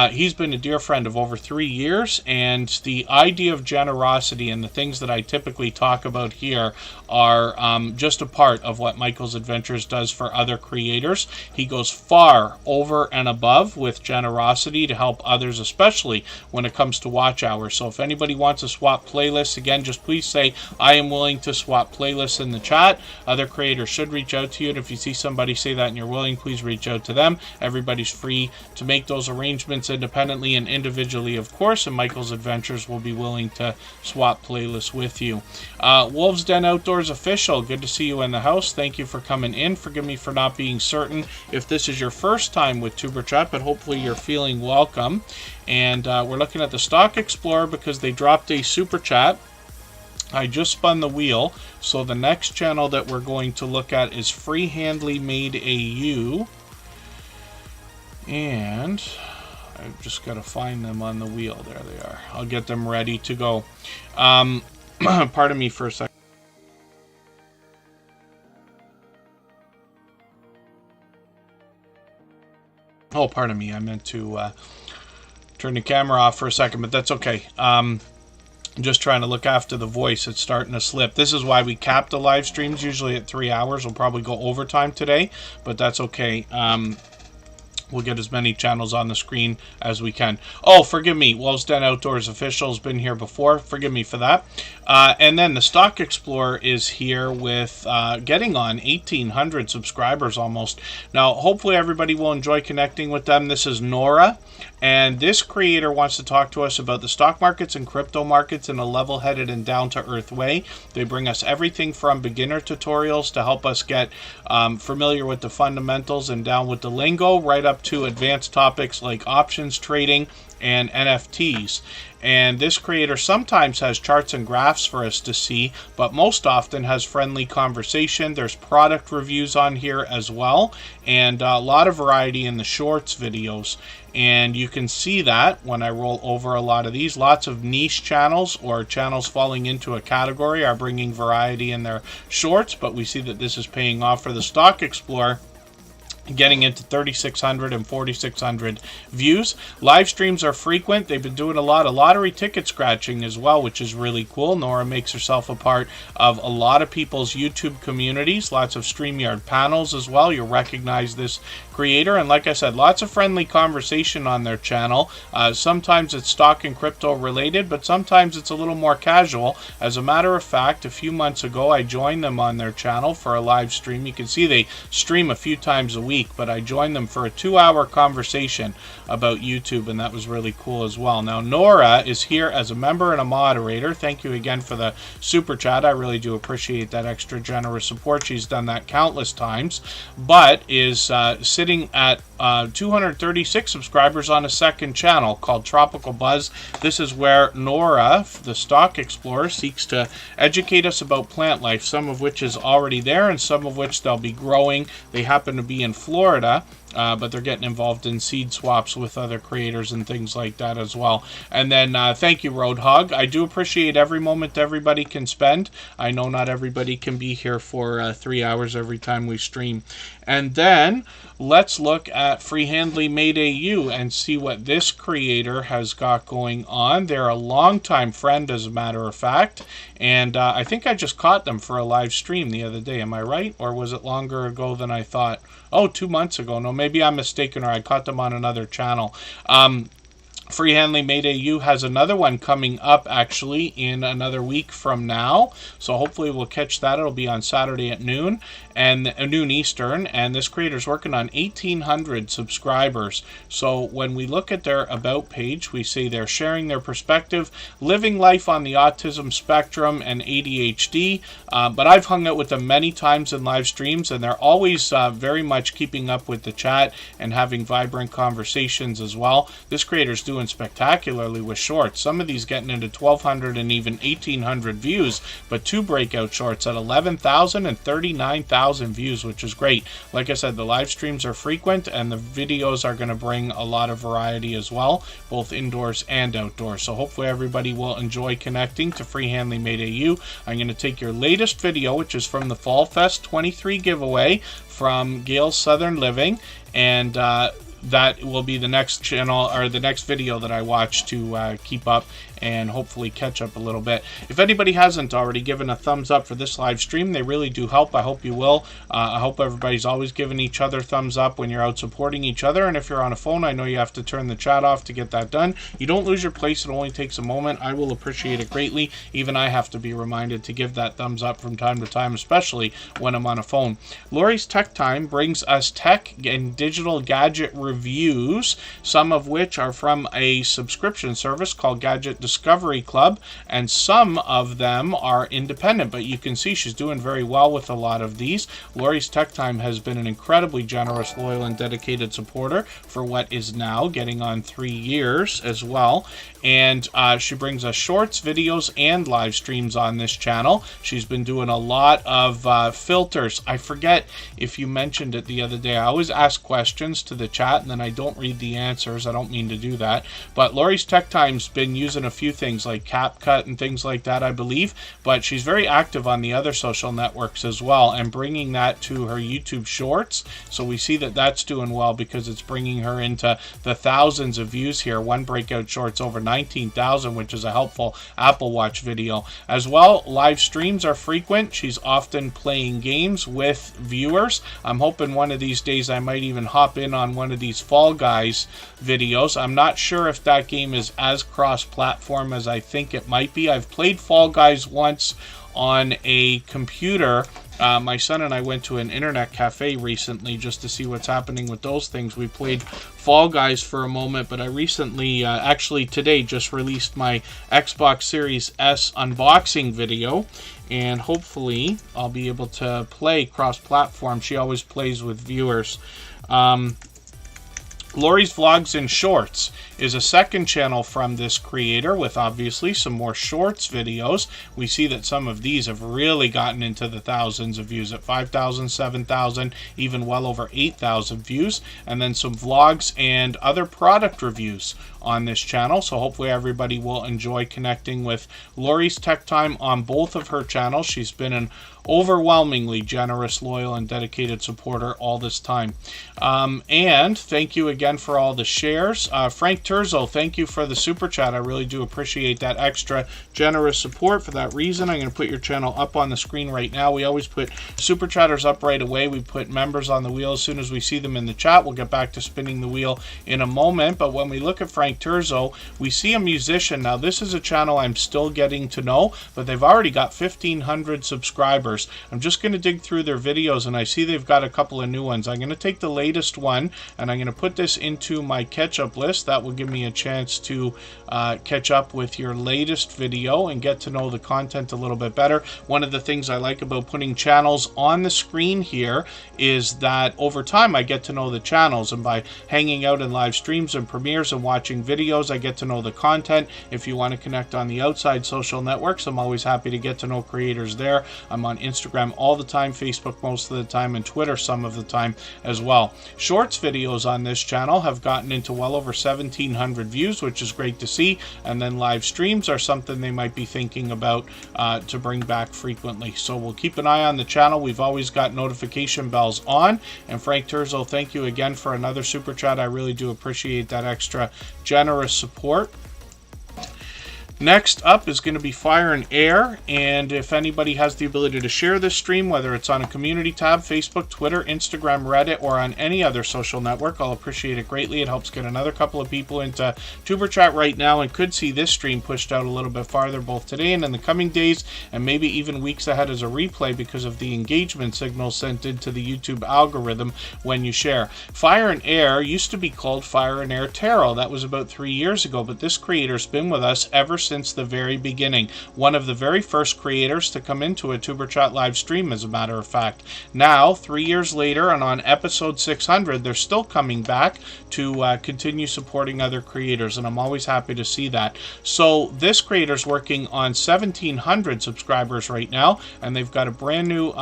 He's been a dear friend of over 3 years, and the idea of generosity and the things that I typically talk about here are just a part of what Michael's Adventures does for other creators. He goes far over and above with generosity to help others, especially when it comes to watch hours. So if anybody wants to swap playlists, again, just please say, I am willing to swap playlists in the chat. Other creators should reach out to you, and if you see somebody say that and you're willing, please reach out to them. Everybody's free to make those arrangements independently and individually, of course, and Michael's Adventures will be willing to swap playlists with you. Wolves Den Outdoors Official, good to see you in the house. Thank you for coming in. Forgive me for not being certain if this is your first time with Tuber Chat, but hopefully you're feeling welcome. And we're looking at the Stock Explorer because they dropped a super chat. I just spun the wheel, so the next channel that we're going to look at is Freehandly Mayday You. And I've just got to find them on the wheel. There they are. I'll get them ready to go. Pardon me for a second. Oh, pardon me. I meant to turn the camera off for a second, but that's okay. I'm just trying to look after the voice. It's starting to slip. This is why we cap the live streams usually at 3 hours. We'll probably go overtime today, but that's okay. We'll get as many channels on the screen as we can. Oh, forgive me. Wolves Den Outdoors Official has been here before. Forgive me for that. And then the Stock Explorer is here with getting on 1,800 subscribers almost. Now, hopefully everybody will enjoy connecting with them. This is Nora. And this creator wants to talk to us about the stock markets and crypto markets in a level-headed and down-to-earth way. They bring us everything from beginner tutorials to help us get familiar with the fundamentals and down with the lingo, right up to advanced topics like options trading and NFTs. And this creator sometimes has charts and graphs for us to see, but most often has friendly conversation. There's product reviews on here as well, and a lot of variety in the shorts videos. And you can see that when I roll over a lot of these. Lots of niche channels or channels falling into a category are bringing variety in their shorts, but we see that this is paying off for the Stock Explorer, getting into 3,600 and 4,600 views. Live streams are frequent. They've been doing a lot of lottery ticket scratching as well, which is really cool. Nora makes herself a part of a lot of people's YouTube communities. Lots of StreamYard panels as well. You'll recognize this creator. And like I said, lots of friendly conversation on their channel. Sometimes it's stock and crypto related, but sometimes it's a little more casual. As a matter of fact, a few months ago, I joined them on their channel for a live stream. You can see they stream a few times a week, but I joined them for a 2-hour conversation about YouTube, and that was really cool as well. Now, Nora is here as a member and a moderator. Thank you again for the super chat. I really do appreciate that extra generous support. She's done that countless times, but is sitting at 236 subscribers on a second channel called Tropical Buzz. This is where Nora, the Stock Explorer, seeks to educate us about plant life, some of which is already there and some of which they'll be growing. They happen to be in Florida, but they're getting involved in seed swaps with other creators and things like that as well. And then thank you, Roadhog. I do appreciate every moment everybody can spend. I know not everybody can be here for 3 hours every time we stream. And then let's look at Freehandly Mayday You and see what this creator has got going on. They're a longtime friend, as a matter of fact, and I think I just caught them for a live stream the other day. Am I right? Or was it longer ago than I thought? Oh, 2 months ago. No, maybe I'm mistaken, or I caught them on another channel. Freehandly Mayday You has another one coming up actually in another week from now, so hopefully we'll catch that. It'll be on Saturday at noon and noon Eastern, and this creator's working on 1,800 subscribers. So when we look at their about page, we see they're sharing their perspective, living life on the autism spectrum and ADHD, but I've hung out with them many times in live streams, and they're always very much keeping up with the chat and having vibrant conversations as well. This creator's doing spectacularly with shorts. Some of these getting into 1,200 and even 1,800 views, but 2 breakout shorts at 11,000 and 39,000 views, which is great. Like I said, the live streams are frequent and the videos are going to bring a lot of variety as well, both indoors and outdoors. So hopefully everybody will enjoy connecting to Freehandly Mayday You. I'm going to take your latest video, which is from the Fall Fest 23 giveaway from Gail's Southern Living, and that will be the next channel or the next video that I watch to keep up and hopefully catch up a little bit. If anybody hasn't already given a thumbs up for this live stream, they really do help. I hope you will. I hope everybody's always giving each other thumbs up when you're out supporting each other. And if you're on a phone, I know you have to turn the chat off to get that done. You don't lose your place. It only takes a moment. I will appreciate it greatly. Even I have to be reminded to give that thumbs up from time to time, especially when I'm on a phone. Lori's Tech Time brings us tech and digital gadget reviews, some of which are from a subscription service called Gadget Discovery Club, and some of them are independent, but you can see she's doing very well with a lot of these. Lori's Tech Time has been an incredibly generous, loyal, and dedicated supporter for what is now getting on 3 years as well. And she brings us shorts, videos, and live streams on this channel. She's been doing a lot of filters. I forget if you mentioned it the other day. I always ask questions to the chat and then I don't read the answers. I don't mean to do that. But Lori's Tech Time's been using a few things like CapCut and things like that, I believe. But she's very active on the other social networks as well and bringing that to her YouTube shorts. So we see that that's doing well because it's bringing her into the thousands of views here. One breakout short's over 19,000, which is a helpful Apple Watch video. As well, live streams are frequent. She's often playing games with viewers. I'm hoping one of these days I might even hop in on one of these Fall Guys videos. I'm not sure if that game is as cross-platform as I think it might be. I've played Fall Guys once on a computer. My son and I went to an internet cafe recently just to see what's happening with those things. We played Fall Guys for a moment, but I recently, actually today, just released my Xbox Series S unboxing video, and hopefully I'll be able to play cross-platform. She always plays with viewers. Lori's Vlogs and Shorts is a second channel from this creator with obviously some more shorts videos. We see that some of these have really gotten into the thousands of views at 5,000, 7,000, even well over 8,000 views. And then some vlogs and other product reviews on this channel. So hopefully everybody will enjoy connecting with Lori's Tech Time on both of her channels. She's been an overwhelmingly generous, loyal, and dedicated supporter all this time. And thank you again for all the shares. Frank Turzo, thank you for the super chat. I really do appreciate that extra generous support. For that reason, I'm going to put your channel up on the screen right now. We always put super chatters up right away. We put members on the wheel as soon as we see them in the chat. We'll get back to spinning the wheel in a moment. But when we look at Frank Turzo, we see a musician. Now, this is a channel I'm still getting to know, but they've already got 1,500 subscribers. I'm just going to dig through their videos, and I see they've got a couple of new ones. I'm going to take the latest one, and I'm going to put this into my catch-up list. That will give me a chance to catch up with your latest video and get to know the content a little bit better. One of the things I like about putting channels on the screen here is that over time I get to know the channels, and by hanging out in live streams and premieres and watching videos, I get to know the content. If you want to connect on the outside social networks, I'm always happy to get to know creators there. I'm on Instagram all the time, Facebook most of the time, and Twitter some of the time as well. Shorts videos on this channel have gotten into well over 1,700 views, which is great to see. And then live streams are something they might be thinking about to bring back frequently. So we'll keep an eye on the channel. We've always got notification bells on. And Frank Turzo, thank you again for another super chat. I really do appreciate that extra generous support. Next up is going to be Fire and Air, and if anybody has the ability to share this stream, whether it's on a community tab, Facebook, Twitter, Instagram, Reddit, or on any other social network, I'll appreciate it greatly. It helps get another couple of people into Tuber Chat right now and could see this stream pushed out a little bit farther both today and in the coming days, and maybe even weeks ahead as a replay because of the engagement signal sent into the YouTube algorithm when you share. Fire and Air used to be called Fire and Air Tarot. That was about 3 years ago, but this creator's been with us ever since the very beginning. One of the very first creators to come into a Tuber Chat live stream, as a matter of fact. Now, 3 years later, and on episode 600, they're still coming back to continue supporting other creators, and I'm always happy to see that. So this creator's working on 1,700 subscribers right now, and they've got a brand new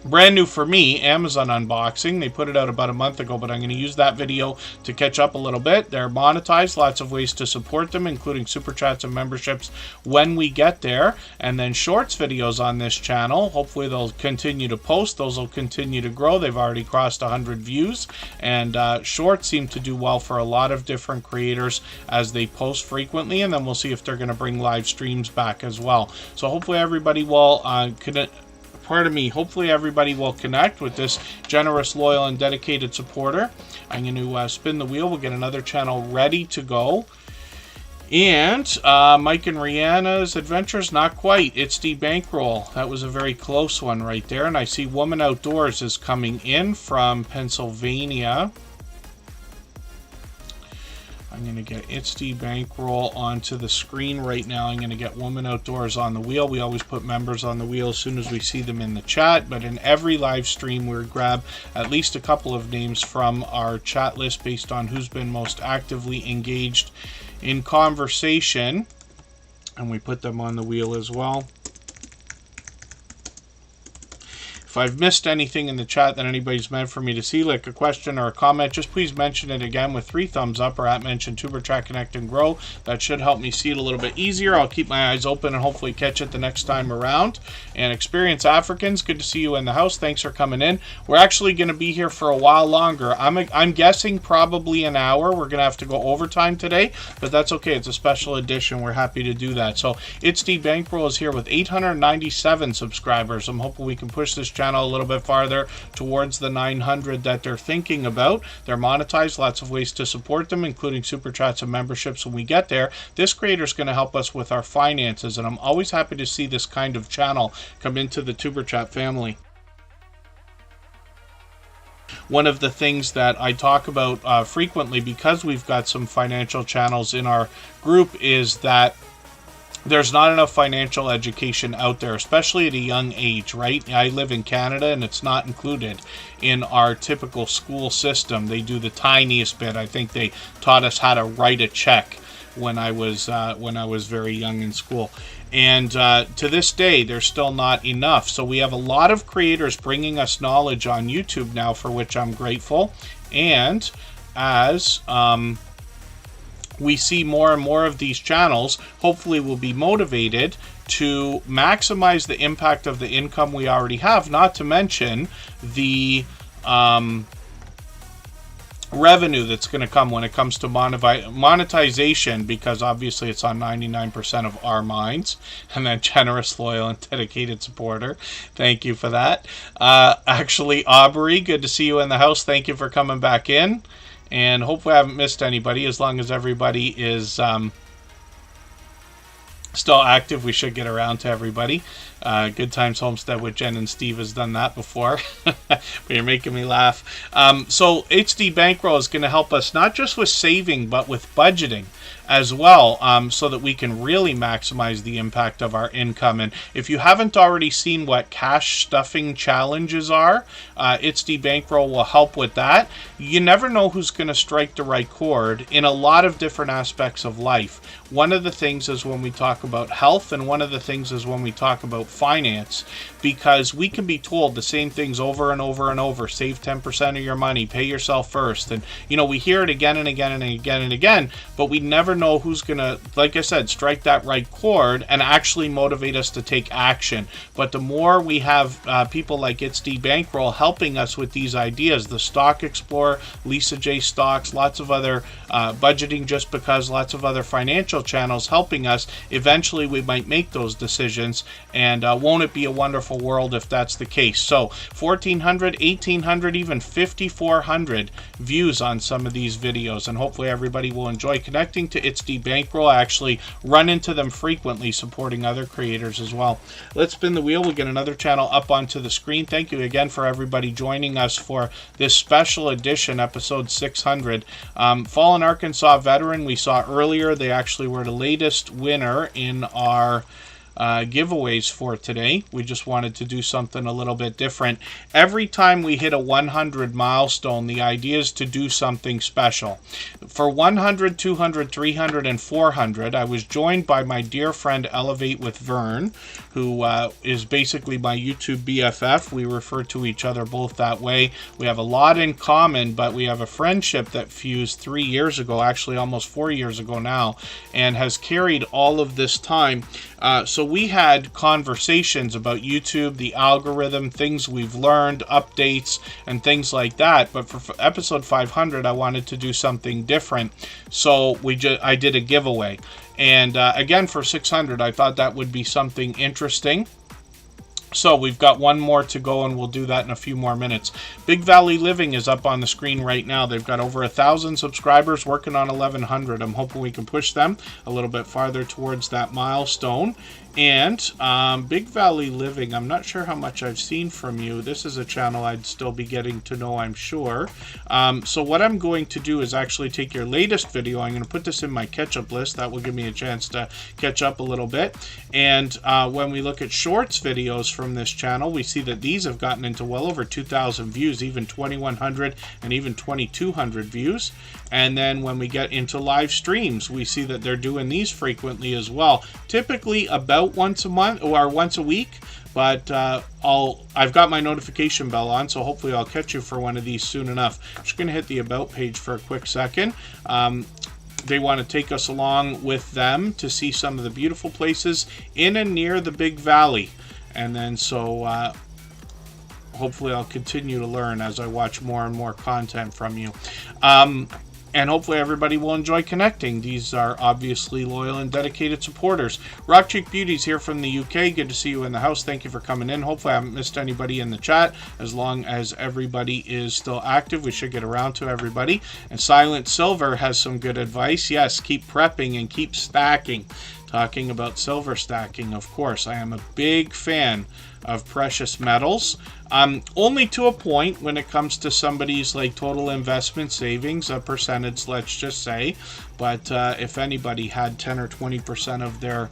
brand new for me, Amazon unboxing. They put it out about a month ago, but I'm going to use that video to catch up a little bit. They're monetized, lots of ways to support them, including super chats and memberships when we get there. And then shorts videos on this channel. Hopefully they'll continue to post. Those will continue to grow. They've already crossed 100 views, and shorts seem to do well for a lot of different creators as they post frequently. And then we'll see if they're going to bring live streams back as well. So hopefully everybody will hopefully everybody will connect with this generous, loyal, and dedicated supporter. I'm going to spin the wheel. We'll get another channel ready to go. And Mike and Rihanna's Adventures, not quite. It's the Bankroll. That was a very close one right there. And I see Woman Outdoors is coming in from Pennsylvania. I'm going to get It's the Bankroll onto the screen right now. I'm going to get Woman Outdoors on the wheel. We always put members on the wheel as soon as we see them in the chat, but in every live stream we grab at least a couple of names from our chat list based on who's been most actively engaged in conversation, and we put them on the wheel as well. If I've missed anything in the chat that anybody's meant for me to see, like a question or a comment, just please mention it again with 3 thumbs up or at mention Superchat Connect and Grow. That should help me see it a little bit easier. I'll keep my eyes open and hopefully catch it the next time around. And Experience Africans, good to see you in the house. Thanks for coming in. We're actually going to be here for a while longer. I'm guessing probably an hour. We're going to have to go overtime today, but that's okay. It's a special edition. We're happy to do that. So It's the Bankroll is here with 897 subscribers. I'm hoping we can push this channel a little bit farther towards the 900 that they're thinking about. They're monetized, lots of ways to support them, including super chats and memberships when we get there. This creator is going to help us with our finances, and I'm always happy to see this kind of channel come into the Tuber Chat family. One of the things that I talk about frequently, because we've got some financial channels in our group, is that there's not enough financial education out there, especially at a young age, right? I live in Canada, and it's not included in our typical school system. They do the tiniest bit. I think they taught us how to write a check when I was very young in school. And to this day, there's still not enough. So we have a lot of creators bringing us knowledge on YouTube now, for which I'm grateful. And as we see more and more of these channels, hopefully we'll be motivated to maximize the impact of the income we already have, not to mention the revenue that's going to come when it comes to monetization, because obviously it's on 99% of our minds. And that generous, loyal, and dedicated supporter, thank you for that. Actually, Aubrey, good to see you in the house. Thank you for coming back in. And hopefully I haven't missed anybody. As long as everybody is still active, we should get around to everybody. Good Times Homestead with Jen and Steve has done that before. But you're making me laugh. So HD Bankroll is going to help us not just with saving, but with budgeting as well, so that we can really maximize the impact of our income. And if you haven't already seen what cash stuffing challenges are, HD Bankroll will help with that. You never know who's going to strike the right chord in a lot of different aspects of life. One of the things is when we talk about health, and one of the things is when we talk about finance, because we can be told the same things over and over and over. Save 10% of your money, pay yourself first. And, you know, we hear it again and again and again and again, but we never know who's going to, like I said, strike that right chord and actually motivate us to take action. But the more we have people like It's the Bankroll helping us with these ideas, the Stock Explorer, Lisa J Stocks, lots of other budgeting just because, lots of other financial channels helping us, eventually we might make those decisions. And won't it be a wonderful world if that's the case? So 1,400, 1,800, even 5,400 views on some of these videos, and hopefully everybody will enjoy connecting to It's the Bankroll. I actually run into them frequently, supporting other creators as well. Let's spin the wheel. We'll get another channel up onto the screen. Thank you again for everybody joining us for this special edition, episode 600. Fallen Arkansas veteran we saw earlier. They actually were the latest winner in our giveaways for today. We just wanted to do something a little bit different. Every time we hit a 100 milestone, the idea is to do something special. For 100, 200, 300, and 400, I was joined by my dear friend Elevate with Vern, who is basically my YouTube BFF. We refer to each other both that way. We have a lot in common, but we have a friendship that fused 3 years ago, actually almost 4 years ago now, and has carried all of this time. So we had conversations about YouTube, the algorithm, things we've learned, updates, and things like that. But for episode 500, I wanted to do something different. So I did a giveaway. And again, for 600, I thought that would be something interesting. So we've got one more to go, and we'll do that in a few more minutes. Big Valley Living is up on the screen right now. They've got over 1,000 subscribers, working on 1,100. I'm hoping we can push them a little bit farther towards that milestone. And Big Valley Living, I'm not sure how much I've seen from you. This is a channel I'd still be getting to know, I'm sure. So what I'm going to do is actually take your latest video. I'm going to put this in my catch-up list. That will give me a chance to catch up a little bit. And when we look at shorts videos from this channel, we see that these have gotten into well over 2,000 views, even 2,100 and even 2,200 views. And then when we get into live streams, we see that they're doing these frequently as well. Typically about once a month or once a week, but I've got my notification bell on, so hopefully I'll catch you for one of these soon enough. I'm just going to hit the About page for a quick second. They want to take us along with them to see some of the beautiful places in and near the Big Valley. And then so hopefully I'll continue to learn as I watch more and more content from you. And hopefully everybody will enjoy connecting. These are obviously loyal and dedicated supporters. Rock Cheek Beauties here from the UK. Good to see you in the house. Thank you for coming in. Hopefully I haven't missed anybody in the chat. As long as everybody is still active, we should get around to everybody. And Silent Silver has some good advice. Yes, keep prepping and keep stacking. Talking about silver stacking, of course. I am a big fan of precious metals. Only to a point when it comes to somebody's like total investment savings, a percentage, let's just say. But if anybody had 10 or 20% of their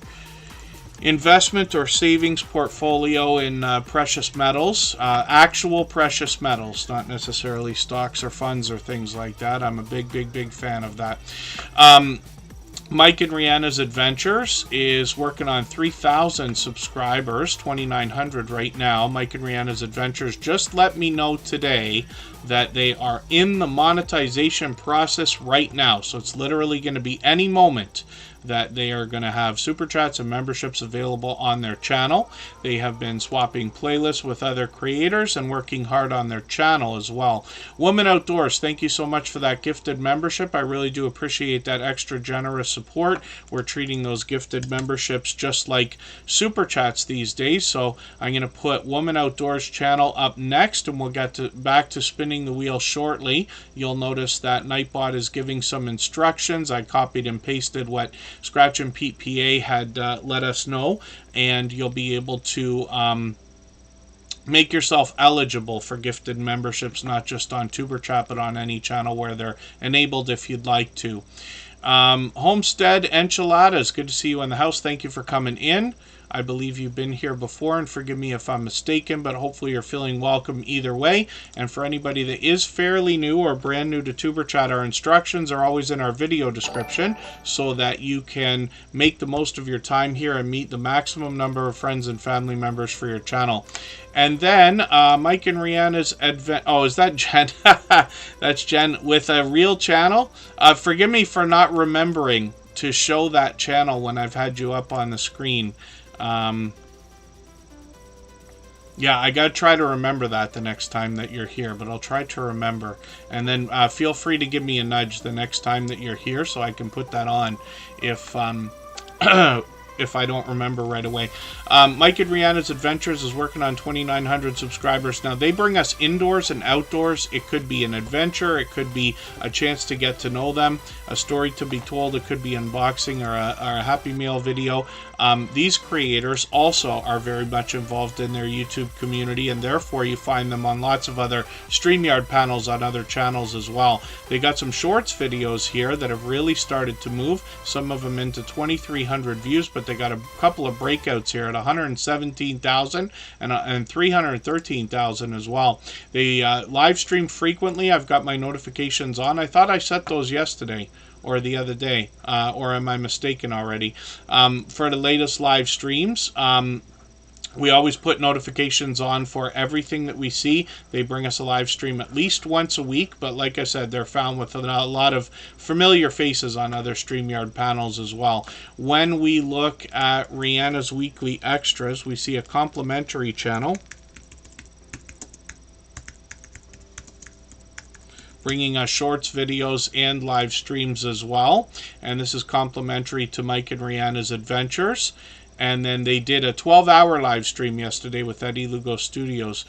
investment or savings portfolio in precious metals, actual precious metals, not necessarily stocks or funds or things like that, I'm a big fan of that. Mike and Rihanna's Adventures is working on 3,000 subscribers, 2,900 right now. Mike and Rihanna's Adventures just let me know today that they are in the monetization process right now. So it's literally going to be any moment that they are going to have super chats and memberships available on their channel. They have been swapping playlists with other creators and working hard on their channel as well. Woman Outdoors, thank you so much for that gifted membership. I really do appreciate that extra generous support. We're treating those gifted memberships just like super chats these days. So I'm going to put Woman Outdoors channel up next, and we'll get back to spinning the wheel shortly. You'll notice that Nightbot is giving some instructions. I copied and pasted what Scratch and Pete PA had let us know, and you'll be able to make yourself eligible for gifted memberships, not just on Tuberchat, but on any channel where they're enabled if you'd like to. Homestead Enchiladas, good to see you in the house. Thank you for coming in. I believe you've been here before, and forgive me if I'm mistaken, but hopefully you're feeling welcome either way. And for anybody that is fairly new or brand new to Tuberchat, our instructions are always in our video description so that you can make the most of your time here and meet the maximum number of friends and family members for your channel. And then Mike and Rihanna's oh, is that Jen? That's Jen with a real channel. Forgive me for not remembering to show that channel when I've had you up on the screen. Yeah, I gotta try to remember that the next time that you're here, but I'll try to remember. And then feel free to give me a nudge the next time that you're here so I can put that on if if I don't remember right away. Mike and Rihanna's Adventures is working on 2,900 subscribers. Now, they bring us indoors and outdoors. It could be an adventure. It could be a chance to get to know them, a story to be told. It could be unboxing or a Happy Meal video. These creators also are very much involved in their YouTube community, and therefore you find them on lots of other StreamYard panels on other channels as well. They got some shorts videos here that have really started to move, some of them into 2,300 views, but but they got a couple of breakouts here at 117,000 and 313,000 as well. They live stream frequently. I've got my notifications on. I thought I set those yesterday or the other day, or am I mistaken already? For the latest live streams, we always put notifications on for everything that we see. They bring us a live stream at least once a week, but like I said, they're found with a lot of familiar faces on other StreamYard panels as well. When we look at Rihanna's weekly extras, we see a complimentary channel bringing us shorts, videos, and live streams as well. And this is complimentary to Mike and Rihanna's adventures. And then they did a 12-hour live stream yesterday with Eddie Lugo Studios.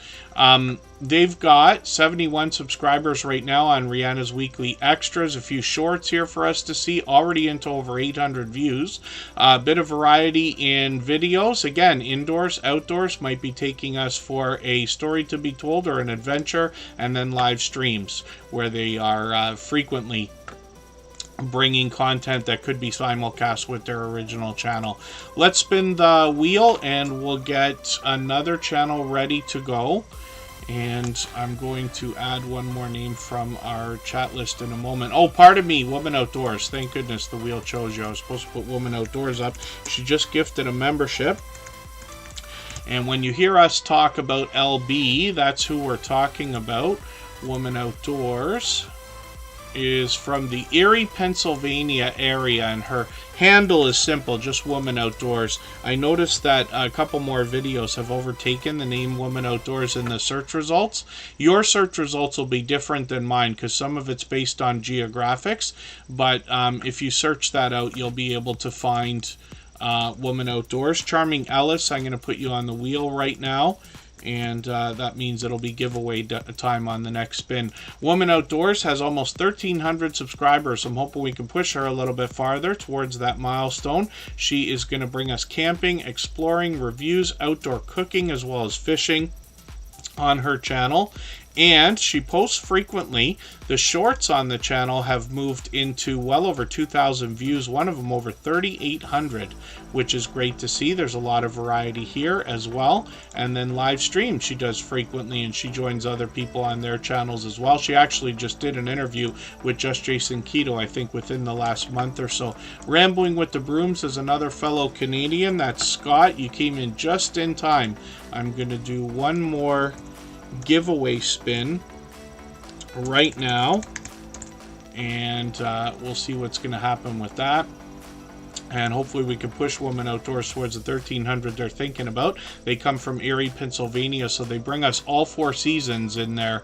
They've got 71 subscribers right now on Rihanna's weekly extras. A few shorts here for us to see, already into over 800 views. A bit of variety in videos. Again, indoors, outdoors, might be taking us for a story to be told or an adventure, and then live streams where they are frequently bringing content that could be simulcast with their original channel. Let's spin the wheel and we'll get another channel ready to go. And I'm going to add one more name from our chat list in a moment. Oh, pardon me, Woman Outdoors. Thank goodness the wheel chose you. I was supposed to put Woman Outdoors up. She just gifted a membership. And when you hear us talk about LB, that's who we're talking about. Woman Outdoors is from the Erie, Pennsylvania area, and her handle is simple, just Woman Outdoors. I noticed that a couple more videos have overtaken the name Woman Outdoors in the search results. Your search results will be different than mine because some of it's based on geographics, but if you search that out, you'll be able to find Woman Outdoors. Charming Ellis, I'm going to put you on the wheel right now. And that means it'll be giveaway time on the next spin. Woman Outdoors has almost 1,300 subscribers. I'm hoping we can push her a little bit farther towards that milestone. She is going to bring us camping, exploring, reviews, outdoor cooking, as well as fishing on her channel. And she posts frequently. The shorts on the channel have moved into well over 2,000 views, one of them over 3,800, which is great to see. There's a lot of variety here as well. And then live streams she does frequently, and she joins other people on their channels as well. She actually just did an interview with just Jason Keto, I think, within the last month or so. Rambling with the Brooms is another fellow Canadian. That's Scott. You came in just in time. I'm going to do one more giveaway spin right now, and we'll see what's going to happen with that. And hopefully we can push Woman Outdoors towards the 1,300 they're thinking about. They come from Erie, Pennsylvania, so they bring us all 4 seasons in their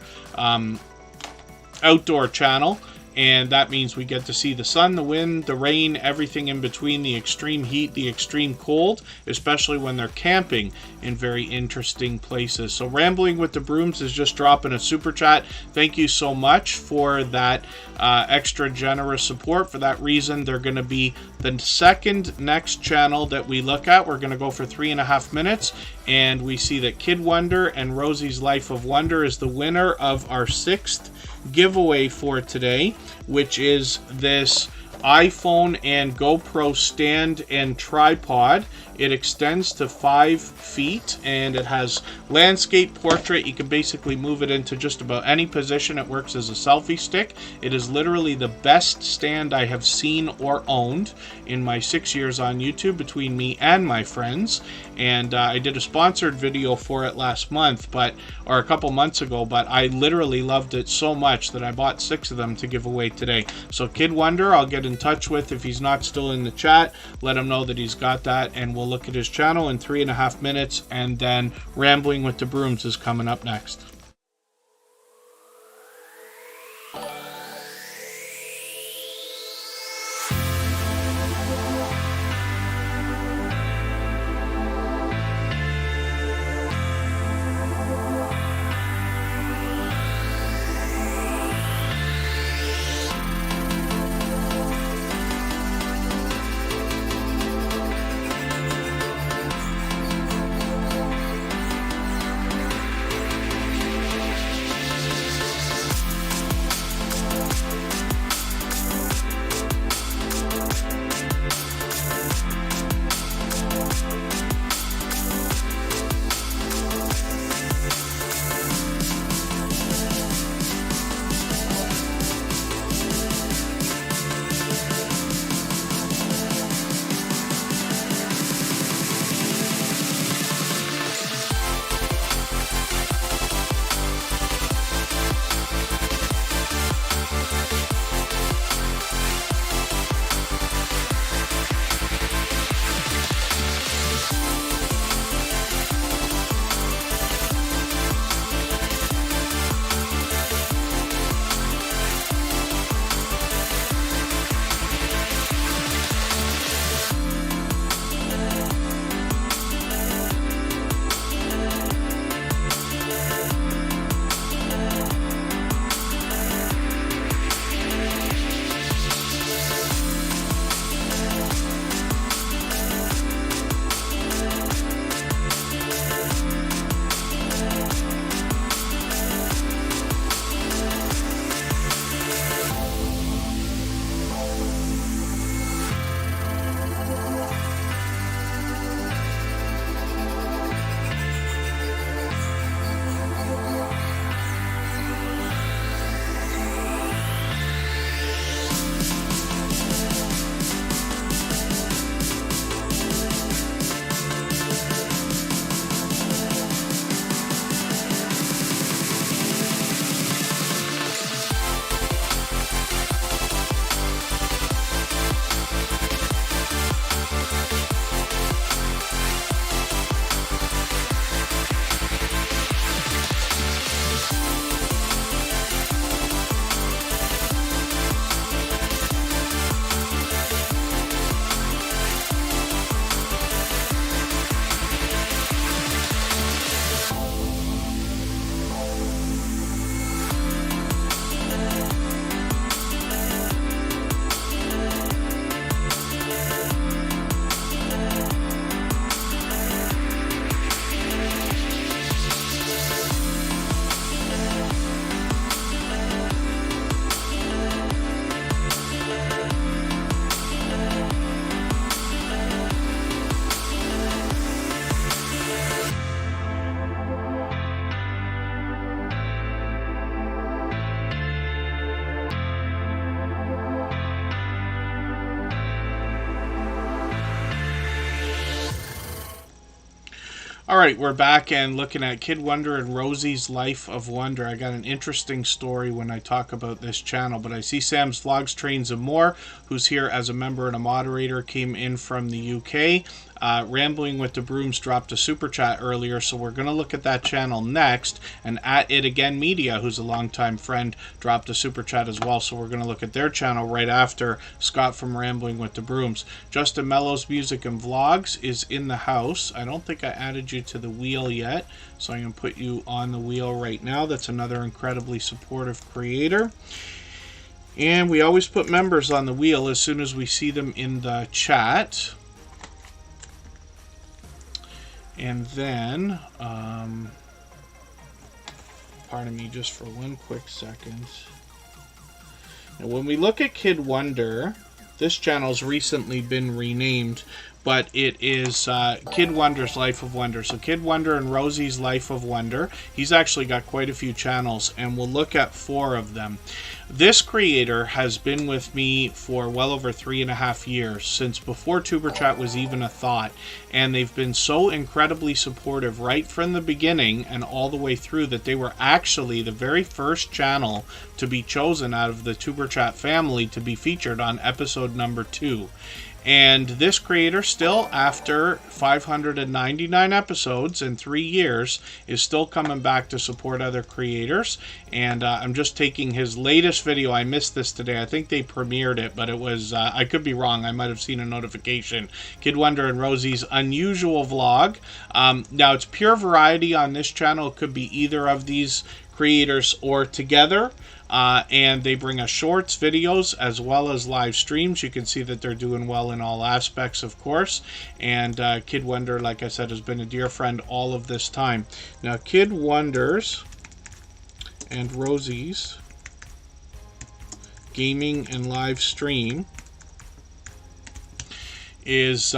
outdoor channel. And that means we get to see the sun, the wind, the rain, everything in between, the extreme heat, the extreme cold, especially when they're camping in very interesting places. So Rambling with the Brooms is just dropping a super chat. Thank you so much for that extra generous support. For that reason, they're going to be the second next channel that we look at. We're going to go for 3.5 minutes, and we see that Kid Wonder and Rosie's Life of Wonder is the winner of our 6th giveaway for today, which is this iPhone and GoPro stand and tripod. It extends to 5 feet and it has landscape, portrait. You can basically move it into just about any position. It works as a selfie stick. It is literally the best stand I have seen or owned in my 6 years on YouTube between me and my friends. And I did a sponsored video for it last month, or a couple months ago, but I literally loved it so much that I bought 6 of them to give away today. So Kid Wonder, I'll get in touch with if he's not still in the chat. Let him know that he's got that, and we'll look at his channel in 3.5 minutes, and then Rambling with the Brooms is coming up next. All right, we're back and looking at Kid Wonder and Rosie's Life of Wonder. I got an interesting story when I talk about this channel, but I see Sam's Vlogs, Trains and More, who's here as a member and a moderator, came in from the UK. Rambling with the Brooms dropped a super chat earlier, so we're going to look at that channel next. And At It Again Media, who's a longtime friend, dropped a super chat as well, so we're going to look at their channel right after Scott from Rambling with the Brooms. Justin Mello's Music and Vlogs is in the house. I don't think I added you to the wheel yet, so I'm going to put you on the wheel right now. That's another incredibly supportive creator. And we always put members on the wheel as soon as we see them in the chat. And then, pardon me just for one quick second. Now, when we look at Kid Wonder, this channel's recently been renamed, but it is Kid Wonder's Life of Wonder. So Kid Wonder and Rosie's Life of Wonder. He's actually got quite a few channels, and we'll look at 4 of them. This creator has been with me for well over 3.5 years, since before TuberChat was even a thought, and they've been so incredibly supportive right from the beginning and all the way through that they were actually the very first channel to be chosen out of the TuberChat family to be featured on episode number 2. And this creator still, after 599 episodes in 3 years, is still coming back to support other creators. And I'm just taking his latest video. I missed this today. I think they premiered it, but it was, I could be wrong. I might have seen a notification. Kid Wonder and Rosie's Unusual Vlog. Now, it's pure variety on this channel. It could be either of these creators or together. And they bring us shorts, videos, as well as live streams. You can see that they're doing well in all aspects, of course. And Kid Wonder, like I said, has been a dear friend all of this time. Now, Kid Wonder's and Rosie's gaming and live stream is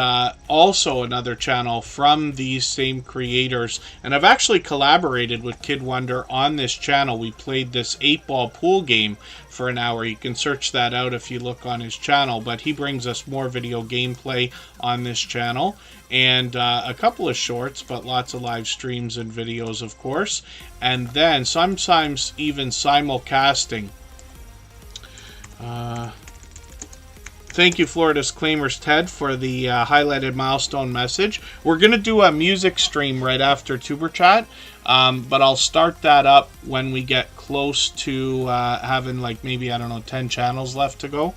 also another channel from these same creators, and I've actually collaborated with Kid Wonder on this channel. We played this 8-ball pool game for an hour. You can search that out if you look on his channel, but he brings us more video gameplay on this channel, and a couple of shorts, but lots of live streams and videos, of course, and then sometimes even simulcasting. Thank you, Florida's Claimers Ted, for the highlighted milestone message. We're going to do a music stream right after TuberChat, but I'll start that up when we get close to having, like, maybe, I don't know, 10 channels left to go.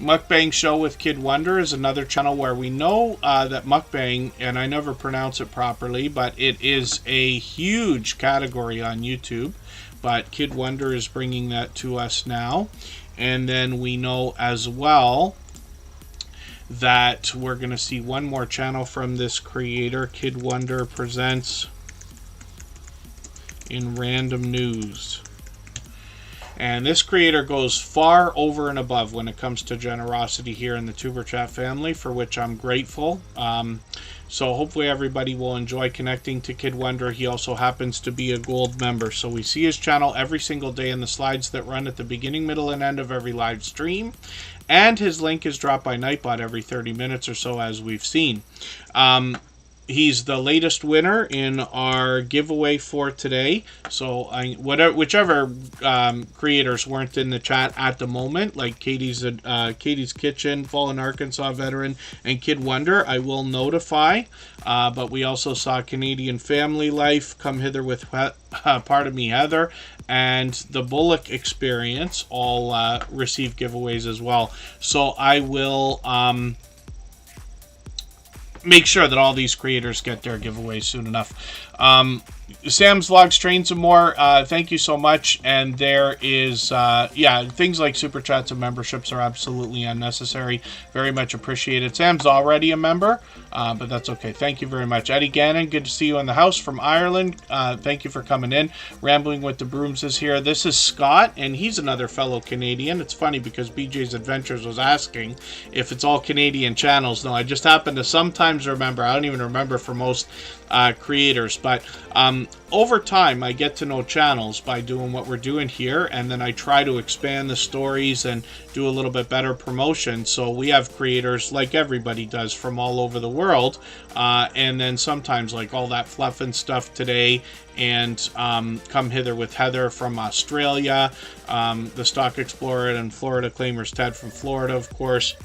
Mukbang Show with Kid Wonder is another channel where we know that mukbang, and I never pronounce it properly, but it is a huge category on YouTube. But Kid Wonder is bringing that to us now. And then we know as well that we're going to see one more channel from this creator. Kid Wonder presents in random news. And this creator goes far over and above when it comes to generosity here in the TuberChat family, for which I'm grateful. So hopefully everybody will enjoy connecting to Kid Wonder. He also happens to be a gold member. So we see his channel every single day in the slides that run at the beginning, middle, and end of every live stream. And his link is dropped by Nightbot every 30 minutes or so, as we've seen. He's the latest winner in our giveaway for today. So whichever creators weren't in the chat at the moment, like Katie's Kitchen, Fallen Arkansas Veteran, and Kid Wonder, I will notify. But we also saw Canadian Family Life, Come Hither with Pardon Me Heather, and the Bullock Experience all receive giveaways as well. So I will make sure that all these creators get their giveaways soon enough. Sam's Vlogs, Trains and More, thank you so much. And there is, things like Super Chats and memberships are absolutely unnecessary. Very much appreciated. Sam's already a member, but that's okay. Thank you very much. Eddie Gannon, good to see you in the house from Ireland. Thank you for coming in. Rambling with the Brooms is here. This is Scott, and he's another fellow Canadian. It's funny because BJ's Adventures was asking if it's all Canadian channels. No, I just happen to sometimes remember. I don't even remember for most creators, but Over time, I get to know channels by doing what we're doing here, and then I try to expand the stories and do a little bit better promotion. So we have creators, like everybody does, from all over the world, and then sometimes like all that fluff and stuff today, and Come Hither with Heather from Australia, the Stock Explorer and Florida Claimers Ted from Florida, of course,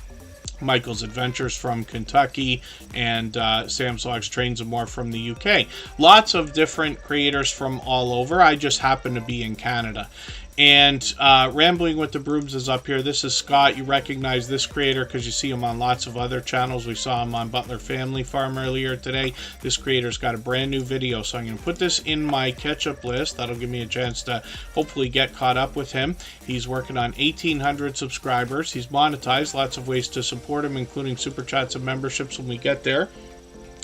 Michael's Adventures from Kentucky, and Sam's Logs Trains and More from the UK. Lots of different creators from all over. I just happen to be in Canada. And Rambling with the Brooms is up here. This is Scott. You recognize this creator because you see him on lots of other channels. We saw him on Butler Family Farm earlier today. This creator's got a brand new video, so I'm going to put this in my catch-up list. That'll give me a chance to hopefully get caught up with him. He's working on 1,800 subscribers. He's monetized. Lots of ways to support him, including super chats and memberships when we get there.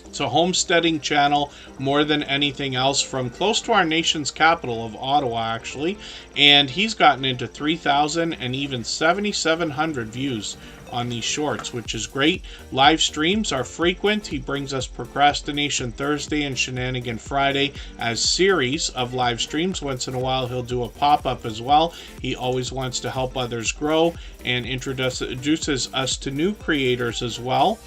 It's a homesteading channel more than anything else, from close to our nation's capital of Ottawa, actually. And he's gotten into 3,000 and even 7,700 views on these shorts, which is great. Live streams are frequent. He brings us Procrastination Thursday and Shenanigan Friday as series of live streams. Once in a while he'll do a pop-up as well. He always wants to help others grow and introduces us to new creators as well.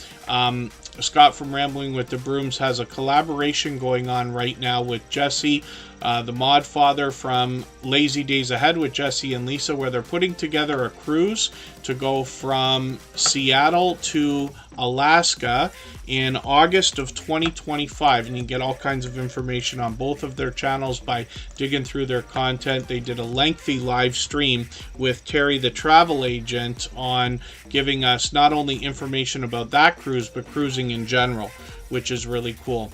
Scott from Rambling with the Brooms has a collaboration going on right now with Jesse, the mod father from Lazy Days Ahead with Jesse and Lisa, where they're putting together a cruise to go from Seattle to Alaska in August of 2025, and you can get all kinds of information on both of their channels by digging through their content. They did a lengthy live stream with Terry the travel agent on giving us not only information about that cruise but cruising in general, which is really cool.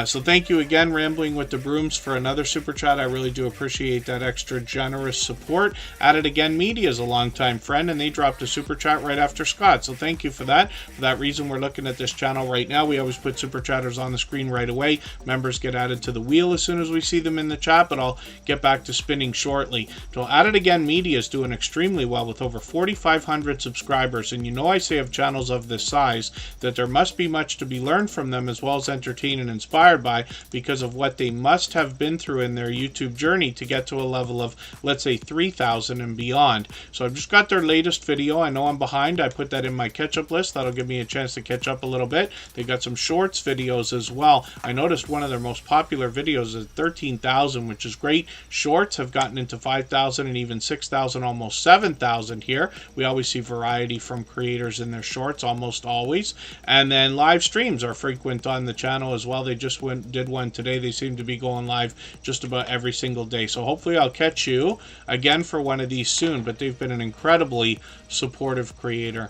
So thank you again, Rambling with the Brooms, for another super chat. I really do appreciate that extra generous support. At It Again Media is a longtime friend, and they dropped a super chat right after Scott. So thank you for that. For that reason, we're looking at this channel right now. We always put super chatters on the screen right away. Members get added to the wheel as soon as we see them in the chat, but I'll get back to spinning shortly. So At It Again Media is doing extremely well with over 4,500 subscribers, and you know I say of channels of this size that there must be much to be learned from them, as well as entertained and inspired by, because of what they must have been through in their YouTube journey to get to a level of, let's say, 3,000 and beyond. So I've just got their latest video. I know I'm behind. I put that in my catch-up list. That'll give me a chance to catch up a little bit. They got some shorts videos as well. I noticed one of their most popular videos is 13,000, which is great. Shorts have gotten into 5,000 and even 6,000, almost 7,000 here. We always see variety from creators in their shorts, almost always. And then live streams are frequent on the channel as well. They just did one today. They seem to be going live just about every single day. So hopefully I'll catch you again for one of these soon, but they've been an incredibly supportive creator.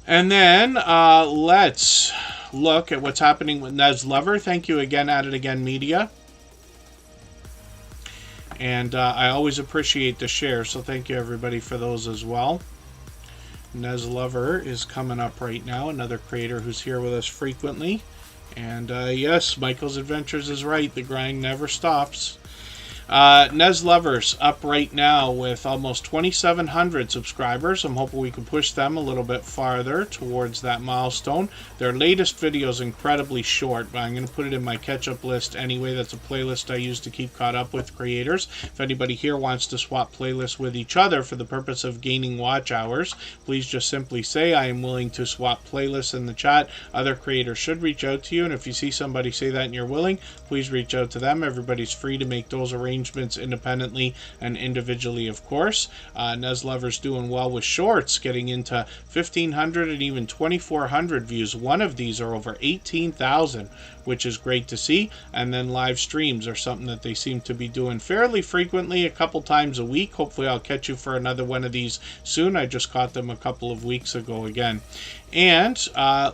And then let's look at what's happening with Nez Lover. Thank you again, At It Again Media. And I always appreciate the share, so thank you everybody for those as well. Nez Lover is coming up right now, another creator who's here with us frequently. And yes, Michael's Adventures is right, the grind never stops. Nez Lover's up right now with almost 2,700 subscribers. I'm hoping we can push them a little bit farther towards that milestone. Their latest video is incredibly short, but I'm going to put it in my catch-up list anyway. That's a playlist I use to keep caught up with creators. If anybody here wants to swap playlists with each other for the purpose of gaining watch hours, please just simply say I am willing to swap playlists in the chat. Other creators should reach out to you, and if you see somebody say that and you're willing, please reach out to them. Everybody's free to make those arrangements independently and individually, of course. Nez Lover's doing well with shorts, getting into 1,500 and even 2,400 views. One of these are over 18,000, which is great to see. And then live streams are something that they seem to be doing fairly frequently, a couple times a week. Hopefully I'll catch you for another one of these soon. I just caught them a couple of weeks ago again. And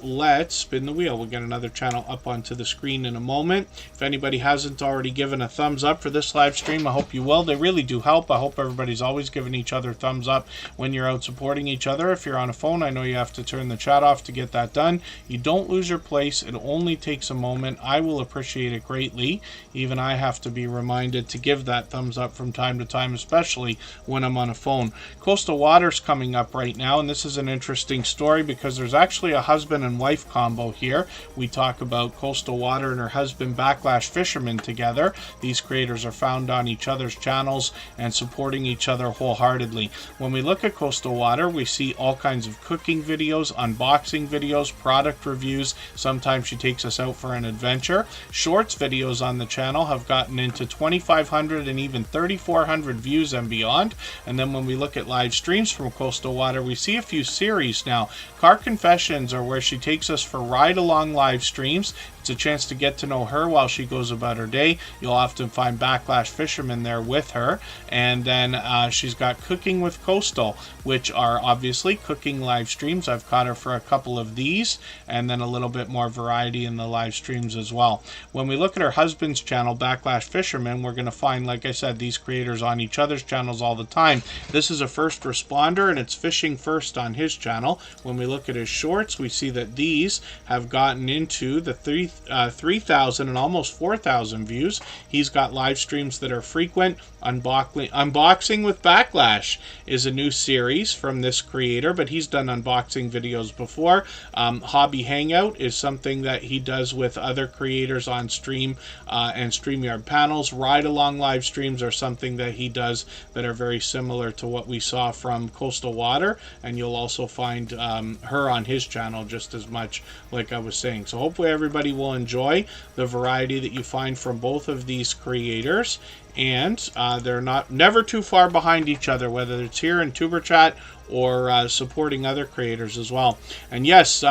let's spin the wheel. We'll get another channel up onto the screen in a moment. If anybody hasn't already given a thumbs up for this live live stream. I hope you will. They really do help. I hope everybody's always giving each other thumbs up when you're out supporting each other. If you're on a phone, I know you have to turn the chat off to get that done. You don't lose your place. It only takes a moment. I will appreciate it greatly. Even I have to be reminded to give that thumbs up from time to time, especially when I'm on a phone. Coastal Water's coming up right now, and this is an interesting story because there's actually a husband and wife combo here. We talk about Coastal Water and her husband Backlash Fisherman together. These creators are found on each other's channels and supporting each other wholeheartedly. When we look at Coastal Water, we see all kinds of cooking videos, unboxing videos, product reviews. Sometimes she takes us out for an adventure. Shorts videos on the channel have gotten into 2,500 and even 3,400 views and beyond. And then when we look at live streams from Coastal Water, we see a few series now. Car Confessions are where she takes us for ride-along live streams. It's a chance to get to know her while she goes about her day. You'll often find Backlash Fisherman there with her. And then she's got Cooking with Coastal, which are obviously cooking live streams. I've caught her for a couple of these, and then a little bit more variety in the live streams as well. When we look at her husband's channel, Backlash Fisherman, we're going to find, like I said, these creators on each other's channels all the time. This is a first responder, and it's fishing first on his channel. When we look at his shorts, we see that these have gotten into the 3,000 and almost 4,000 views. He's got live streams that are frequent. Unboxing with Backlash is a new series from this creator, but he's done unboxing videos before. Hobby Hangout is something that he does with other creators on stream and StreamYard panels. Ride-along live streams are something that he does that are very similar to what we saw from Coastal Water, and you'll also find her on his channel just as much, like I was saying. So hopefully everybody will enjoy the variety that you find from both of these creators, and they're never too far behind each other, whether it's here in Tuber Chat or supporting other creators as well. And yes,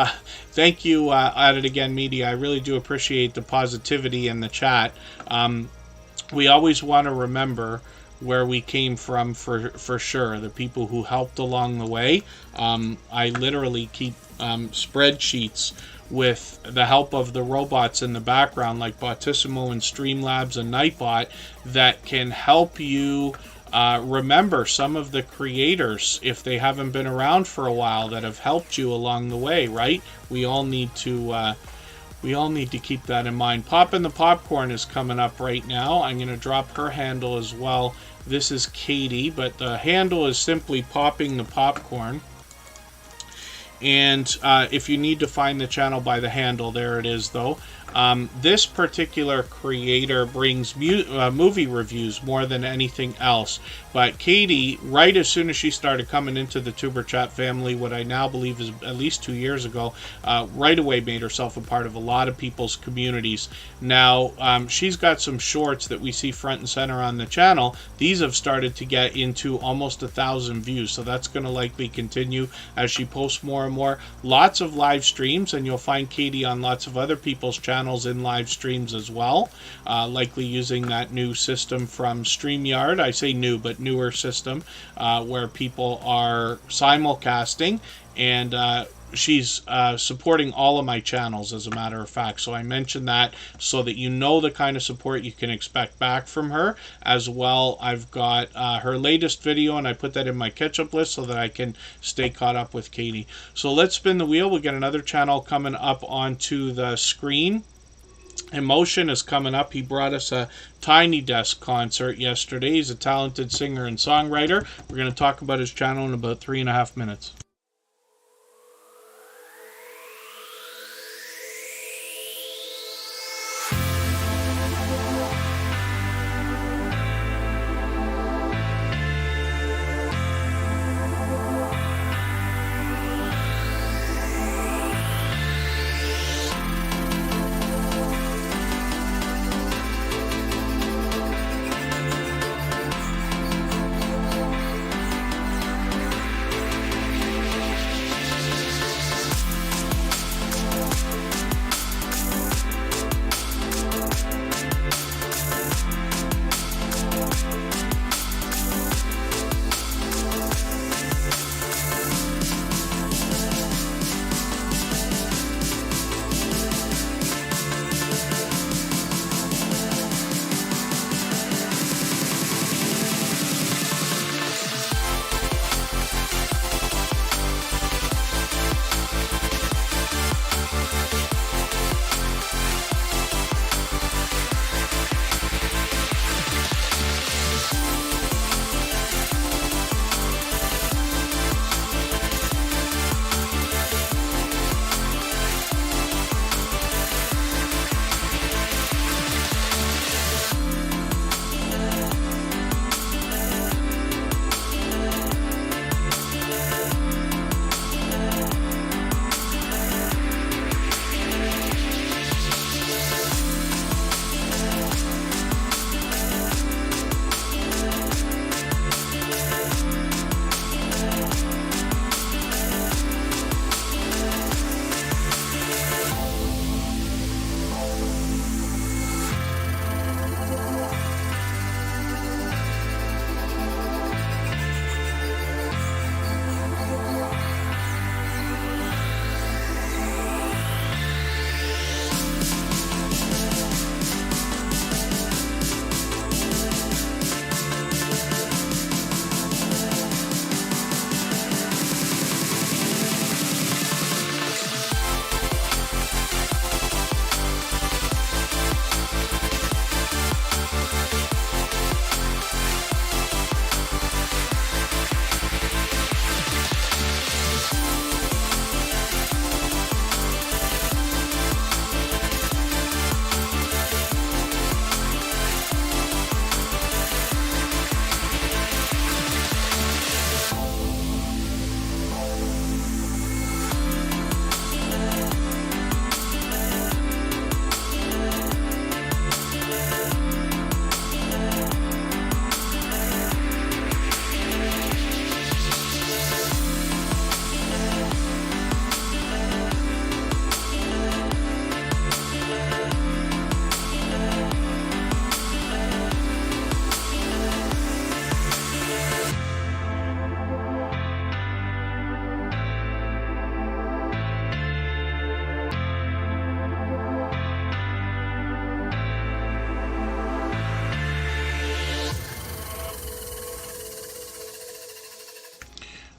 thank you, At It Again Media. I really do appreciate the positivity in the chat. We always want to remember where we came from for sure, the people who helped along the way. I literally keep spreadsheets with the help of the robots in the background like Botissimo and Streamlabs and Nightbot that can help you remember some of the creators if they haven't been around for a while that have helped you along the way, right? We all need to keep that in mind. Poppin' the Popcorn is coming up right now. I'm going to drop her handle as well. This is Katie, but the handle is simply Popping the Popcorn. And if you need to find the channel by the handle, there it is though. This particular creator brings movie reviews more than anything else. But Katie, right as soon as she started coming into the Tuber Chat family, what I now believe is at least 2 years ago, right away made herself a part of a lot of people's communities. Now, she's got some shorts that we see front and center on the channel. These have started to get into almost 1,000 views, so that's going to likely continue as she posts more and more. Lots of live streams, and you'll find Katie on lots of other people's channels in live streams as well, likely using that new system from StreamYard. I say new, but newer system where people are simulcasting, and she's supporting all of my channels, as a matter of fact. So I mentioned that so that you know the kind of support you can expect back from her. As well, I've got her latest video, and I put that in my catch-up list so that I can stay caught up with Katie. So let's spin the wheel. We got another channel coming up onto the screen. Emotion is coming up. He brought us a Tiny Desk concert yesterday. He's a talented singer and songwriter. We're going to talk about his channel in about 3.5 minutes.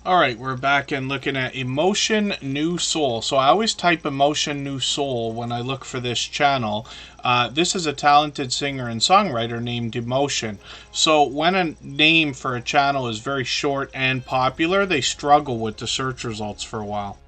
Alright, we're back and looking at Emotion New Soul. So I always type Emotion New Soul when I look for this channel. This is a talented singer and songwriter named Emotion. So when a name for a channel is very short and popular, they struggle with the search results for a while.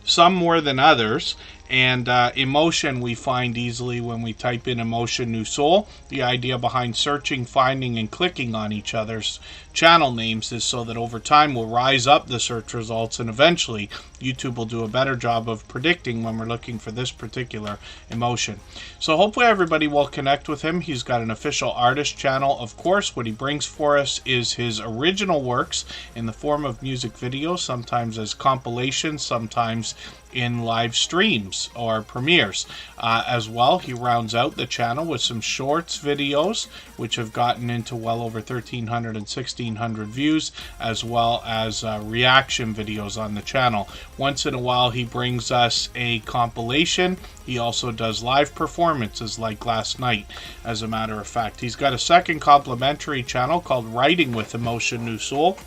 Some more than others. And emotion we find easily when we type in Emotion New Soul. The idea behind searching, finding, and clicking on each other's channel names is so that over time we'll rise up the search results, and eventually YouTube will do a better job of predicting when we're looking for this particular emotion. So hopefully everybody will connect with him. He's got an official artist channel. Of course, what he brings for us is his original works in the form of music videos, sometimes as compilations, sometimes in live streams or premieres. As well, he rounds out the channel with some shorts videos, which have gotten into well over 1,300 and 1,600 views, as well as reaction videos on the channel. Once in a while, he brings us a compilation. He also does live performances like last night, as a matter of fact. He's got a second complimentary channel called Writing with Emotion New Soul.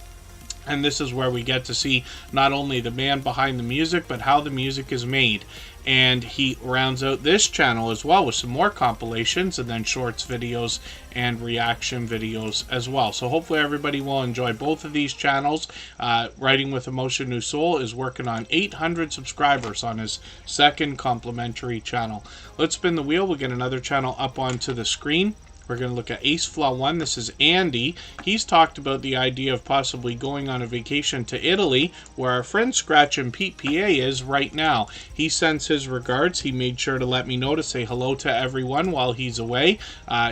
And this is where we get to see not only the man behind the music, but how the music is made. And he rounds out this channel as well with some more compilations and then shorts videos and reaction videos as well. So hopefully everybody will enjoy both of these channels. Writing with Emotion New Soul is working on 800 subscribers on his second complimentary channel. Let's spin the wheel. We'll get another channel up onto the screen. We're going to look at AceFlaw1. This is Andy. He's talked about the idea of possibly going on a vacation to Italy, where our friend Scratch and Pete PA is right now. He sends his regards. He made sure to let me know to say hello to everyone while he's away.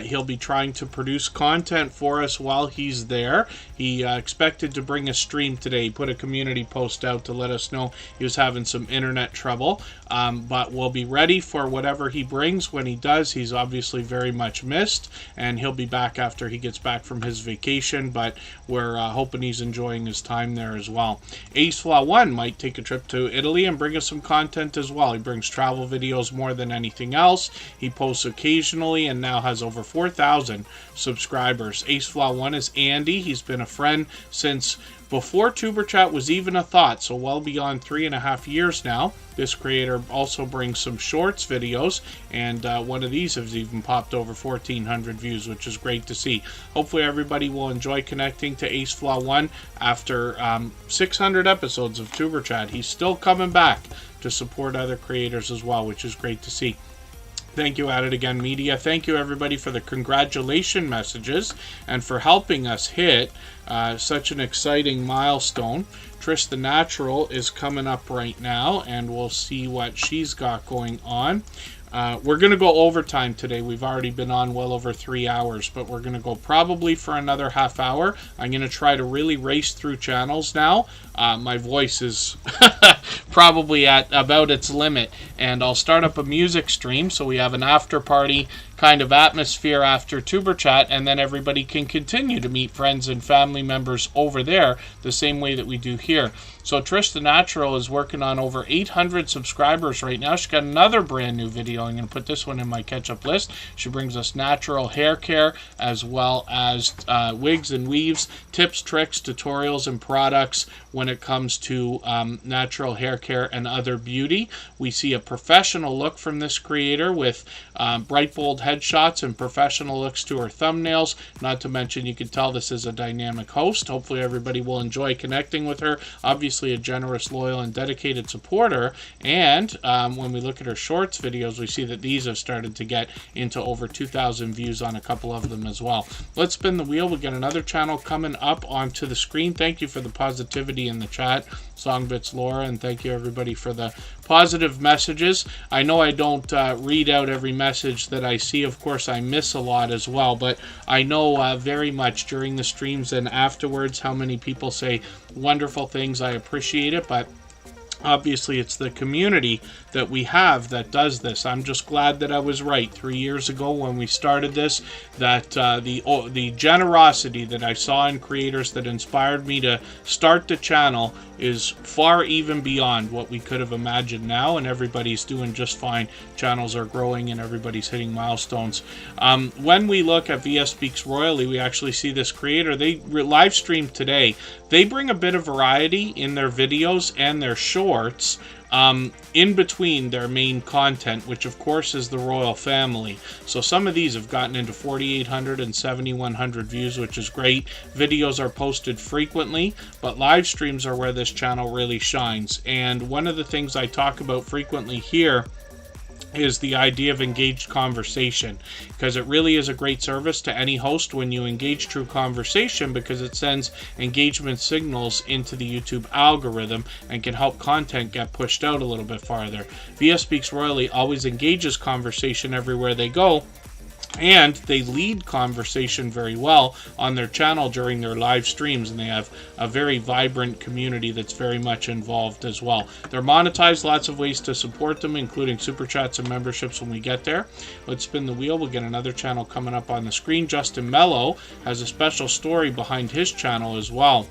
He'll be trying to produce content for us while he's there. He expected to bring a stream today. He put a community post out to let us know he was having some internet trouble. But we'll be ready for whatever he brings when he does. He's obviously very much missed, and he'll be back after he gets back from his vacation, but we're hoping he's enjoying his time there as well. AceFlaw1 might take a trip to Italy and bring us some content as well. He brings travel videos more than anything else. He posts occasionally and now has over 4,000 subscribers. AceFlaw1 is Andy. He's been a friend since before Tuberchat was even a thought, so well beyond 3.5 years now. This creator also brings some shorts videos, and one of these has even popped over 1,400 views, which is great to see. Hopefully everybody will enjoy connecting to AceFlaw1 after 600 episodes of Tuberchat. He's still coming back to support other creators as well, which is great to see. Thank you, At It Again Media. Thank you, everybody, for the congratulation messages and for helping us hit such an exciting milestone. Trish the Natural is coming up right now, and we'll see what she's got going on. We're going to go overtime today. We've already been on well over 3 hours, but we're going to go probably for another half hour. I'm going to try to really race through channels now. My voice is probably at about its limit, and I'll start up a music stream so we have an after party kind of atmosphere after Tuberchat, and then everybody can continue to meet friends and family members over there the same way that we do here. So Trish the Natural is working on over 800 subscribers right now. She's got another brand new video. I'm going to put this one in my catch-up list. She brings us natural hair care as well as wigs and weaves, tips, tricks, tutorials, and products when it comes to natural hair care and other beauty. We see a professional look from this creator with bright, bold headshots and professional looks to her thumbnails. Not to mention, you can tell this is a dynamic host. Hopefully everybody will enjoy connecting with her. Obviously a generous, loyal, and dedicated supporter. And when we look at her shorts videos, we see that these have started to get into over 2,000 views on a couple of them as well. Let's spin the wheel. We got another channel coming up onto the screen. Thank you for the positivity in the chat, Songbits Laura, and thank you everybody for the positive messages. I know I don't read out every message that I see. Of course, I miss a lot as well, but I know very much during the streams and afterwards how many people say wonderful things. I appreciate it, but obviously it's the community that we have that does this. I'm just glad that I was right 3 years ago when we started this, that the generosity that I saw in creators that inspired me to start the channel is far even beyond what we could have imagined now, and everybody's doing just fine. Channels are growing and everybody's hitting milestones. When we look at VS Speaks Royally, we actually see this creator. They live streamed today they bring a bit of variety in their videos and their shorts, in between their main content, which of course is the royal family. So some of these have gotten into 4,800 and 7,100 views, which is great. Videos are posted frequently, but live streams are where this channel really shines. And one of the things I talk about frequently here is the idea of engaged conversation, because it really is a great service to any host when you engage through conversation, because it sends engagement signals into the YouTube algorithm and can help content get pushed out a little bit farther. VS Speaks Royally always engages conversation everywhere they go, and they lead conversation very well on their channel during their live streams, and they have a very vibrant community that's very much involved as well. They're monetized, lots of ways to support them, including super chats and memberships when we get there. Let's spin the wheel. We'll get another channel coming up on the screen. Justin Mello has a special story behind his channel as well.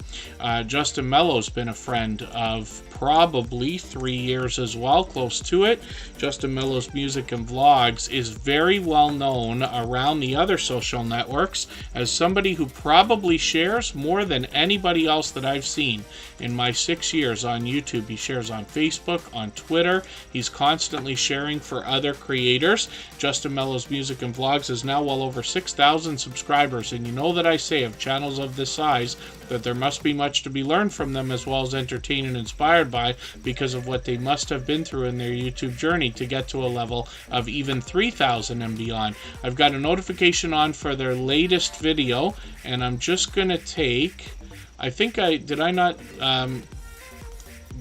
Justin Mello's been a friend of probably 3 years as well, close to it. Justin Mello's music and vlogs is very well known around the other social networks as somebody who probably shares more than anybody else that I've seen in my 6 years on YouTube. He shares on Facebook, on Twitter. He's constantly sharing for other creators. Justin Mello's music and vlogs is now well over 6,000 subscribers, and you know that I say of channels of this size that there must be much to be learned from them, as well as entertained and inspired by, because of what they must have been through in their YouTube journey to get to a level of even 3,000 and beyond. I've got a notification on for their latest video, and I'm just gonna take, did I not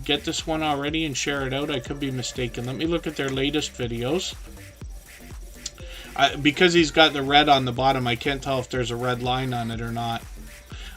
get this one already and share it out? I could be mistaken. Let me look at their latest videos. Because he's got the red on the bottom, I can't tell if there's a red line on it or not.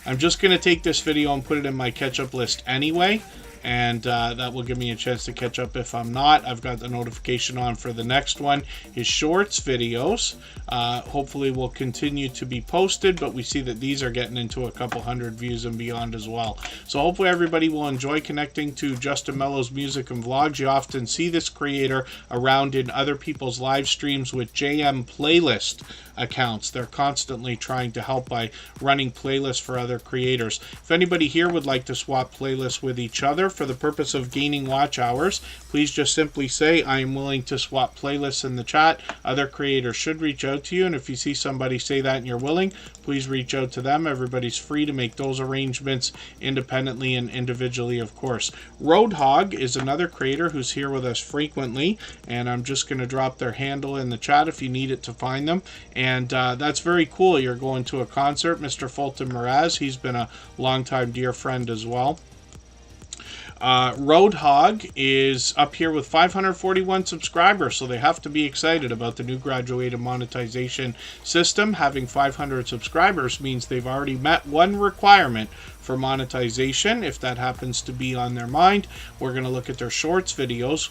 I'm just going to take this video and put it in my catch-up list anyway, and that will give me a chance to catch up if I'm not. I've got the notification on for the next one. His shorts videos hopefully will continue to be posted, but we see that these are getting into a couple hundred views and beyond as well. So hopefully everybody will enjoy connecting to Justin Mello's music and vlogs. You often see this creator around in other people's live streams with JM playlist accounts. They're constantly trying to help by running playlists for other creators. If anybody here would like to swap playlists with each other for the purpose of gaining watch hours, please just simply say I am willing to swap playlists in the chat. Other creators should reach out to you, and if you see somebody say that and you're willing, please reach out to them. Everybody's free to make those arrangements independently and individually, of course. Roadhog is another creator who's here with us frequently, and I'm just going to drop their handle in the chat if you need it to find them. And that's very cool. You're going to a concert. Mr. Fulton Mraz, he's been a longtime dear friend as well. Roadhog is up here with 541 subscribers, so they have to be excited about the new graduated monetization system. Having 500 subscribers means they've already met one requirement for monetization, if that happens to be on their mind. We're going to look at their shorts videos.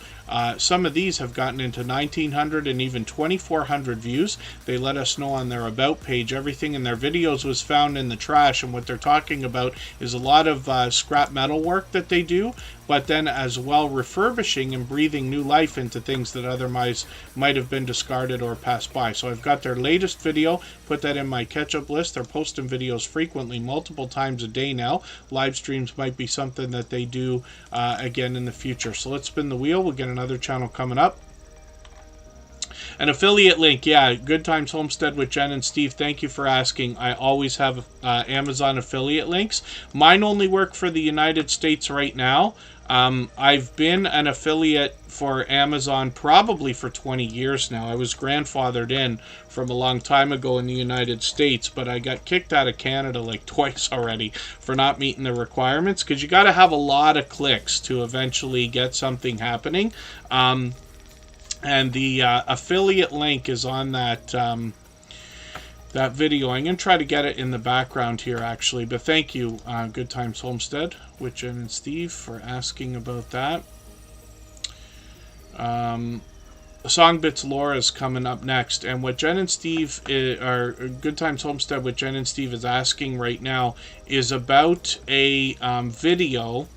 Some of these have gotten into 1,900 and even 2,400 views. They let us know on their about page everything in their videos was found in the trash, and what they're talking about is a lot of scrap metal work that they do, but then as well refurbishing and breathing new life into things that otherwise might have been discarded or passed by. So I've got their latest video, put that in my catch-up list. They're posting videos frequently, multiple times a day now. Live streams might be something that they do again in the future. So let's spin the wheel. We'll get another channel coming up. An affiliate link, yeah, Good Times Homestead with Jen and Steve. Thank you for asking. I always have Amazon affiliate links. Mine only work for the United States right now. I've been an affiliate for Amazon probably for 20 years now. I was grandfathered in from a long time ago in the United States, but I got kicked out of Canada like twice already for not meeting the requirements, because you got to have a lot of clicks to eventually get something happening. And the affiliate link is on that that video. I'm going to try to get it in the background here, actually. But thank you, Good Times Homestead with Jen and Steve, for asking about that. Songbits Laura is coming up next. And what Jen and Steve, or Good Times Homestead with Jen and Steve is asking right now is about a video.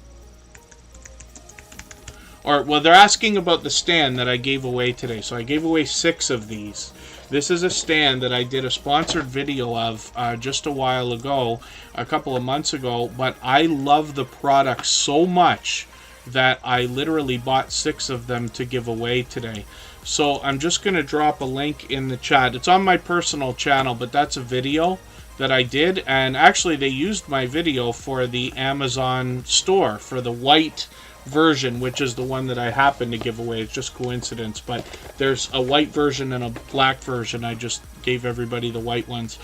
Or, well, they're asking about the stand that I gave away today. So I gave away 6 of these. This is a stand that I did a sponsored video of just a while ago, a couple of months ago, but I love the product so much that I literally bought 6 of them to give away today. So I'm just going to drop a link in the chat. It's on my personal channel, but that's a video that I did, and actually they used my video for the Amazon store for the white version, which is the one that I happen to give away. It's just coincidence, but there's a white version and a black version. I just gave everybody the white ones.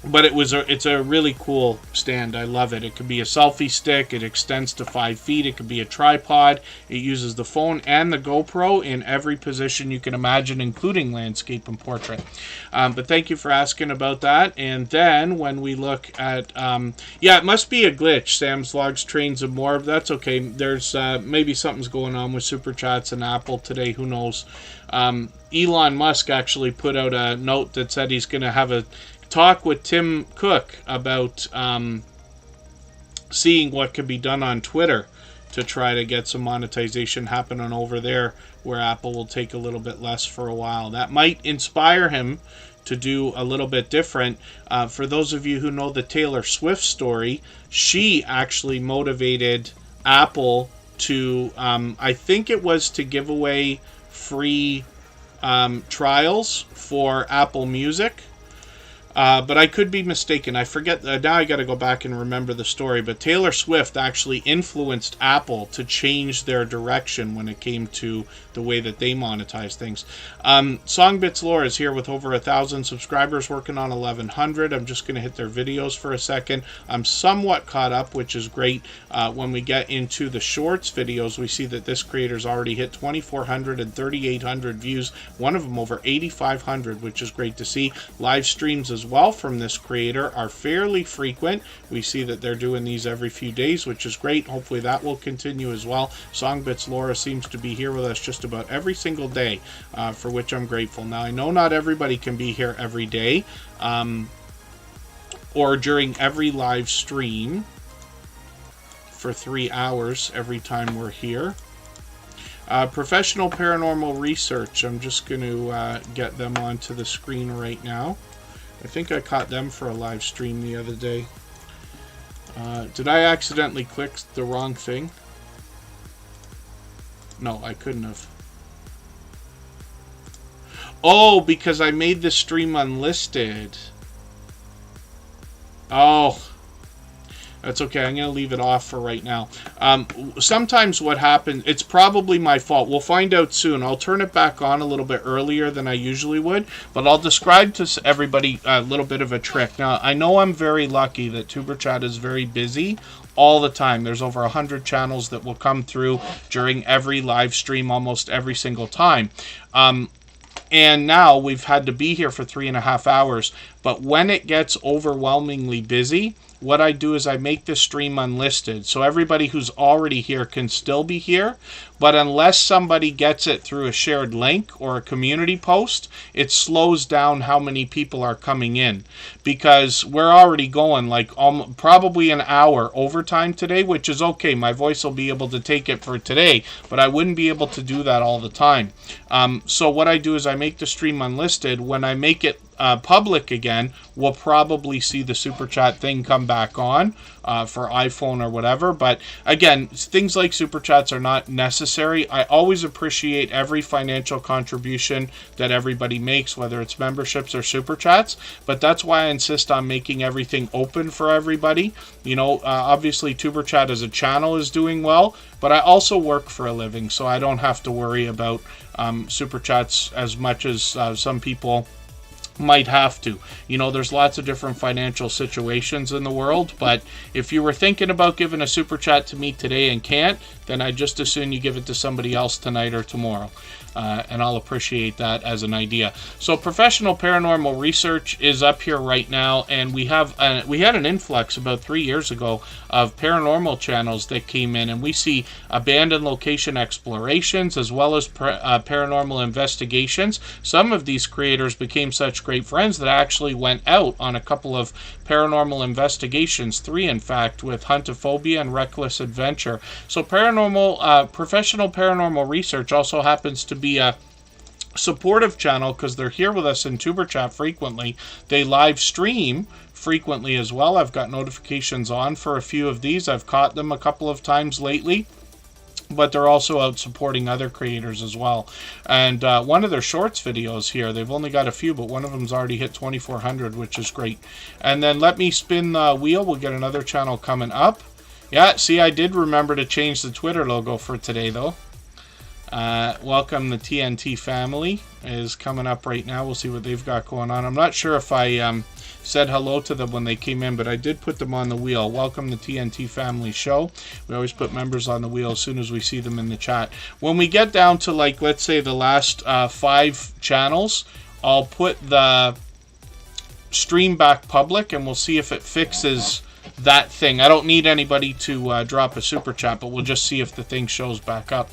But it's a really cool stand. I love it. It could be a selfie stick. It extends to 5 feet. It could be a tripod. It uses the phone and the GoPro in every position you can imagine, including landscape and portrait. But thank you for asking about that. And then when we look at, yeah, it must be a glitch. Sam's Vlogs, Trains, and More. That's okay. There's maybe something's going on with Super Chats and Apple today. Who knows? Elon Musk actually put out a note that said he's going to have a talk with Tim Cook about seeing what could be done on Twitter to try to get some monetization happening over there, where Apple will take a little bit less for a while. That might inspire him to do a little bit different. For those of you who know the Taylor Swift story, she actually motivated Apple to, I think it was to give away free trials for Apple Music. But I could be mistaken. I forget. Now I got to go back and remember the story. But Taylor Swift actually influenced Apple to change their direction when it came to the way that they monetize things. Songbits Lore is here with over 1,000 subscribers, working on 1,100. I'm just going to hit their videos for a second. I'm somewhat caught up, which is great. When we get into the shorts videos, we see that this creator's already hit 2,400 and 3,800 views. One of them over 8,500, which is great to see. Live streams as well from this creator are fairly frequent. We see that they're doing these every few days, which is great. Hopefully that will continue as well. Songbits Laura seems to be here with us just about every single day, for which I'm grateful. Now, I know not everybody can be here every day, or during every live stream for 3 hours every time we're here. Professional Paranormal Research, I'm just going to get them onto the screen right now. I think I caught them for a live stream the other day. Did I accidentally click the wrong thing? No, I couldn't have. Oh, because I made the stream unlisted. Oh, that's okay. I'm going to leave it off for right now. Sometimes what happens, it's probably my fault. We'll find out soon. I'll turn it back on a little bit earlier than I usually would, but I'll describe to everybody a little bit of a trick. Now, I know I'm very lucky that Superchat is very busy all the time. There's over 100 channels that will come through during every live stream almost every single time. And now we've had to be here for 3.5 hours. But when it gets overwhelmingly busy, what I do is I make the stream unlisted. So everybody who's already here can still be here. But unless somebody gets it through a shared link or a community post, it slows down how many people are coming in. Because we're already going like probably an hour overtime today, which is okay. My voice will be able to take it for today, but I wouldn't be able to do that all the time. So what I do is I make the stream unlisted. When I make it public again, we'll probably see the super chat thing come back on for iPhone or whatever. But again, things like super chats are not necessary. I always appreciate every financial contribution that everybody makes, whether it's memberships or super chats. But that's why I insist on making everything open for everybody. You know, obviously Tuber Chat as a channel is doing well, but I also work for a living, so I don't have to worry about super chats as much as some people might have to. You know, there's lots of different financial situations in the world, but if you were thinking about giving a super chat to me today and can't, then I just assume you give it to somebody else tonight or tomorrow. And I'll appreciate that as an idea. So Professional Paranormal Research is up here right now, and we had an influx about 3 years ago of paranormal channels that came in, and we see abandoned location explorations as well as paranormal investigations. Some of these creators became such great friends that I actually went out on a couple of paranormal investigations, 3 in fact, with Huntophobia and Reckless Adventure. So Professional Paranormal Research also happens to be a supportive channel because they're here with us in Tuber Chat frequently. They live stream frequently as well. I've got notifications on for a few of these. I've caught them a couple of times lately, but they're also out supporting other creators as well. And one of their shorts videos here, they've only got a few, but one of them's already hit 2,400, which is great. And then let me spin the wheel. We'll get another channel coming up. Yeah, see, I did remember to change the Twitter logo for today, though. Welcome the TNT family is coming up right now. We'll see what they've got going on. I'm not sure if I said hello to them when they came in, but I did put them on the wheel. Welcome the TNT family show. We always put members on the wheel as soon as we see them in the chat. When we get down to, like, let's say the last 5 channels, I'll put the stream back public and we'll see if it fixes that thing. I don't need anybody to drop a super chat, but we'll just see if the thing shows back up.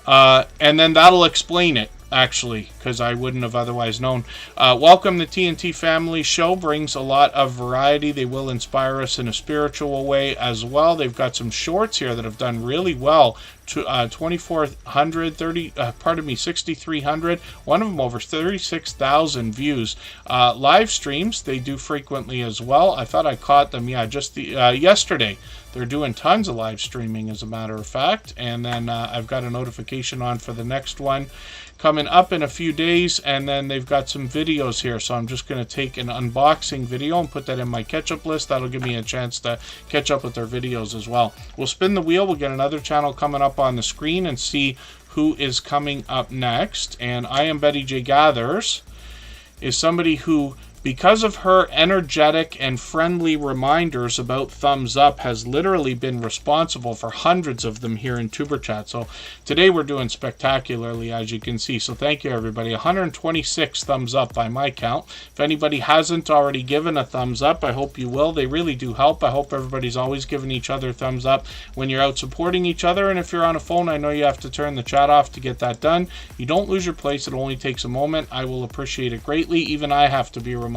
And then that'll explain it, actually, because I wouldn't have otherwise known. Welcome the TNT family show brings a lot of variety. They will inspire us in a spiritual way as well. They've got some shorts here that have done really well. 2,400, 6,300. One of them over 36,000 views. Live streams they do frequently as well. I thought I caught them, just yesterday. They're doing tons of live streaming, as a matter of fact. And then I've got a notification on for the next one coming up in a few days, and then they've got some videos here, so I'm just going to take an unboxing video and put that in my catch-up list. That'll give me a chance to catch up with their videos as well. We'll spin the wheel. We'll get another channel coming up on the screen and see who is coming up next. And I Am Betty J Gathers is somebody who, because of her energetic and friendly reminders about thumbs up, has literally been responsible for hundreds of them here in Tuber Chat. So today we're doing spectacularly, as you can see. So thank you, everybody. 126 thumbs up by my count. If anybody hasn't already given a thumbs up, I hope you will. They really do help. I hope everybody's always giving each other thumbs up when you're out supporting each other. And if you're on a phone, I know you have to turn the chat off to get that done. You don't lose your place. It only takes a moment. I will appreciate it greatly. Even I have to be reminded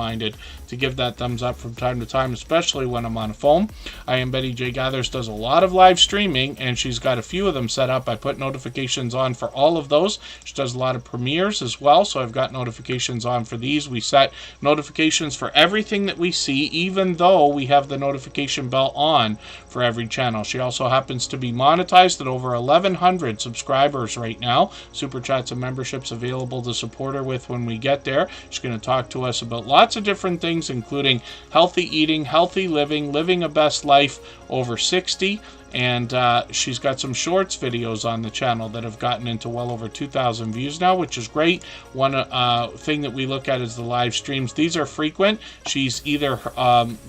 to give that thumbs up from time to time, especially when I'm on a phone. I Am Betty J Gathers does a lot of live streaming, and she's got a few of them set up. I put notifications on for all of those. She does a lot of premieres as well, so I've got notifications on for these. We set notifications for everything that we see, even though we have the notification bell on for every channel. She also happens to be monetized at over 1,100 subscribers right now. Super chats and memberships available to support her with when we get there. She's going to talk to us about lots of different things, including healthy eating, healthy living, living a best life over 60, and she's got some shorts videos on the channel that have gotten into well over 2,000 views now, which is great. One thing that we look at is the live streams. These are frequent. She's either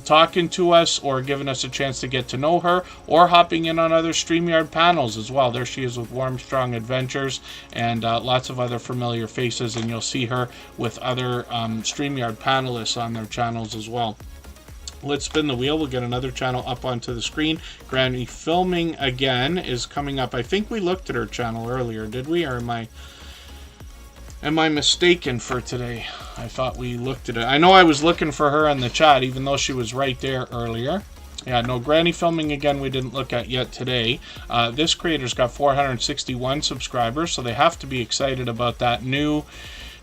talking to us or giving us a chance to get to know her, or hopping in on other StreamYard panels as well. There she is with Warm Strong Adventures and lots of other familiar faces, and you'll see her with other StreamYard panelists on their channels as well. Let's spin the wheel. We'll get another channel up onto the screen. Granny Filming Again is coming up. I think we looked at her channel earlier, did we? Or am I mistaken for today? I thought we looked at it. I know I was looking for her in the chat, even though she was right there earlier. Yeah, no, Granny Filming Again we didn't look at yet today. This creator's got 461 subscribers, so they have to be excited about that new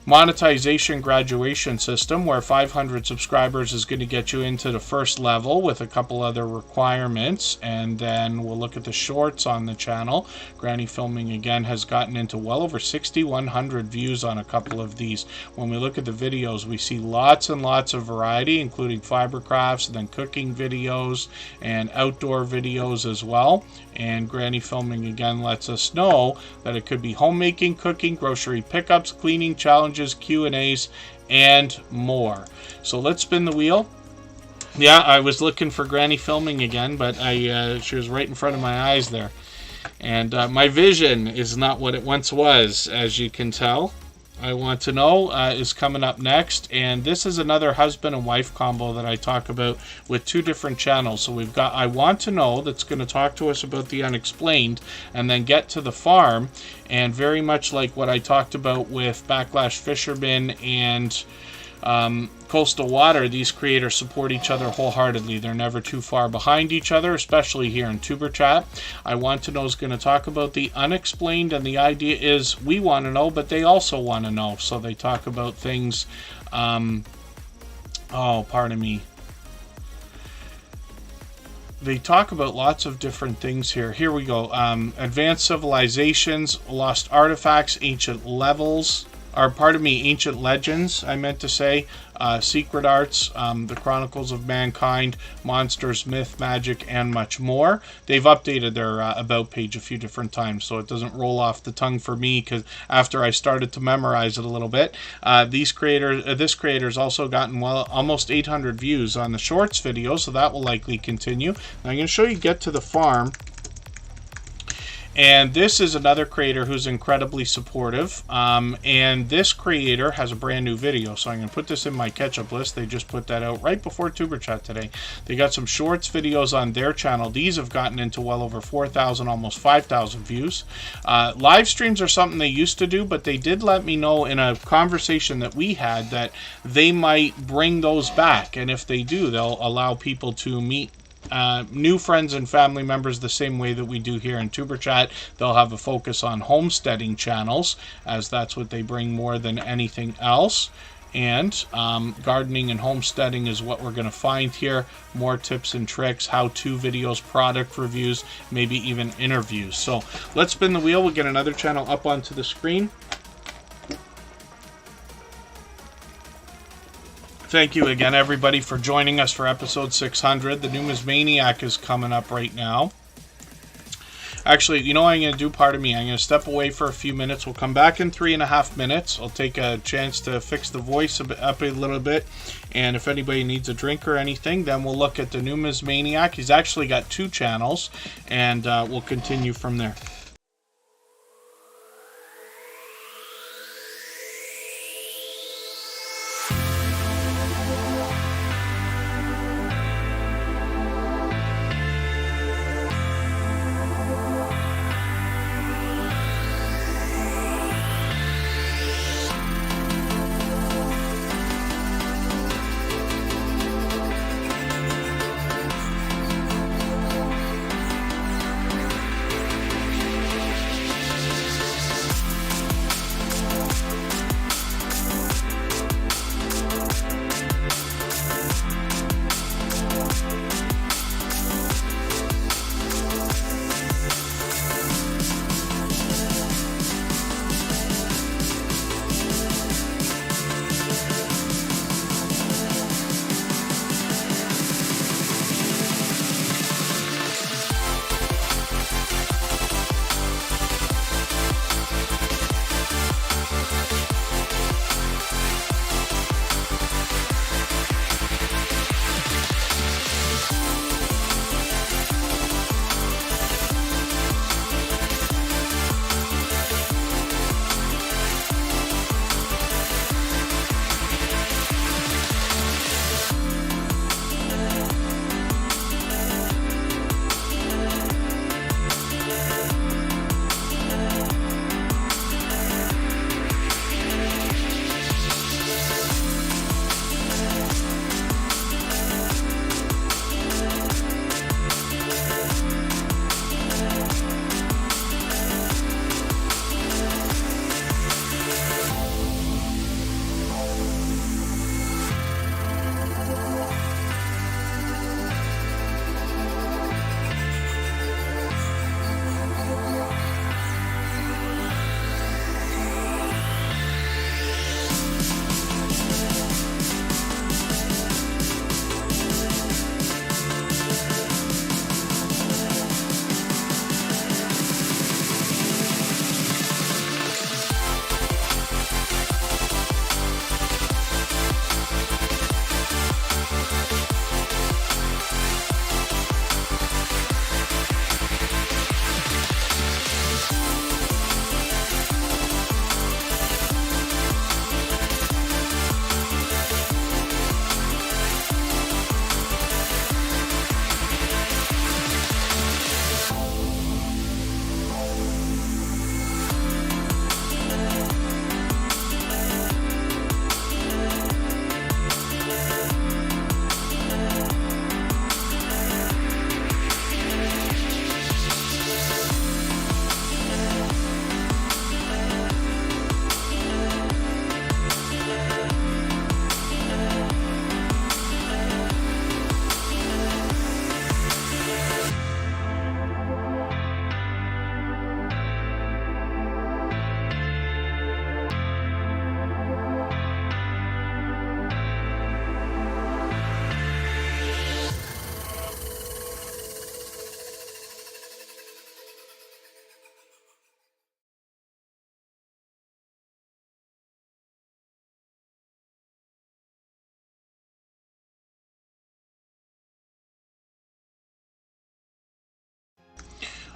monetization graduation system where 500 subscribers is going to get you into the first level with a couple other requirements. And then we'll look at the shorts on the channel. Granny Filming Again has gotten into well over 6,100 views on a couple of these. When we look at the videos, we see lots and lots of variety, including fiber crafts and then cooking videos and outdoor videos as well. And Granny Filming Again lets us know that it could be homemaking, cooking, grocery pickups, cleaning challenges, Q&As, and more. So let's spin the wheel. Yeah, I was looking for Granny Filming Again, but she was right in front of my eyes there. And my vision is not what it once was, as you can tell. I Want to Know is coming up next, and this is another husband and wife combo that I talk about with two different channels. So we've got I Want to Know, that's going to talk to us about the unexplained, and then Get to the Farm, and very much like what I talked about with Backlash Fisherman and Coastal Water, these creators support each other wholeheartedly. They're never too far behind each other, especially here in Tuber Chat. I Want to Know is going to talk about the unexplained, and the idea is we want to know, but they also want to know. So they talk about things, pardon me. They talk about lots of different things here. Here we go. Advanced civilizations, lost artifacts, ancient levels, ancient legends, I meant to say, secret arts, the chronicles of mankind, monsters, myth, magic, and much more. They've updated their about page a few different times, so it doesn't roll off the tongue for me, because after I started to memorize it a little bit. This creator's also gotten almost 800 views on the shorts video, so that will likely continue. Now I'm going to show you Get to the Farm. And this is another creator who's incredibly supportive. And this creator has a brand new video. So I'm going to put this in my catch-up list. They just put that out right before Tuber Chat today. They got some shorts videos on their channel. These have gotten into well over 4,000, almost 5,000 views. Live streams are something they used to do, but they did let me know in a conversation that we had that they might bring those back. And if they do, they'll allow people to meet new friends and family members the same way that we do here in Tuber Chat. They'll have a focus on homesteading channels, as that's what they bring more than anything else. And gardening and homesteading is what we're going to find here. More tips and tricks, how-to videos, product reviews, maybe even interviews. So let's spin the wheel. We'll get another channel up onto the screen. Thank you again, everybody, for joining us for episode 600. The Newman Maniac is coming up right now. Actually, you know what I'm going to do? Pardon me. I'm going to step away for a few minutes. We'll come back in 3.5 minutes. I'll take a chance to fix the voice up a little bit. And if anybody needs a drink or anything, then we'll look at the Newman Maniac. He's actually got 2 channels, and we'll continue from there.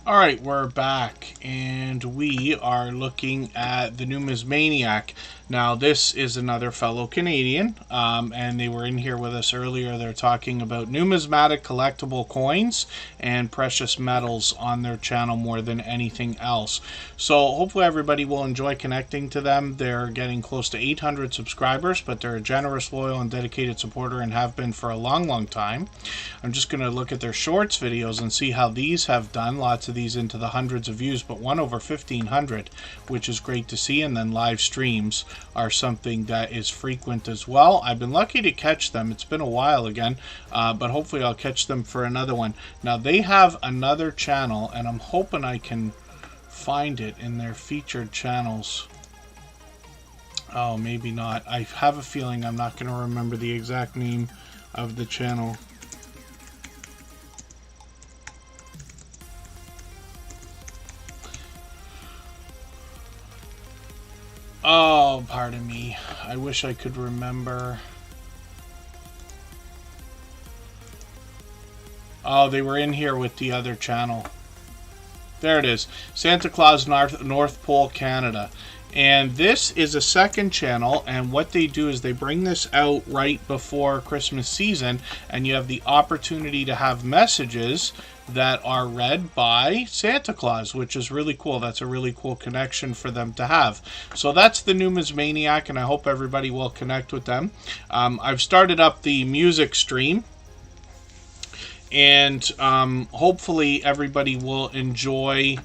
All right, we're back, and we are looking at the Newman's Maniac. Now, this is another fellow Canadian, and they were in here with us earlier. They're talking about numismatic collectible coins and precious metals on their channel more than anything else. So hopefully everybody will enjoy connecting to them. They're getting close to 800 subscribers, but they're a generous, loyal, and dedicated supporter and have been for a long, long time. I'm just going to look at their shorts videos and see how these have done. Lots of these into the hundreds of views, but one over 1,500, which is great to see. And then live streams are something that is frequent as well. I've been lucky to catch them. It's been a while again, but hopefully I'll catch them for another one. Now, they have another channel, and I'm hoping I can find it in their featured channels. Oh, maybe not. I have a feeling I'm not going to remember the exact name of the channel. Oh, pardon me. I wish I could remember. Oh, they were in here with the other channel. There it is. Santa Claus North Pole, Canada. And this is a second channel, and what they do is they bring this out right before Christmas season, and you have the opportunity to have messages that are read by Santa Claus, which is really cool. That's a really cool connection for them to have. So that's the Newman's Maniac, and I hope everybody will connect with them. I've started up the music stream, and hopefully everybody will enjoy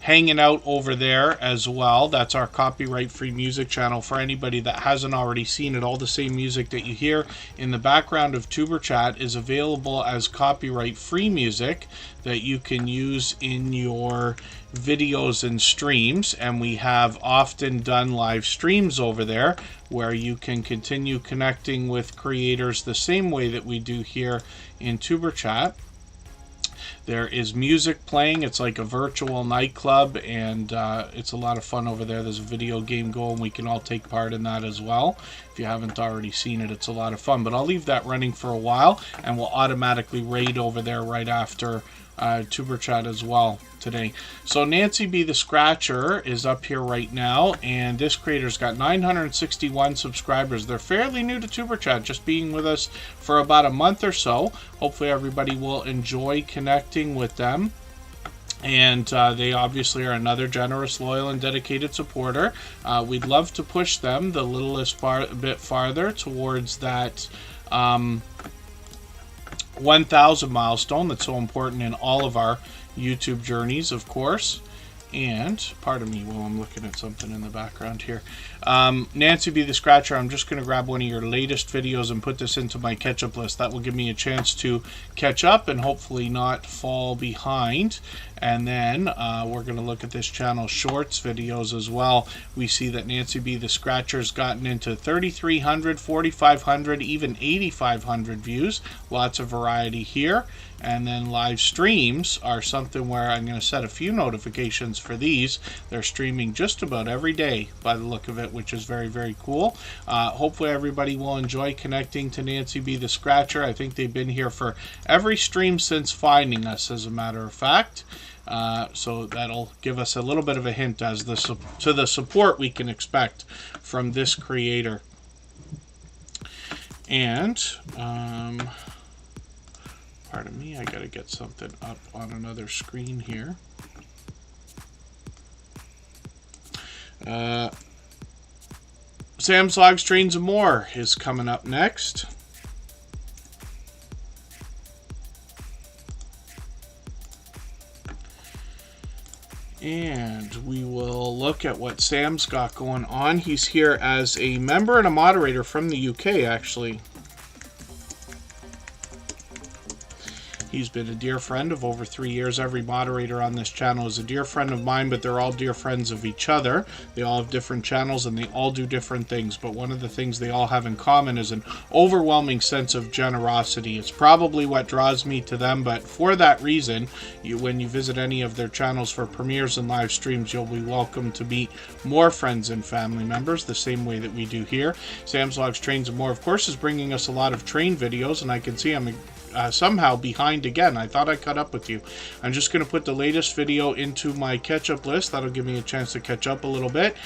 hanging out over there as well. That's our copyright-free music channel. For anybody that hasn't already seen it, all the same music that you hear in the background of Superchat is available as copyright-free music that you can use in your videos and streams, and we have often done live streams over there where you can continue connecting with creators the same way that we do here in Superchat. There is music playing. It's like a virtual nightclub, and it's a lot of fun over there. There's a video game going. We can all take part in that as well. If you haven't already seen it, it's a lot of fun. But I'll leave that running for a while, and we'll automatically raid over there right after Superchat as well today. So Nancy B. the Scratcher is up here right now, and this creator's got 961 subscribers. They're fairly new to Superchat, just being with us for about a month or so. Hopefully everybody will enjoy connecting with them. And they obviously are another generous, loyal, and dedicated supporter. We'd love to push them the littlest bit farther towards that 1,000 milestone that's so important in all of our YouTube journeys, of course. And, pardon me while I'm looking at something in the background here. Nancy B. the Scratcher, I'm just going to grab one of your latest videos and put this into my catch-up list. That will give me a chance to catch up and hopefully not fall behind. And then we're going to look at this channel shorts videos as well. We see that Nancy B. the Scratcher's gotten into 3,300, 4,500, even 8,500 views. Lots of variety here. And then live streams are something where I'm going to set a few notifications for these. They're streaming just about every day by the look of it, which is very, very cool. Hopefully everybody will enjoy connecting to Nancy B. the Scratcher. I think they've been here for every stream since finding us, as a matter of fact. So that'll give us a little bit of a hint as to the support we can expect from this creator. And pardon me, I gotta get something up on another screen here. Sam's Logs, Trains, and More is coming up next. And we will look at what Sam's got going on. He's here as a member and a moderator from the UK, actually. He's been a dear friend of over 3 years. Every moderator on this channel is a dear friend of mine, but they're all dear friends of each other. They all have different channels, and they all do different things. But one of the things they all have in common is an overwhelming sense of generosity. It's probably what draws me to them, but for that reason, when you visit any of their channels for premieres and live streams, you'll be welcome to meet more friends and family members, the same way that we do here. Sam's Logs, Trains, and More, of course, is bringing us a lot of train videos, and I can see I'm somehow behind again. I thought I caught up with you. I'm just going to put the latest video into my catch-up list. That'll give me a chance to catch up a little bit.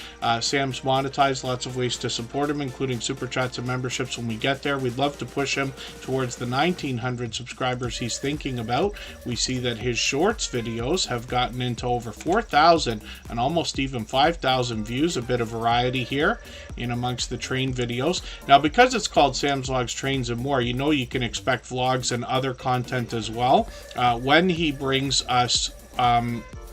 Sam's monetized, lots of ways to support him, including super chats and memberships when we get there. We'd love to push him towards the 1,900 subscribers he's thinking about. We see that his shorts videos have gotten into over 4,000 and almost even 5,000 views. A bit of variety here in amongst the train videos. Now, because it's called Sam's Vlogs, Trains and More, you know you can expect vlogs and other content as well. When he brings us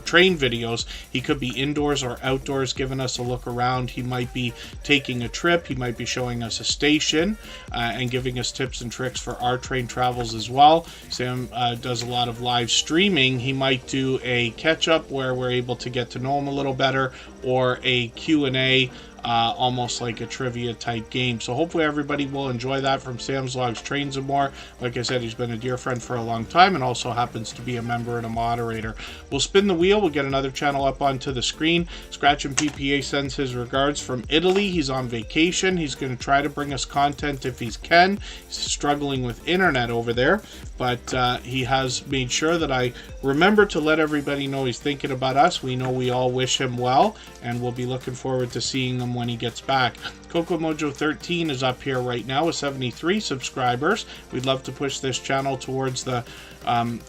train videos, he could be indoors or outdoors giving us a look around. He might be taking a trip, he might be showing us a station and giving us tips and tricks for our train travels as well. Sam does a lot of live streaming. He might do a catch-up where we're able to get to know him a little better, or a Q&A, almost like a trivia type game. So hopefully everybody will enjoy that from Sam's Vlogs, Trains and More. Like I said, he's been a dear friend for a long time and also happens to be a member and a moderator. We'll spin the wheel. We'll get another channel up onto the screen. Scratch and PPA sends his regards from Italy. He's on vacation. He's going to try to bring us content if he can. He's struggling with internet over there, but he has made sure that I remember to let everybody know he's thinking about us. We know we all wish him well, and we'll be looking forward to seeing him when he gets back. Coco Mojo 13 is up here right now with 73 subscribers. We'd love to push this channel towards the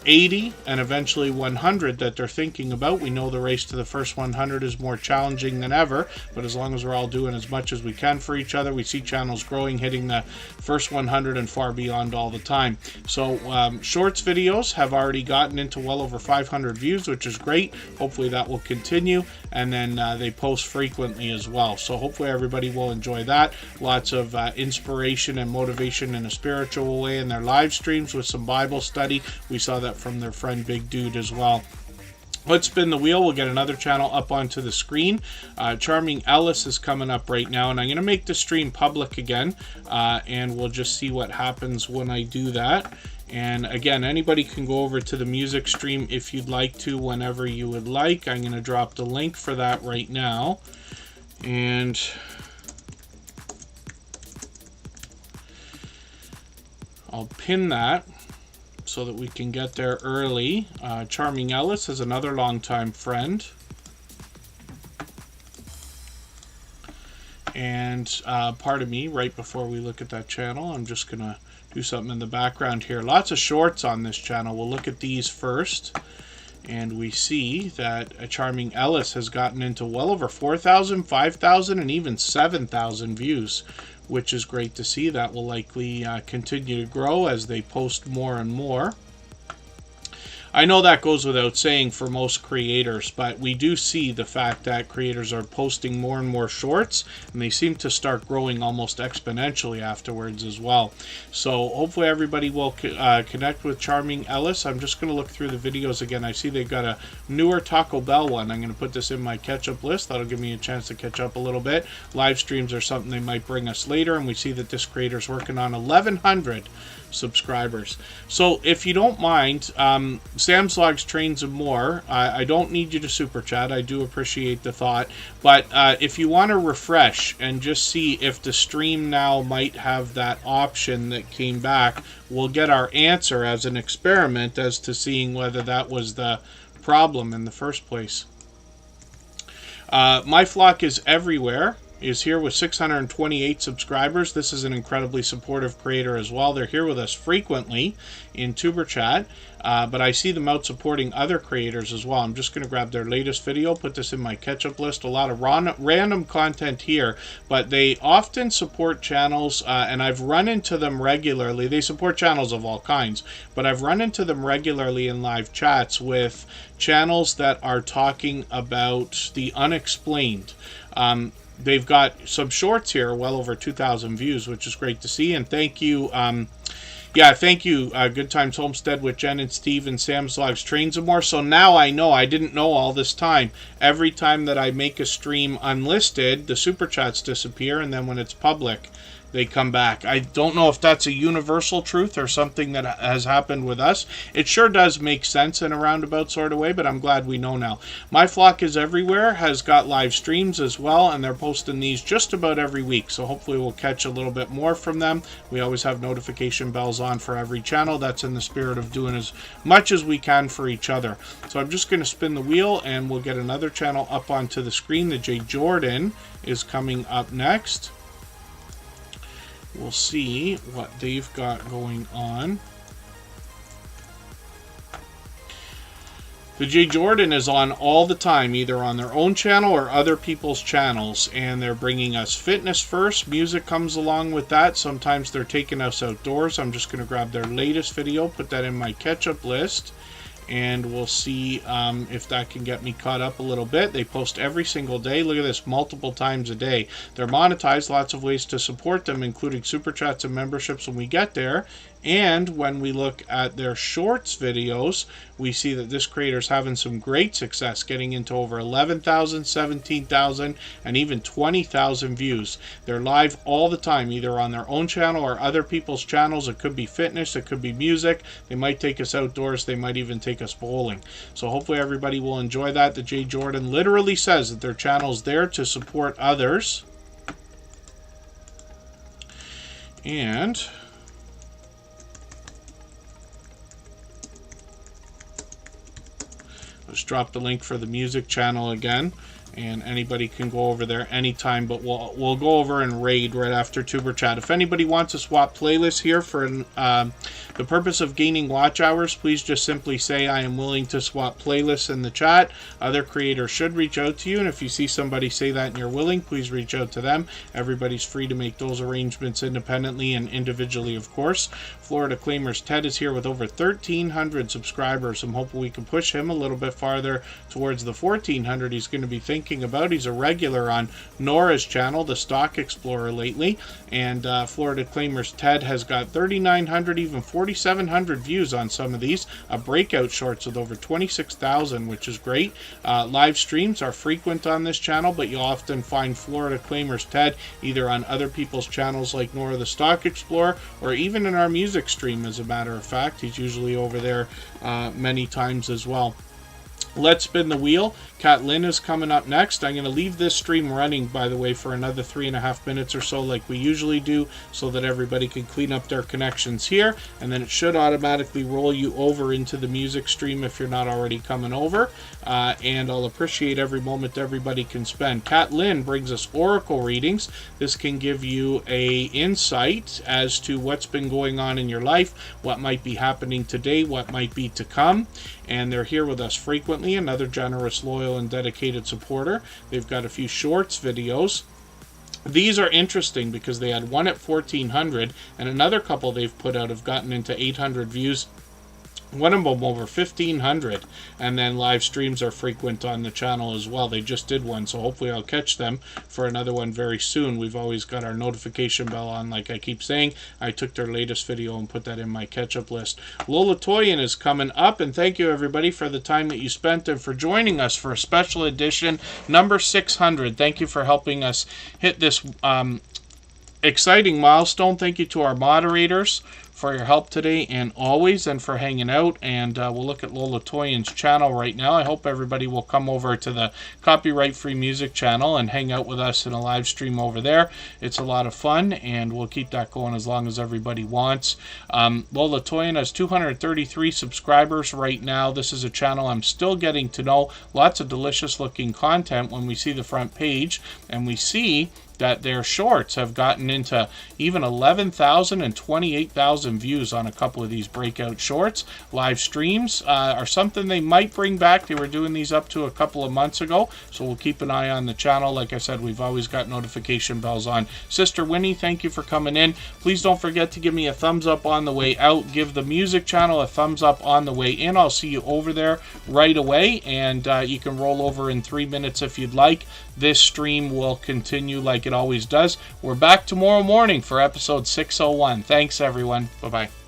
80 and eventually 100 that they're thinking about. We know the race to the first 100 is more challenging than ever, but as long as we're all doing as much as we can for each other, we see channels growing, hitting the first 100 and far beyond all the time. So shorts videos have already gotten into well over 500 views, which is great. Hopefully that will continue, and then they post frequently as well. So hopefully everybody will enjoy that. Lots of inspiration and motivation in a spiritual way in their live streams with some Bible study. We saw that from their friend Big Dude as well. Let's spin the wheel. We'll get another channel up onto the screen. Charming Ellis is coming up right now, and I'm going to make the stream public again, and we'll just see what happens when I do that. And again, anybody can go over to the music stream if you'd like to, whenever you would like. I'm going to drop the link for that right now, and I'll pin that so that we can get there early. Charming Ellis is another longtime friend. And pardon me, right before we look at that channel, I'm just going to do something in the background here. Lots of shorts on this channel. We'll look at these first. And we see that a Charming Ellis has gotten into well over 4,000, 5,000, and even 7,000 views, which is great to see. That will likely continue to grow as they post more and more. I know that goes without saying for most creators, but we do see the fact that creators are posting more and more shorts, and they seem to start growing almost exponentially afterwards as well. So hopefully everybody will connect with Charming Ellis. I'm just going to look through the videos again. I see they've got a newer Taco Bell one. I'm going to put this in my catch-up list. That'll give me a chance to catch up a little bit. Live streams are something they might bring us later, and we see that this creator's working on 1,100 subscribers. So if you don't mind, Sam's Vlogs, Trains and More, I don't need you to super chat. I do appreciate the thought, but if you want to refresh and just see if the stream now might have that option that came back, we'll get our answer as an experiment as to seeing whether that was the problem in the first place. My Flock is Everywhere is here with 628 subscribers. This is an incredibly supportive creator as well. They're here with us frequently in Tuber Chat, but I see them out supporting other creators as well. I'm just going to grab their latest video, put this in my catch-up list. A lot of random content here, but they often support channels, and I've run into them regularly. They support channels of all kinds, but I've run into them regularly in live chats with channels that are talking about the unexplained. They've got some shorts here, well over 2,000 views, which is great to see. And thank you, thank you, Good Times Homestead with Jen and Steve and Sam's Vlogs, Trains and More. So now I know, I didn't know all this time. Every time that I make a stream unlisted, the super chats disappear, and then when it's public, they come back. I don't know if that's a universal truth or something that has happened with us. It sure does make sense in a roundabout sort of way, but I'm glad we know now. My Flock is Everywhere has got live streams as well, and they're posting these just about every week, so hopefully we'll catch a little bit more from them. We always have notification bells on for every channel. That's in the spirit of doing as much as we can for each other. So I'm just going to spin the wheel, and we'll get another channel up onto the screen. The J. Jordan is coming up next. We'll see what they've got going on. The J. Jordan is on all the time, either on their own channel or other people's channels, and they're bringing us fitness first. Music comes along with that. Sometimes they're taking us outdoors. I'm just going to grab their latest video, put that in my catch-up list, and we'll see if that can get me caught up a little bit. They post every single day. Look at this, multiple times a day. They're monetized, lots of ways to support them, including super chats and memberships when we get there. And when we look at their shorts videos, we see that this creator's having some great success, getting into over 11,000, 17,000, and even 20,000 views. They're live all the time, either on their own channel or other people's channels. It could be fitness, it could be music. They might take us outdoors, they might even take us bowling. So hopefully everybody will enjoy that. The J. Jordan literally says that their channel's there to support others. And let's drop the link for the music channel again, and anybody can go over there anytime, but we'll go over and raid right after Tuber Chat. If anybody wants to swap playlists here for the purpose of gaining watch hours, please just simply say I am willing to swap playlists in the chat. Other creators should reach out to you, and if you see somebody say that and you're willing, please reach out to them. Everybody's free to make those arrangements independently and individually, of course. Florida Claimers Ted is here with over 1,300 subscribers. I'm hoping we can push him a little bit farther towards the 1,400 he's going to be thinking about. He's a regular on Nora's channel, the Stock Explorer, lately, and Florida Claimers Ted has got 3,900, even 4,700 views on some of these. Breakout shorts with over 26,000, which is great. Live streams are frequent on this channel, but you'll often find Florida Claimers Ted either on other people's channels like Nora the Stock Explorer, or even in our music stream, as a matter of fact. He's usually over there many times as well. Let's spin the wheel. Kat Lynn is coming up next. I'm going to leave this stream running, by the way, for another 3.5 minutes or so like we usually do, so that everybody can clean up their connections here, and then it should automatically roll you over into the music stream if you're not already coming over, and I'll appreciate every moment everybody can spend. Kat Lynn brings us oracle readings. This can give you a insight as to what's been going on in your life, what might be happening today, what might be to come, and they're here with us frequently. Another generous, loyal, and dedicated supporter. They've got a few shorts videos. These are interesting because they had one at 1,400, and another couple they've put out have gotten into 800 views. One of them over 1,500, and then live streams are frequent on the channel as well. They just did one, so hopefully I'll catch them for another one very soon. We've always got our notification bell on, like I keep saying. I took their latest video and put that in my catch-up list. Lola Toyin is coming up, and thank you everybody for the time that you spent and for joining us for a special edition number 600. Thank you for helping us hit this exciting milestone. Thank you to our moderators for your help today and always, and for hanging out. And we'll look at Lola Toyin's channel right now. I hope everybody will come over to the copyright free music channel and hang out with us in a live stream over there. It's a lot of fun, and we'll keep that going as long as everybody wants. Lola Toyin has 233 subscribers right now. This is a channel I'm still getting to know. Lots of delicious looking content when we see the front page, and we see that their shorts have gotten into even 11,000 and 28,000 views on a couple of these breakout shorts. Live streams are something they might bring back. They were doing these up to a couple of months ago, so we'll keep an eye on the channel. Like I said, we've always got notification bells on. Sister Winnie, thank you for coming in. Please don't forget to give me a thumbs up on the way out. Give the music channel a thumbs up on the way in. I'll see you over there right away, and you can roll over in 3 minutes if you'd like. This stream will continue like it always does. We're back tomorrow morning for episode 601. Thanks, everyone. Bye-bye.